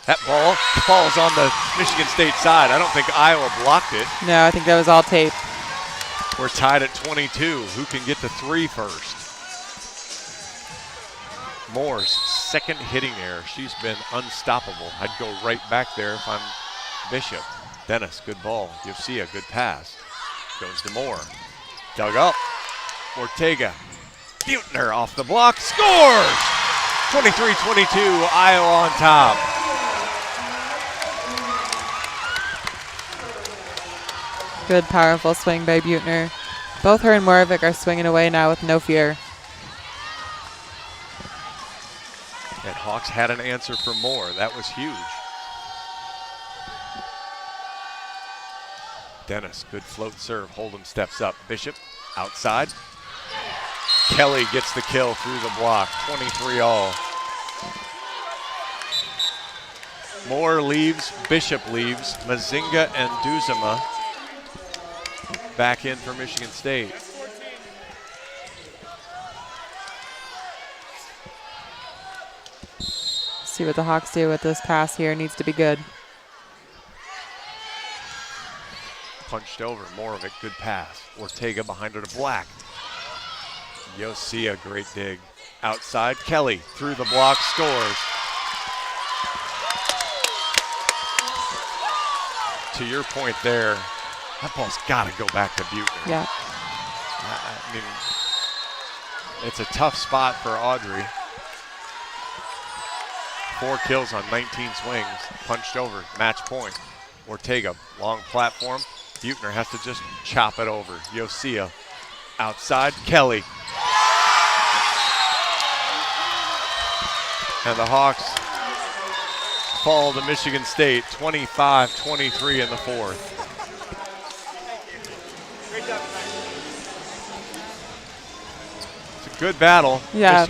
That ball falls on the Michigan State side. I don't think Iowa blocked it. No, I think that was all tape. We're tied at 22. Who can get to 3 first? Moore's second hitting error. She's been unstoppable. I'd go right back there if I'm Bishop. Dennis, good ball. Yosia, good pass. Goes to Moore. Dug up. Ortega. Buettner off the block. Scores! 23-22, Iowa on top. Good, powerful swing by Buettner. Both her and Moravec are swinging away now with no fear. And Hawks had an answer for Moore. That was huge. Dennis, good float serve. Hold'em steps up. Bishop, outside. Kelly gets the kill through the block. 23-all. Moore leaves. Bishop leaves. Mazinga and Duzema back in for Michigan State. see what the Hawks do with this pass here. Needs to be good. Punched over, Morovic, good pass. Ortega behind her to Black. Yosia, great dig. Outside, Kelly through the block, scores. To your point there, that ball's got to go back to Buechner. Yeah. I mean, it's a tough spot for Audrey. 4 kills on 19 swings, punched over, match point. Ortega, long platform. Buechner has to just chop it over. Yosia, outside, Kelly. And the Hawks fall to Michigan State, 25-23 in the fourth. It's a good battle. Yeah.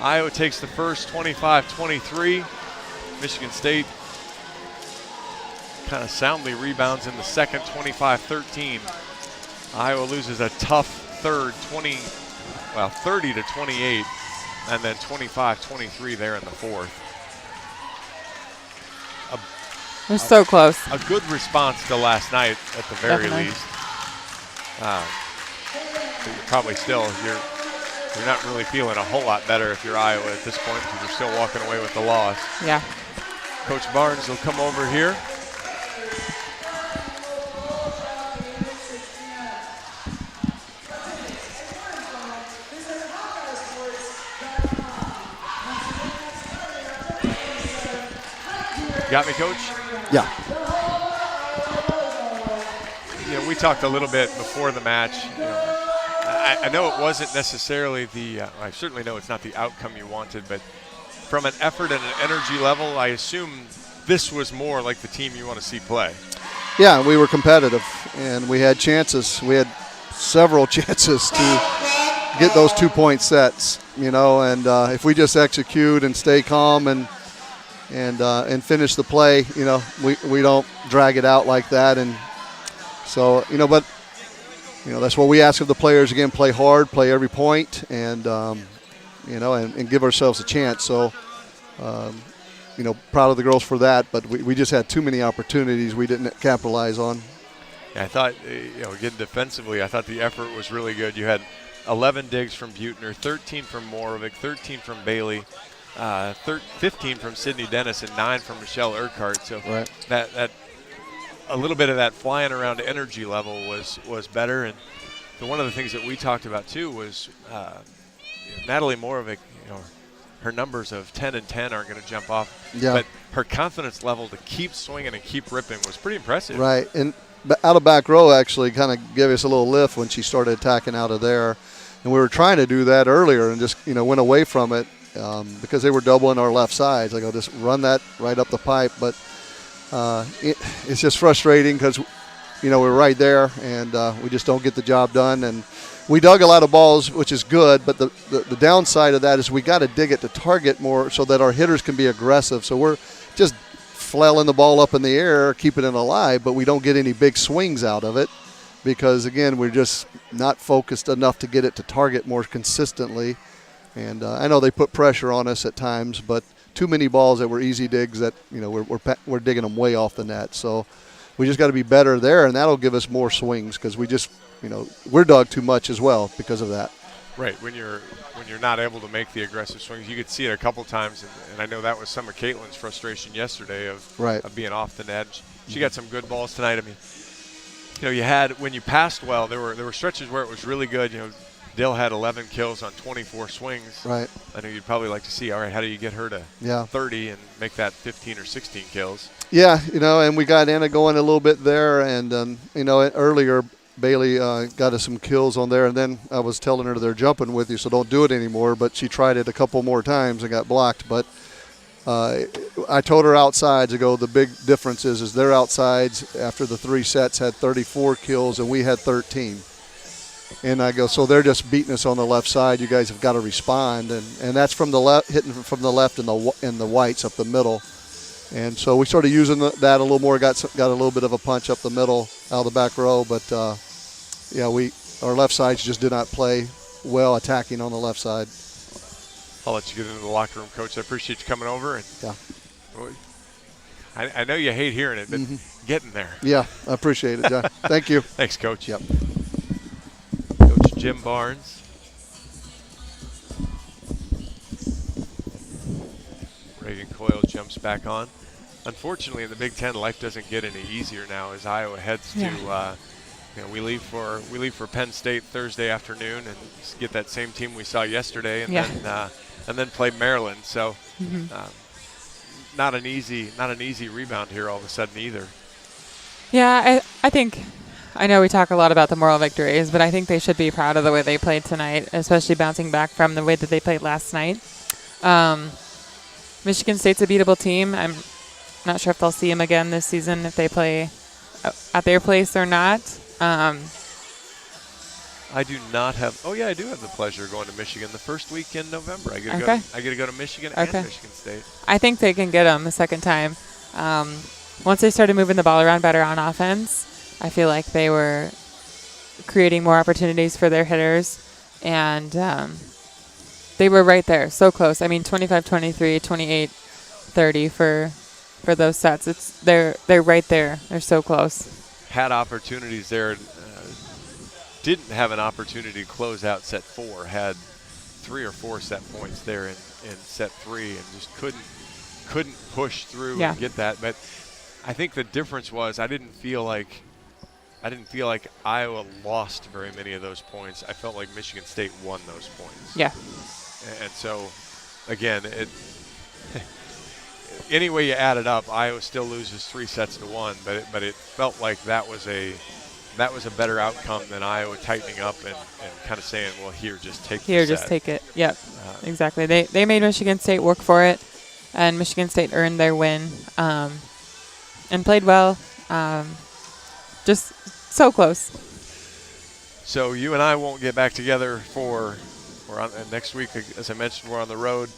Iowa takes the first, 25-23. Michigan State kind of soundly rebounds in the second, 25-13. Iowa loses a tough third, 30-28, and then 25-23 there in the fourth. They're so close. A good response to last night at the very least. But you're probably still, you're not really feeling a whole lot better if you're Iowa at this point because you're still walking away with the loss. Yeah. Coach Barnes will come over here. Got me, Coach? Yeah. You know, we talked a little bit before the match. You know, I know it wasn't necessarily I certainly know it's not the outcome you wanted, but from an effort and an energy level, I assume this was more like the team you want to see play. Yeah, we were competitive, and we had chances. We had several chances to get those 2-point sets, you know, and if we just execute and stay calm and finish the play, you know, we don't drag it out like that. And so, you know, but, you know, that's what we ask of the players. Again, play hard, play every point, and, you know, and give ourselves a chance. So, you know, proud of the girls for that, but we just had too many opportunities we didn't capitalize on. Yeah, I thought, you know, again, defensively, I thought the effort was really good. You had 11 digs from Buechner, 13 from Morovic, 13 from Bailey, 15 from Sydney Dennis, and 9 from Michelle Urquhart. So that a little bit of that flying around energy level was better. And so one of the things that we talked about too was Natalie Morovic. You know, her numbers of 10 and 10 aren't going to jump off, but her confidence level to keep swinging and keep ripping was pretty impressive. Right, and out of back row actually kind of gave us a little lift when she started attacking out of there, and we were trying to do that earlier and just, you know, went away from it. Because they were doubling our left sides. Like, I'll just run that right up the pipe. But it's just frustrating because, you know, we're right there and we just don't get the job done. And we dug a lot of balls, which is good. But the downside of that is we got to dig it to target more so that our hitters can be aggressive. So we're just flailing the ball up in the air, keeping it alive, but we don't get any big swings out of it because, again, we're just not focused enough to get it to target more consistently. And I know they put pressure on us at times, but too many balls that were easy digs that, you know, we're digging them way off the net. So we just got to be better there, and that'll give us more swings because we just, you know, we're dug too much as well because of that. Right, when you're not able to make the aggressive swings, you could see it a couple times, and I know that was some of Caitlin's frustration yesterday of being off the net. She got some good balls tonight. I mean, you know, you had when you passed well, there were stretches where it was really good. You know, Dill had 11 kills on 24 swings. Right. I know you'd probably like to see, all right, how do you get her to 30 and make that 15 or 16 kills? Yeah, you know, and we got Anna going a little bit there, and you know, earlier Bailey got us some kills on there, and then I was telling her they're jumping with you, so don't do it anymore. But she tried it a couple more times and got blocked. But I told her outsides ago the big difference is their outsides after the 3 sets had 34 kills and we had 13. And I go, so they're just beating us on the left side. You guys have got to respond, and that's from the left, hitting from the left in the whites up the middle. And so we started using that a little more. Got a little bit of a punch up the middle out of the back row, but yeah, our left sides just did not play well attacking on the left side. I'll let you get into the locker room, Coach. I appreciate you coming over. And yeah. I know you hate hearing it, but getting there. Yeah, I appreciate it, John. Thank you. Thanks, Coach. Yep. Coach Jim Barnes. Reagan Coyle jumps back on. Unfortunately, in the Big Ten, life doesn't get any easier now as Iowa heads to. We leave for Penn State Thursday afternoon and get that same team we saw yesterday, and then play Maryland. So, not an easy rebound here all of a sudden either. Yeah, I know we talk a lot about the moral victories, but I think they should be proud of the way they played tonight, especially bouncing back from the way that they played last night. Michigan State's a beatable team. I'm not sure if they'll see them again this season if they play at their place or not. I do not have. Oh yeah, I do have the pleasure of going to Michigan the first week in November. I get to go to Michigan and Michigan State. I think they can get them a second time. Once they started moving the ball around better on offense, I feel like they were creating more opportunities for their hitters, and they were right there, so close. I mean, 25-23, 28-30 for those sets. They're right there. They're so close. Had opportunities there. Didn't have an opportunity to close out set 4. Had 3 or 4 set points there in set 3, and just couldn't push through and get that. But I think the difference was I didn't feel like Iowa lost very many of those points. I felt like Michigan State won those points. Yeah. And so, again, any way you add it up, Iowa still loses 3-1. But it felt like that was a better outcome than Iowa tightening up and kind of saying, well, just take it. Yep, exactly. They made Michigan State work for it, and Michigan State earned their win and played well. Just so close. So you and I won't get back together next week. As I mentioned, we're on the road.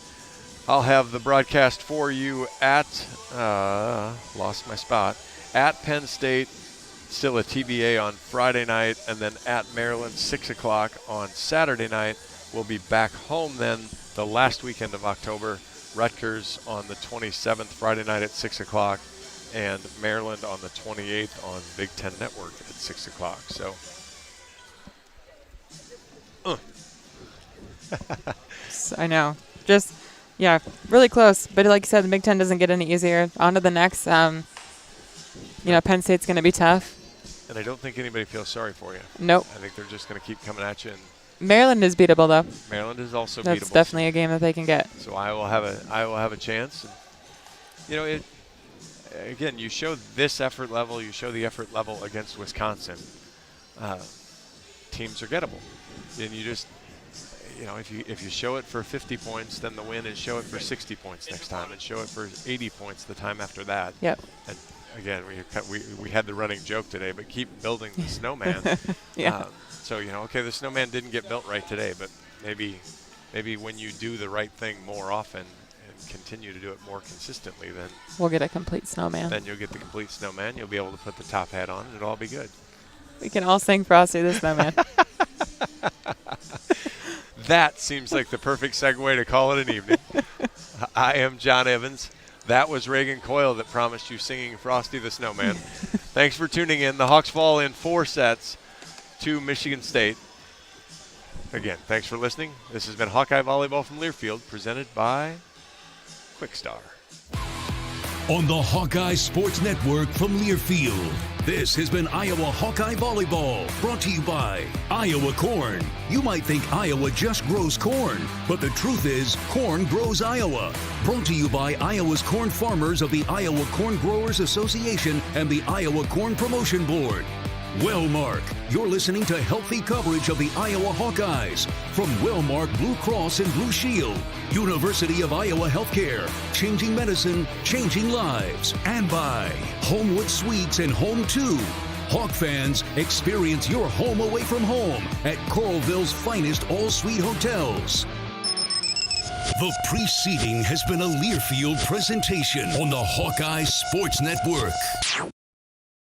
I'll have the broadcast for you at, lost my spot, at Penn State. Still a TBA on Friday night, and then at Maryland 6 o'clock on Saturday night. We'll be back home then the last weekend of October. Rutgers on the 27th, Friday night at 6 o'clock, and Maryland on the 28th on Big Ten Network at 6 o'clock. So, I know. Just, really close. But like you said, the Big Ten doesn't get any easier. On to the next. Penn State's going to be tough. And I don't think anybody feels sorry for you. Nope. I think they're just going to keep coming at you. And Maryland is beatable, though. Maryland is also beatable. That's definitely a game that they can get. So Iowa will have a chance. And, again, you show this effort level, you show the effort level against Wisconsin. Teams are gettable. And you just, if you show it for 50 points, then the win is show it for 60 points next time, and show it for 80 points the time after that. Yep. And again, we had the running joke today, but keep building the snowman. Yeah. So, the snowman didn't get built right today, but maybe when you do the right thing more often and continue to do it more consistently, then we'll get a complete snowman. Then you'll get the complete snowman. You'll be able to put the top hat on, and it'll all be good. We can all sing Frosty the Snowman. That seems like the perfect segue to call it an evening. I am John Evans. That was Reagan Coyle that promised you singing Frosty the Snowman. Thanks for tuning in. The Hawks fall in 4 sets to Michigan State. Again, thanks for listening. This has been Hawkeye Volleyball from Learfield, presented by Quickstar. On the Hawkeye Sports Network from Learfield, this has been Iowa Hawkeye Volleyball, brought to you by Iowa Corn. You might think Iowa just grows corn, but the truth is corn grows Iowa. Brought to you by Iowa's corn farmers of the Iowa Corn Growers Association and the Iowa Corn Promotion Board. Wellmark, you're listening to healthy coverage of the Iowa Hawkeyes from Wellmark Blue Cross and Blue Shield, University of Iowa Healthcare, changing medicine, changing lives, and by Homewood Suites and Home 2. Hawk fans, experience your home away from home at Coralville's finest all-suite hotels. The preceding has been a Learfield presentation on the Hawkeye Sports Network.